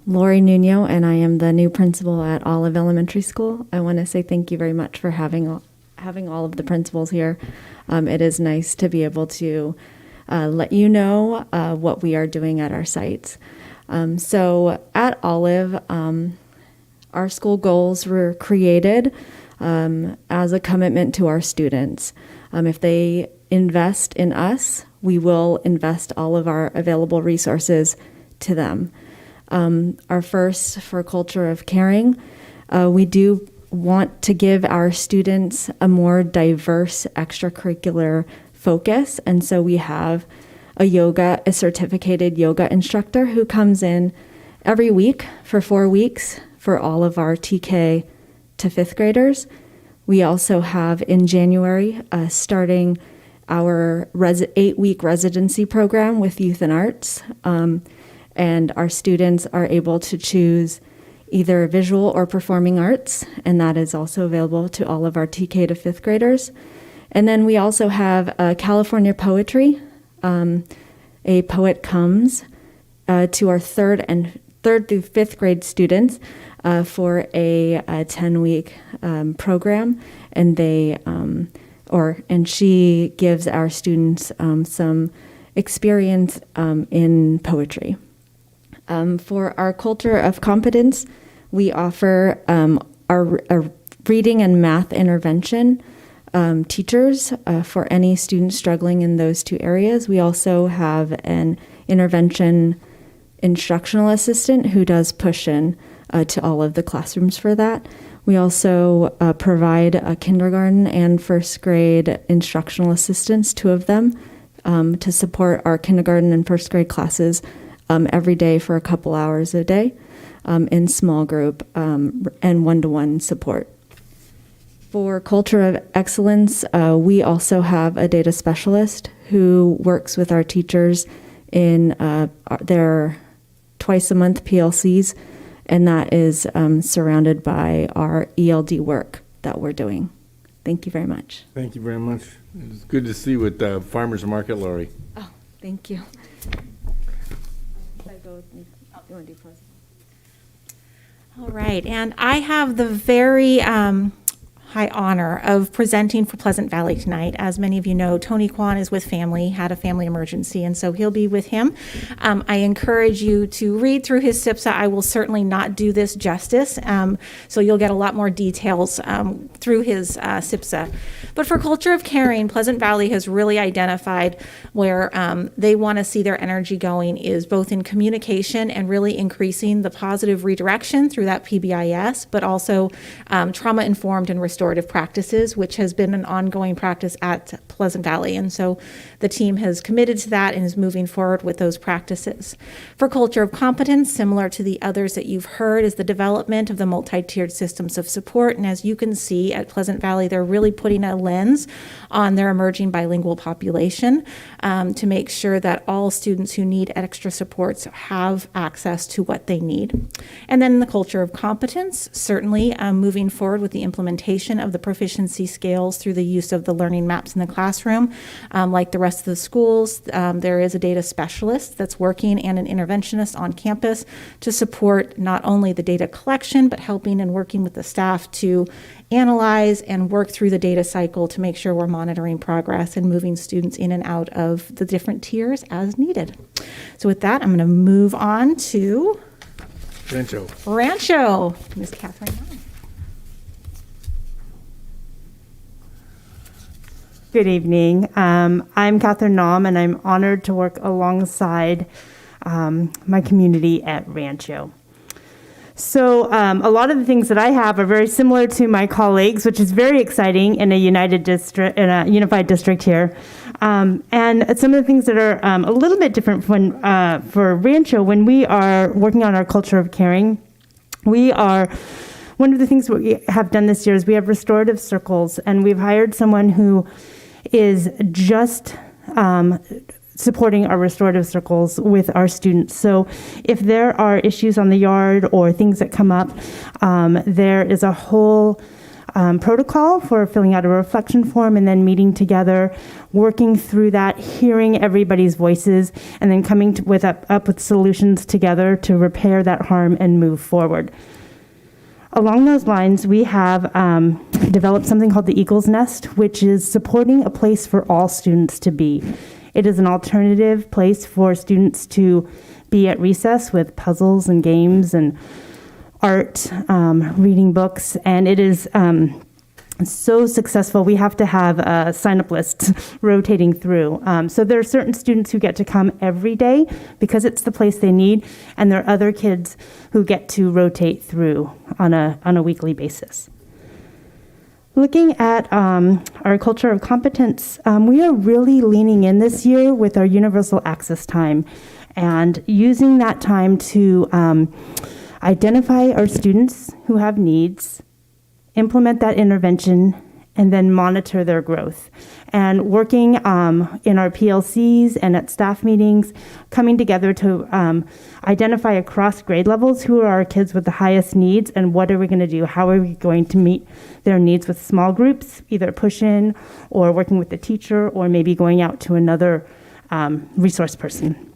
Lori Nuno, and I am the new principal at Olive Elementary School. I want to say thank you very much for having all of the principals here. It is nice to be able to let you know what we are doing at our sites. So at Olive, our school goals were created as a commitment to our students. If they invest in us, we will invest all of our available resources to them. Our first, for culture of caring, we do want to give our students a more diverse extracurricular focus. And so we have a certificated yoga instructor who comes in every week for 4 weeks for all of our TK to 5th graders. We also have in January starting our 8-week residency program with Youth and Arts. And our students are able to choose either visual or performing arts, and that is also available to all of our TK to 5th graders. And then we also have California Poetry. A poet comes to our 3rd through 5th grade students for a 10-week program, and and she gives our students some experience in poetry. For our culture of competence, we offer our reading and math intervention teachers for any student struggling in those 2 areas. We also have an intervention instructional assistant who does push-in to all of the classrooms for that. We also provide a kindergarten and 1st grade instructional assistants, 2 of them, to support our kindergarten and 1st grade classes every day for a couple hours a day in small group and one-to-one support. For culture of excellence, we also have a data specialist who works with our teachers in their twice-a-month PLCs, and that is surrounded by our ELD work that we're doing. Thank you very much. Thank you very much. It's good to see you with the Farmers Market, Lori. Oh, thank you. Should I go with you? You want to do Pleasant? All right, and I have the very high honor of presenting for Pleasant Valley tonight. As many of you know, Tony Kwan is with family, had a family emergency, and so he'll be with him. I encourage you to read through his SIPSA. I will certainly not do this justice, so you'll get a lot more details through his SIPSA. But for culture of caring, Pleasant Valley has really identified where they want to see their energy going is both in communication and really increasing the positive redirection through that PBIS, but also trauma-informed and restorative practices, which has been an ongoing practice at Pleasant Valley. And so the team has committed to that and is moving forward with those practices. For culture of competence, similar to the others that you've heard, is the development of the multi-tiered systems of support. And as you can see at Pleasant Valley, they're really putting a lens on their emerging bilingual population to make sure that all students who need extra supports have access to what they need. And then the culture of competence, certainly moving forward with the implementation of the proficiency scales through the use of the learning maps in the classroom. Like the rest of the schools, there is a data specialist that's working and an interventionist on campus to support not only the data collection, but helping and working with the staff to analyze and work through the data cycle to make sure we're monitoring progress and moving students in and out of the different tiers as needed. So with that, I'm going to move on to Rancho. Ms. Catherine. Good evening. I'm Catherine Naum, and I'm honored to work alongside my community at Rancho. So a lot of the things that I have are very similar to my colleagues, which is very exciting in a unified district here. And some of the things that are a little bit different for Rancho, when we are working on our culture of caring, one of the things we have done this year is we have restorative circles, and we've hired someone who is just supporting our restorative circles with our students. So if there are issues on the yard or things that come up, there is a whole protocol for filling out a reflection form and then meeting together, working through that, hearing everybody's voices, and then coming up with solutions together to repair that harm and move forward. Along those lines, we have developed something called the Eagle's Nest, which is supporting a place for all students to be. It is an alternative place for students to be at recess with puzzles and games and art, reading books, and it is so successful. We have to have sign-up lists rotating through. So there are certain students who get to come every day because it's the place they need, and there are other kids who get to rotate through on a weekly basis. Looking at our culture of competence, we are really leaning in this year with our universal access time and using that time to identify our students who have needs, implement that intervention, and then monitor their growth. And working in our PLCs and at staff meetings, coming together to identify across grade levels who are our kids with the highest needs and what are we going to do? How are we going to meet their needs with small groups, either push-in or working with the teacher or maybe going out to another resource person.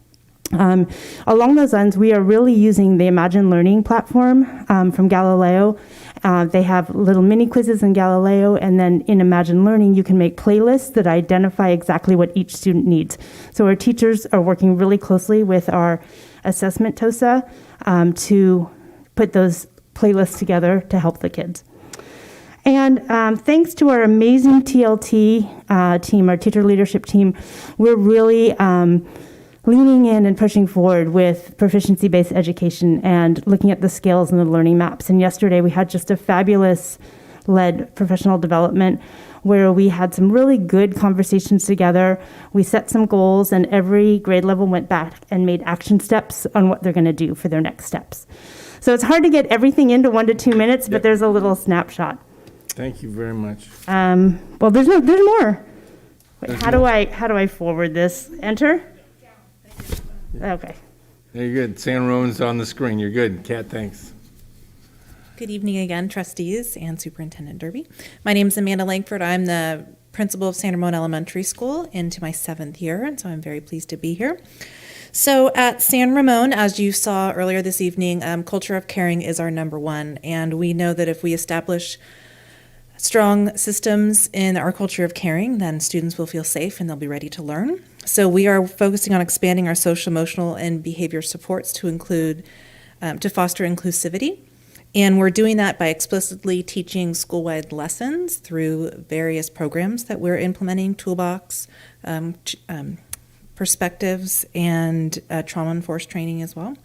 Along those lines, we are really using the Imagine Learning platform from Galileo. They have little mini quizzes in Galileo, and then in Imagine Learning, you can make playlists that identify exactly what each student needs. So our teachers are working really closely with our assessment TOSA to put those playlists together to help the kids. And thanks to our amazing TLT team, our teacher leadership team, we're really leaning in and pushing forward with proficiency-based education and looking at the skills and the learning maps. And yesterday we had just a fabulous led professional development where we had some really good conversations together. We set some goals and every grade level went back and made action steps on what they're going to do for their next steps. So it's hard to get everything into 1 to 2 minutes, but there's a little snapshot. Thank you very much. Well, there's more. Wait, how do I forward this? Enter? Okay. You're good. San Rome's on the screen. You're good. Kat, thanks. Good evening again, trustees and Superintendent Derby. My name is Amanda Langford. I'm the principal of San Ramon Elementary School into my 7th year, and so I'm very pleased to be here. So at San Ramon, as you saw earlier this evening, culture of caring is our number one, and we know that if we establish strong systems in our culture of caring, then students will feel safe and they'll be ready to learn. So we are focusing on expanding our social, emotional, and behavior supports to include, to foster inclusivity. And we're doing that by explicitly teaching school-wide lessons through various programs that we're implementing, Toolbox, Perspectives, and trauma-enforced training as well.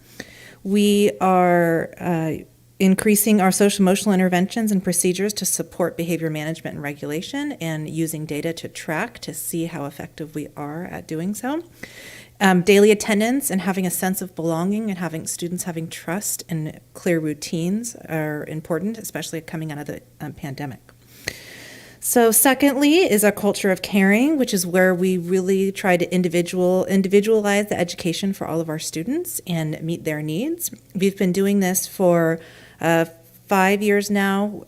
We are increasing our social emotional interventions and procedures to support behavior management and regulation and using data to track to see how effective we are at doing so. Daily attendance and having a sense of belonging and having students having trust and clear routines are important, especially coming out of the pandemic. So secondly is our culture of caring, which is where we really try to individualize the education for all of our students and meet their needs. We've been doing this for 5 years now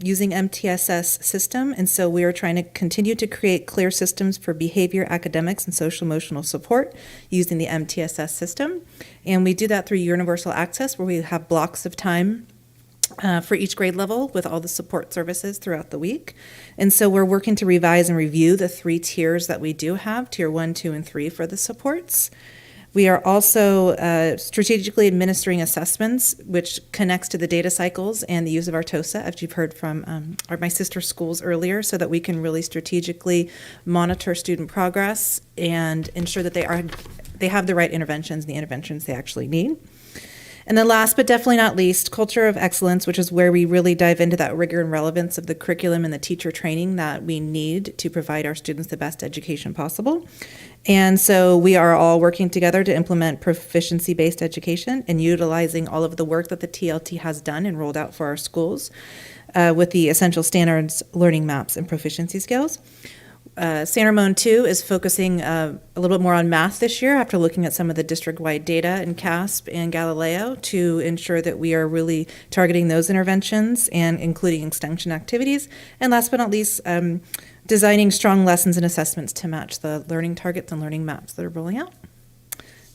using MTSS system, and so we are trying to continue to create clear systems for behavior, academics, and social emotional support using the MTSS system. And we do that through universal access, where we have blocks of time for each grade level with all the support services throughout the week. And so we're working to revise and review the 3 tiers that we do have, tier 1, 2, and 3 for the supports. We are also strategically administering assessments, which connects to the data cycles and the use of our TOSA, as you've heard from my sister schools earlier, so that we can really strategically monitor student progress and ensure that they are they have the right interventions and the interventions they actually need. And then last but definitely not least, culture of excellence, which is where we really dive into that rigor and relevance of the curriculum and the teacher training that we need to provide our students the best education possible. And so we are all working together to implement proficiency-based education and utilizing all of the work that the TLT has done and rolled out for our schools with the essential standards, learning maps, and proficiency scales. San Ramon 2 is focusing a little bit more on math this year after looking at some of the district-wide data in CASP and Galileo to ensure that we are really targeting those interventions and including extension activities. And last but not least, designing strong lessons and assessments to match the learning targets and learning maps that are rolling out.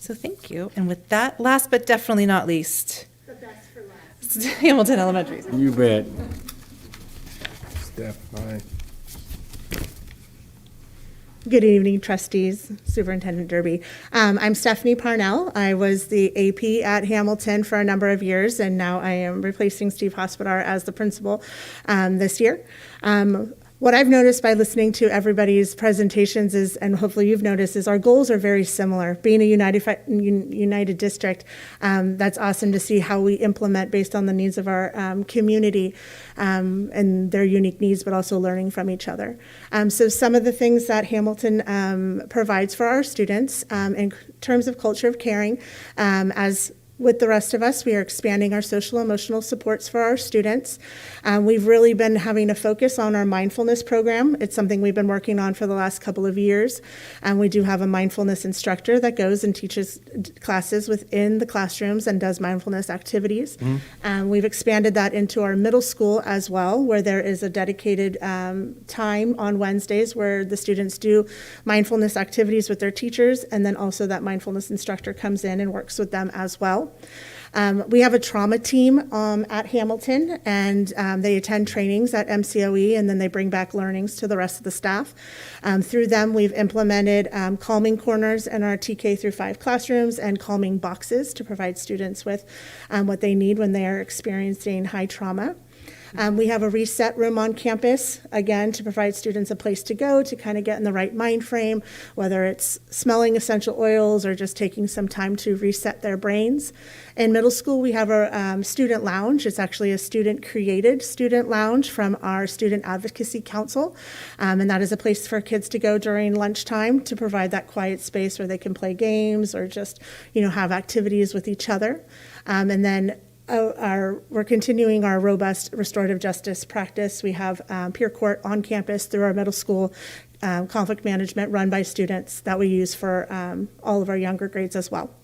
So thank you. And with that, last but definitely not least, the best for last. Hamilton Elementary. You bet. Steph, hi. Good evening, trustees, Superintendent Derby. I'm Stephanie Parnell. I was the AP at Hamilton for a number of years, and now I am replacing Steve Hospodar as the principal this year. What I've noticed by listening to everybody's presentations is, and hopefully you've noticed, is our goals are very similar. Being a united district, that's awesome to see how we implement based on the needs of our community and their unique needs, but also learning from each other. So some of the things that Hamilton provides for our students in terms of culture of caring, as with the rest of us, we are expanding our social emotional supports for our students. We've really been having a focus on our mindfulness program. It's something we've been working on for the last couple of years. We do have a mindfulness instructor that goes and teaches classes within the classrooms and does mindfulness activities. We've expanded that into our middle school as well, where there is a dedicated time on Wednesdays where the students do mindfulness activities with their teachers, and then also that mindfulness instructor comes in and works with them as well. We have a trauma team at Hamilton, and they attend trainings at MCOE, and then they bring back learnings to the rest of the staff. Through them, we've implemented calming corners in our TK through 5 classrooms and calming boxes to provide students with what they need when they are experiencing high trauma. We have a reset room on campus, again, to provide students a place to go to kind of get in the right mind frame, whether it's smelling essential oils or just taking some time to reset their brains. In middle school, we have a student lounge. It's actually a student-created student lounge from our Student Advocacy Council, and that is a place for kids to go during lunchtime to provide that quiet space where they can play games or just, have activities with each other. And then we're continuing our robust restorative justice practice. We have peer court on campus through our middle school conflict management run by students that we use for all of our younger grades as well.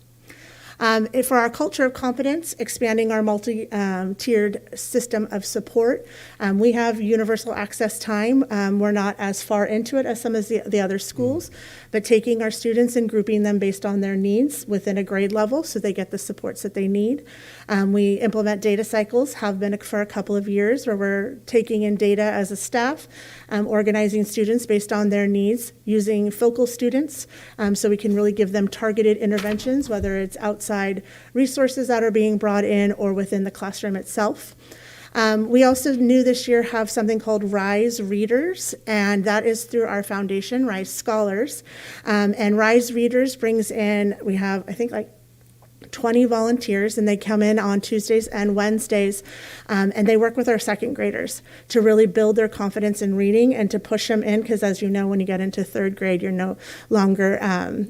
For our culture of competence, expanding our multi-tiered system of support, we have universal access time. We're not as far into it as some of the other schools, but taking our students and grouping them based on their needs within a grade level so they get the supports that they need. We implement data cycles, have been for a couple of years, where we're taking in data as a staff, organizing students based on their needs, using focal students so we can really give them targeted interventions, whether it's outside resources that are being brought in or within the classroom itself. We also new this year have something called RISE Readers, and that is through our foundation, RISE Scholars. And RISE Readers brings in, we have, I think, like 20 volunteers, and they come in on Tuesdays and Wednesdays, and they work with our second graders to really build their confidence in reading and to push them in, because as you know, when you get into third grade, you're no longer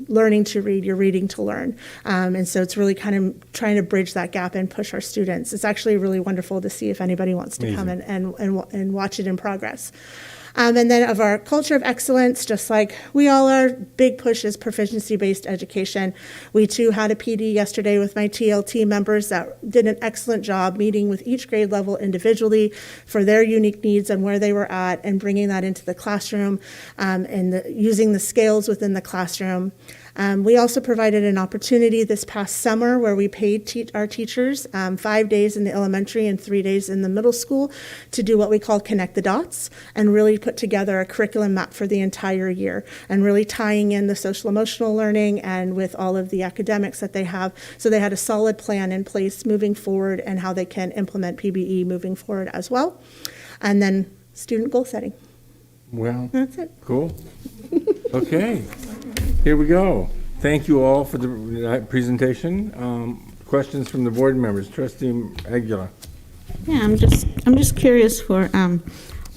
learning to read, you're reading to learn. And so it's really kind of trying to bridge that gap and push our students. It's actually really wonderful to see if anybody wants to come in and watch it in progress. And then of our culture of excellence, just like we all are, big push is proficiency-based education. We too had a PD yesterday with my TLT members that did an excellent job meeting with each grade level individually for their unique needs and where they were at, and bringing that into the classroom and using the scales within the classroom. We also provided an opportunity this past summer where we paid our teachers 5 days in the elementary and 3 days in the middle school to do what we call connect the dots and really put together a curriculum map for the entire year and really tying in the social emotional learning and with all of the academics that they have. So they had a solid plan in place moving forward and how they can implement PBE moving forward as well. And then student goal setting. Well, that's it. Cool. Okay. Here we go. Thank you all for the presentation. Questions from the board members? Trustee Aguilar. Yeah, I'm just curious for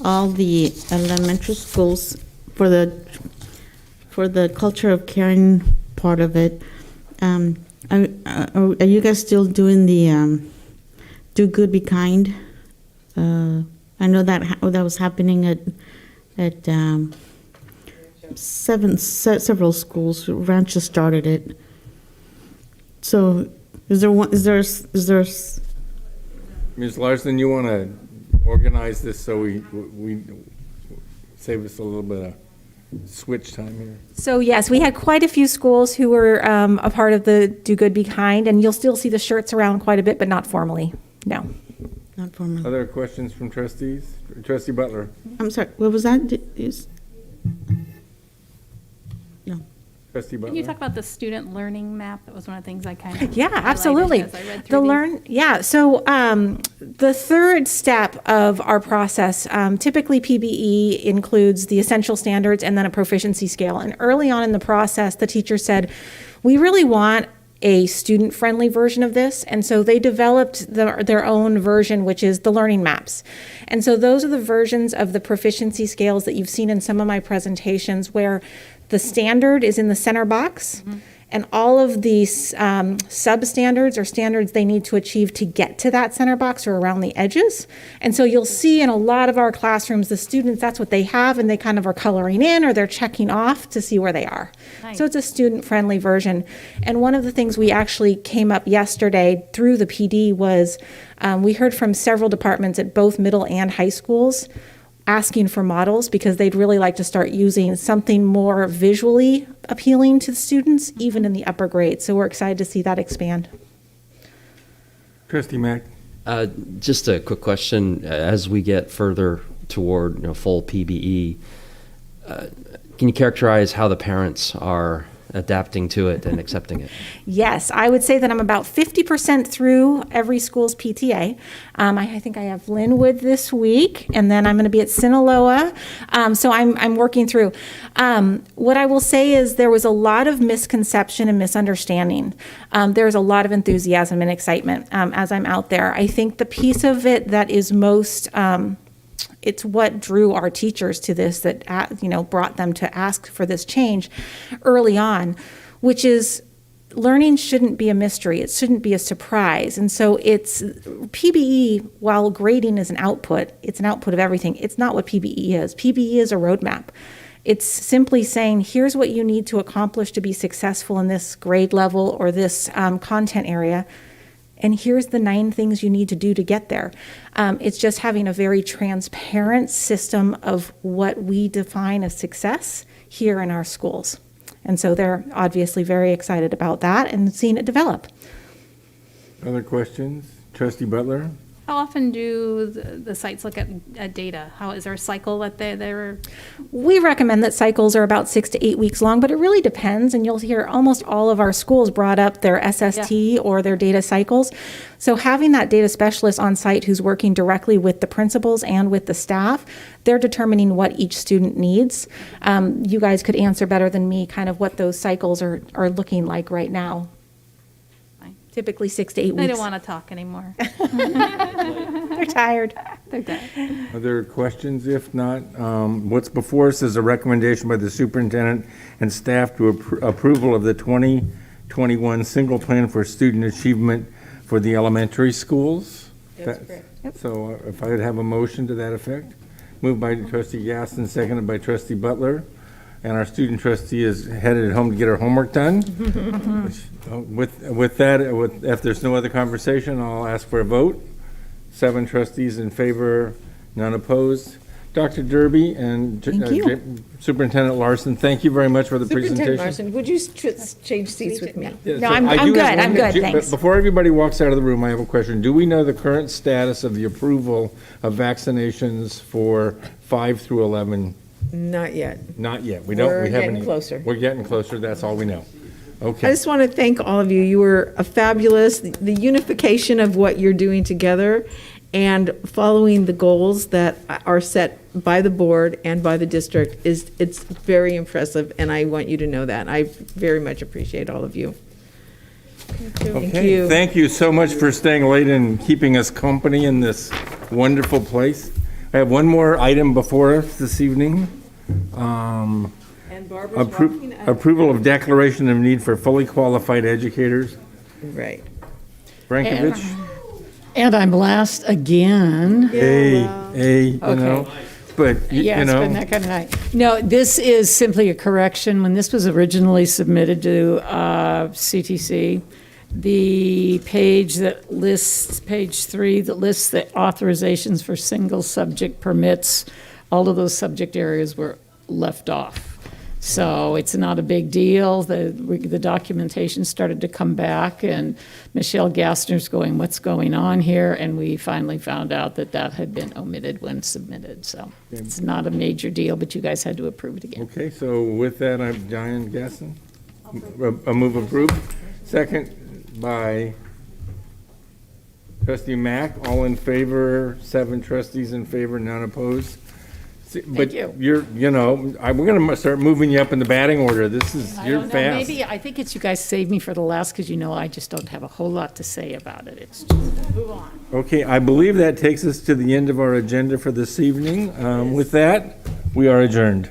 all the elementary schools for the culture of caring part of it. Are you guys still doing the do good, be kind? I know that that was happening at several schools. Rancho started it. So is there Ms. Larson, you want to organize this so we save us a little bit of switch time here? So yes, we had quite a few schools who were a part of the Do Good, Be Kind, and you'll still see the shirts around quite a bit, but not formally, no. Not formally. Other questions from trustees? Trustee Butler? I'm sorry, what was that? Trustee Butler? Can you talk about the student learning map? That was one of the things I kind of Yeah, absolutely. as I read through these. So the third step of our process, typically PBE includes the essential standards and then a proficiency scale. And early on in the process, the teacher said, we really want a student-friendly version of this. And so they developed their own version, which is the learning maps. And so those are the versions of the proficiency scales that you've seen in some of my presentations where the standard is in the center box, and all of these substandards or standards they need to achieve to get to that center box are around the edges. And so you'll see in a lot of our classrooms, the students, that's what they have, and they kind of are coloring in or they're checking off to see where they are. Nice. So it's a student-friendly version. And one of the things we actually came up yesterday through the PD was we heard from several departments at both middle and high schools asking for models because they'd really like to start using something more visually appealing to the students, even in the upper grades. So we're excited to see that expand. Trustee Mack? Just a quick question. As we get further toward full PBE, can you characterize how the parents are adapting to it and accepting it? Yes, I would say that I'm about 50% through every school's PTA. I think I have Linwood this week, and then I'm going to be at Sinaloa. So I'm working through. What I will say is there was a lot of misconception and misunderstanding. There's a lot of enthusiasm and excitement as I'm out there. I think the piece of it that is most it's what drew our teachers to this, that brought them to ask for this change early on, which is learning shouldn't be a mystery. It shouldn't be a surprise. And so it's PBE, while grading is an output, it's an output of everything. It's not what PBE is. PBE is a roadmap. It's simply saying, here's what you need to accomplish to be successful in this grade level or this content area. And here's the 9 things you need to do to get there. It's just having a very transparent system of what we define as success here in our schools. And so they're obviously very excited about that and seeing it develop. Other questions? Trustee Butler? How often do the sites look at data? How is there a cycle that they're? We recommend that cycles are about 6 to 8 weeks long, but it really depends. And you'll hear almost all of our schools brought up their SST or their data cycles. So having that data specialist on site who's working directly with the principals and with the staff, they're determining what each student needs. You guys could answer better than me kind of what those cycles are looking like right now. Typically 6 to 8 weeks. They don't want to talk anymore. They're tired. They're tired. Other questions? If not, what's before us is a recommendation by the superintendent and staff to approval of the 2021 single plan for student achievement for the elementary schools. That's correct. Yep. So if I could have a motion to that effect. Moved by Trustee Gaston, seconded by Trustee Butler. And our student trustee is headed home to get her homework done. With that, if there's no other conversation, I'll ask for a vote. 7 trustees in favor, none opposed. Dr. Derby and Superintendent Larson, thank you very much for the presentation. Larson, would you change seats with me? Yeah, No, so I'm I do good. have I'm one- good, thanks. Before everybody walks out of the room, I have a question. Do we know the current status of the approval of vaccinations for 5 through 11? Not yet. Not yet. We don't. We're We haven't. getting closer. We're getting closer. That's all we know. I Okay. just want to thank all of you. You were a fabulous, the unification of what you're doing together and following the goals that are set by the board and by the district it's very impressive, and I want you to know that. I very much appreciate all of you. Thank you. Thank you so much for staying late and keeping us company in this wonderful place. I have one more item before us this evening. And Barbara's walking out. Approval of declaration of need for fully qualified educators. Right. Brankovich? And I'm last again. You know, but, Yeah, you it's know. been that kind of night. No, this is simply a correction. When this was originally submitted to CTC, the page that lists, page 3, that lists the authorizations for single subject permits, all of those subject areas were left off. So it's not a big deal. The documentation started to come back, and Michelle Gassner's going, what's going on here? And we finally found out that that had been omitted when submitted. So it's not a major deal, but you guys had to approve it again. Okay, so with that, I'm Diane Gasson. A move approved. Second by Trustee Mack. All in favor, 7 trustees in favor, none opposed. But we're going to start moving you up in the batting order. You're fast. Maybe, I think it's you guys saved me for the last because I just don't have a whole lot to say about it. It's just move on. Okay, I believe that takes us to the end of our agenda for this evening. With that, we are adjourned.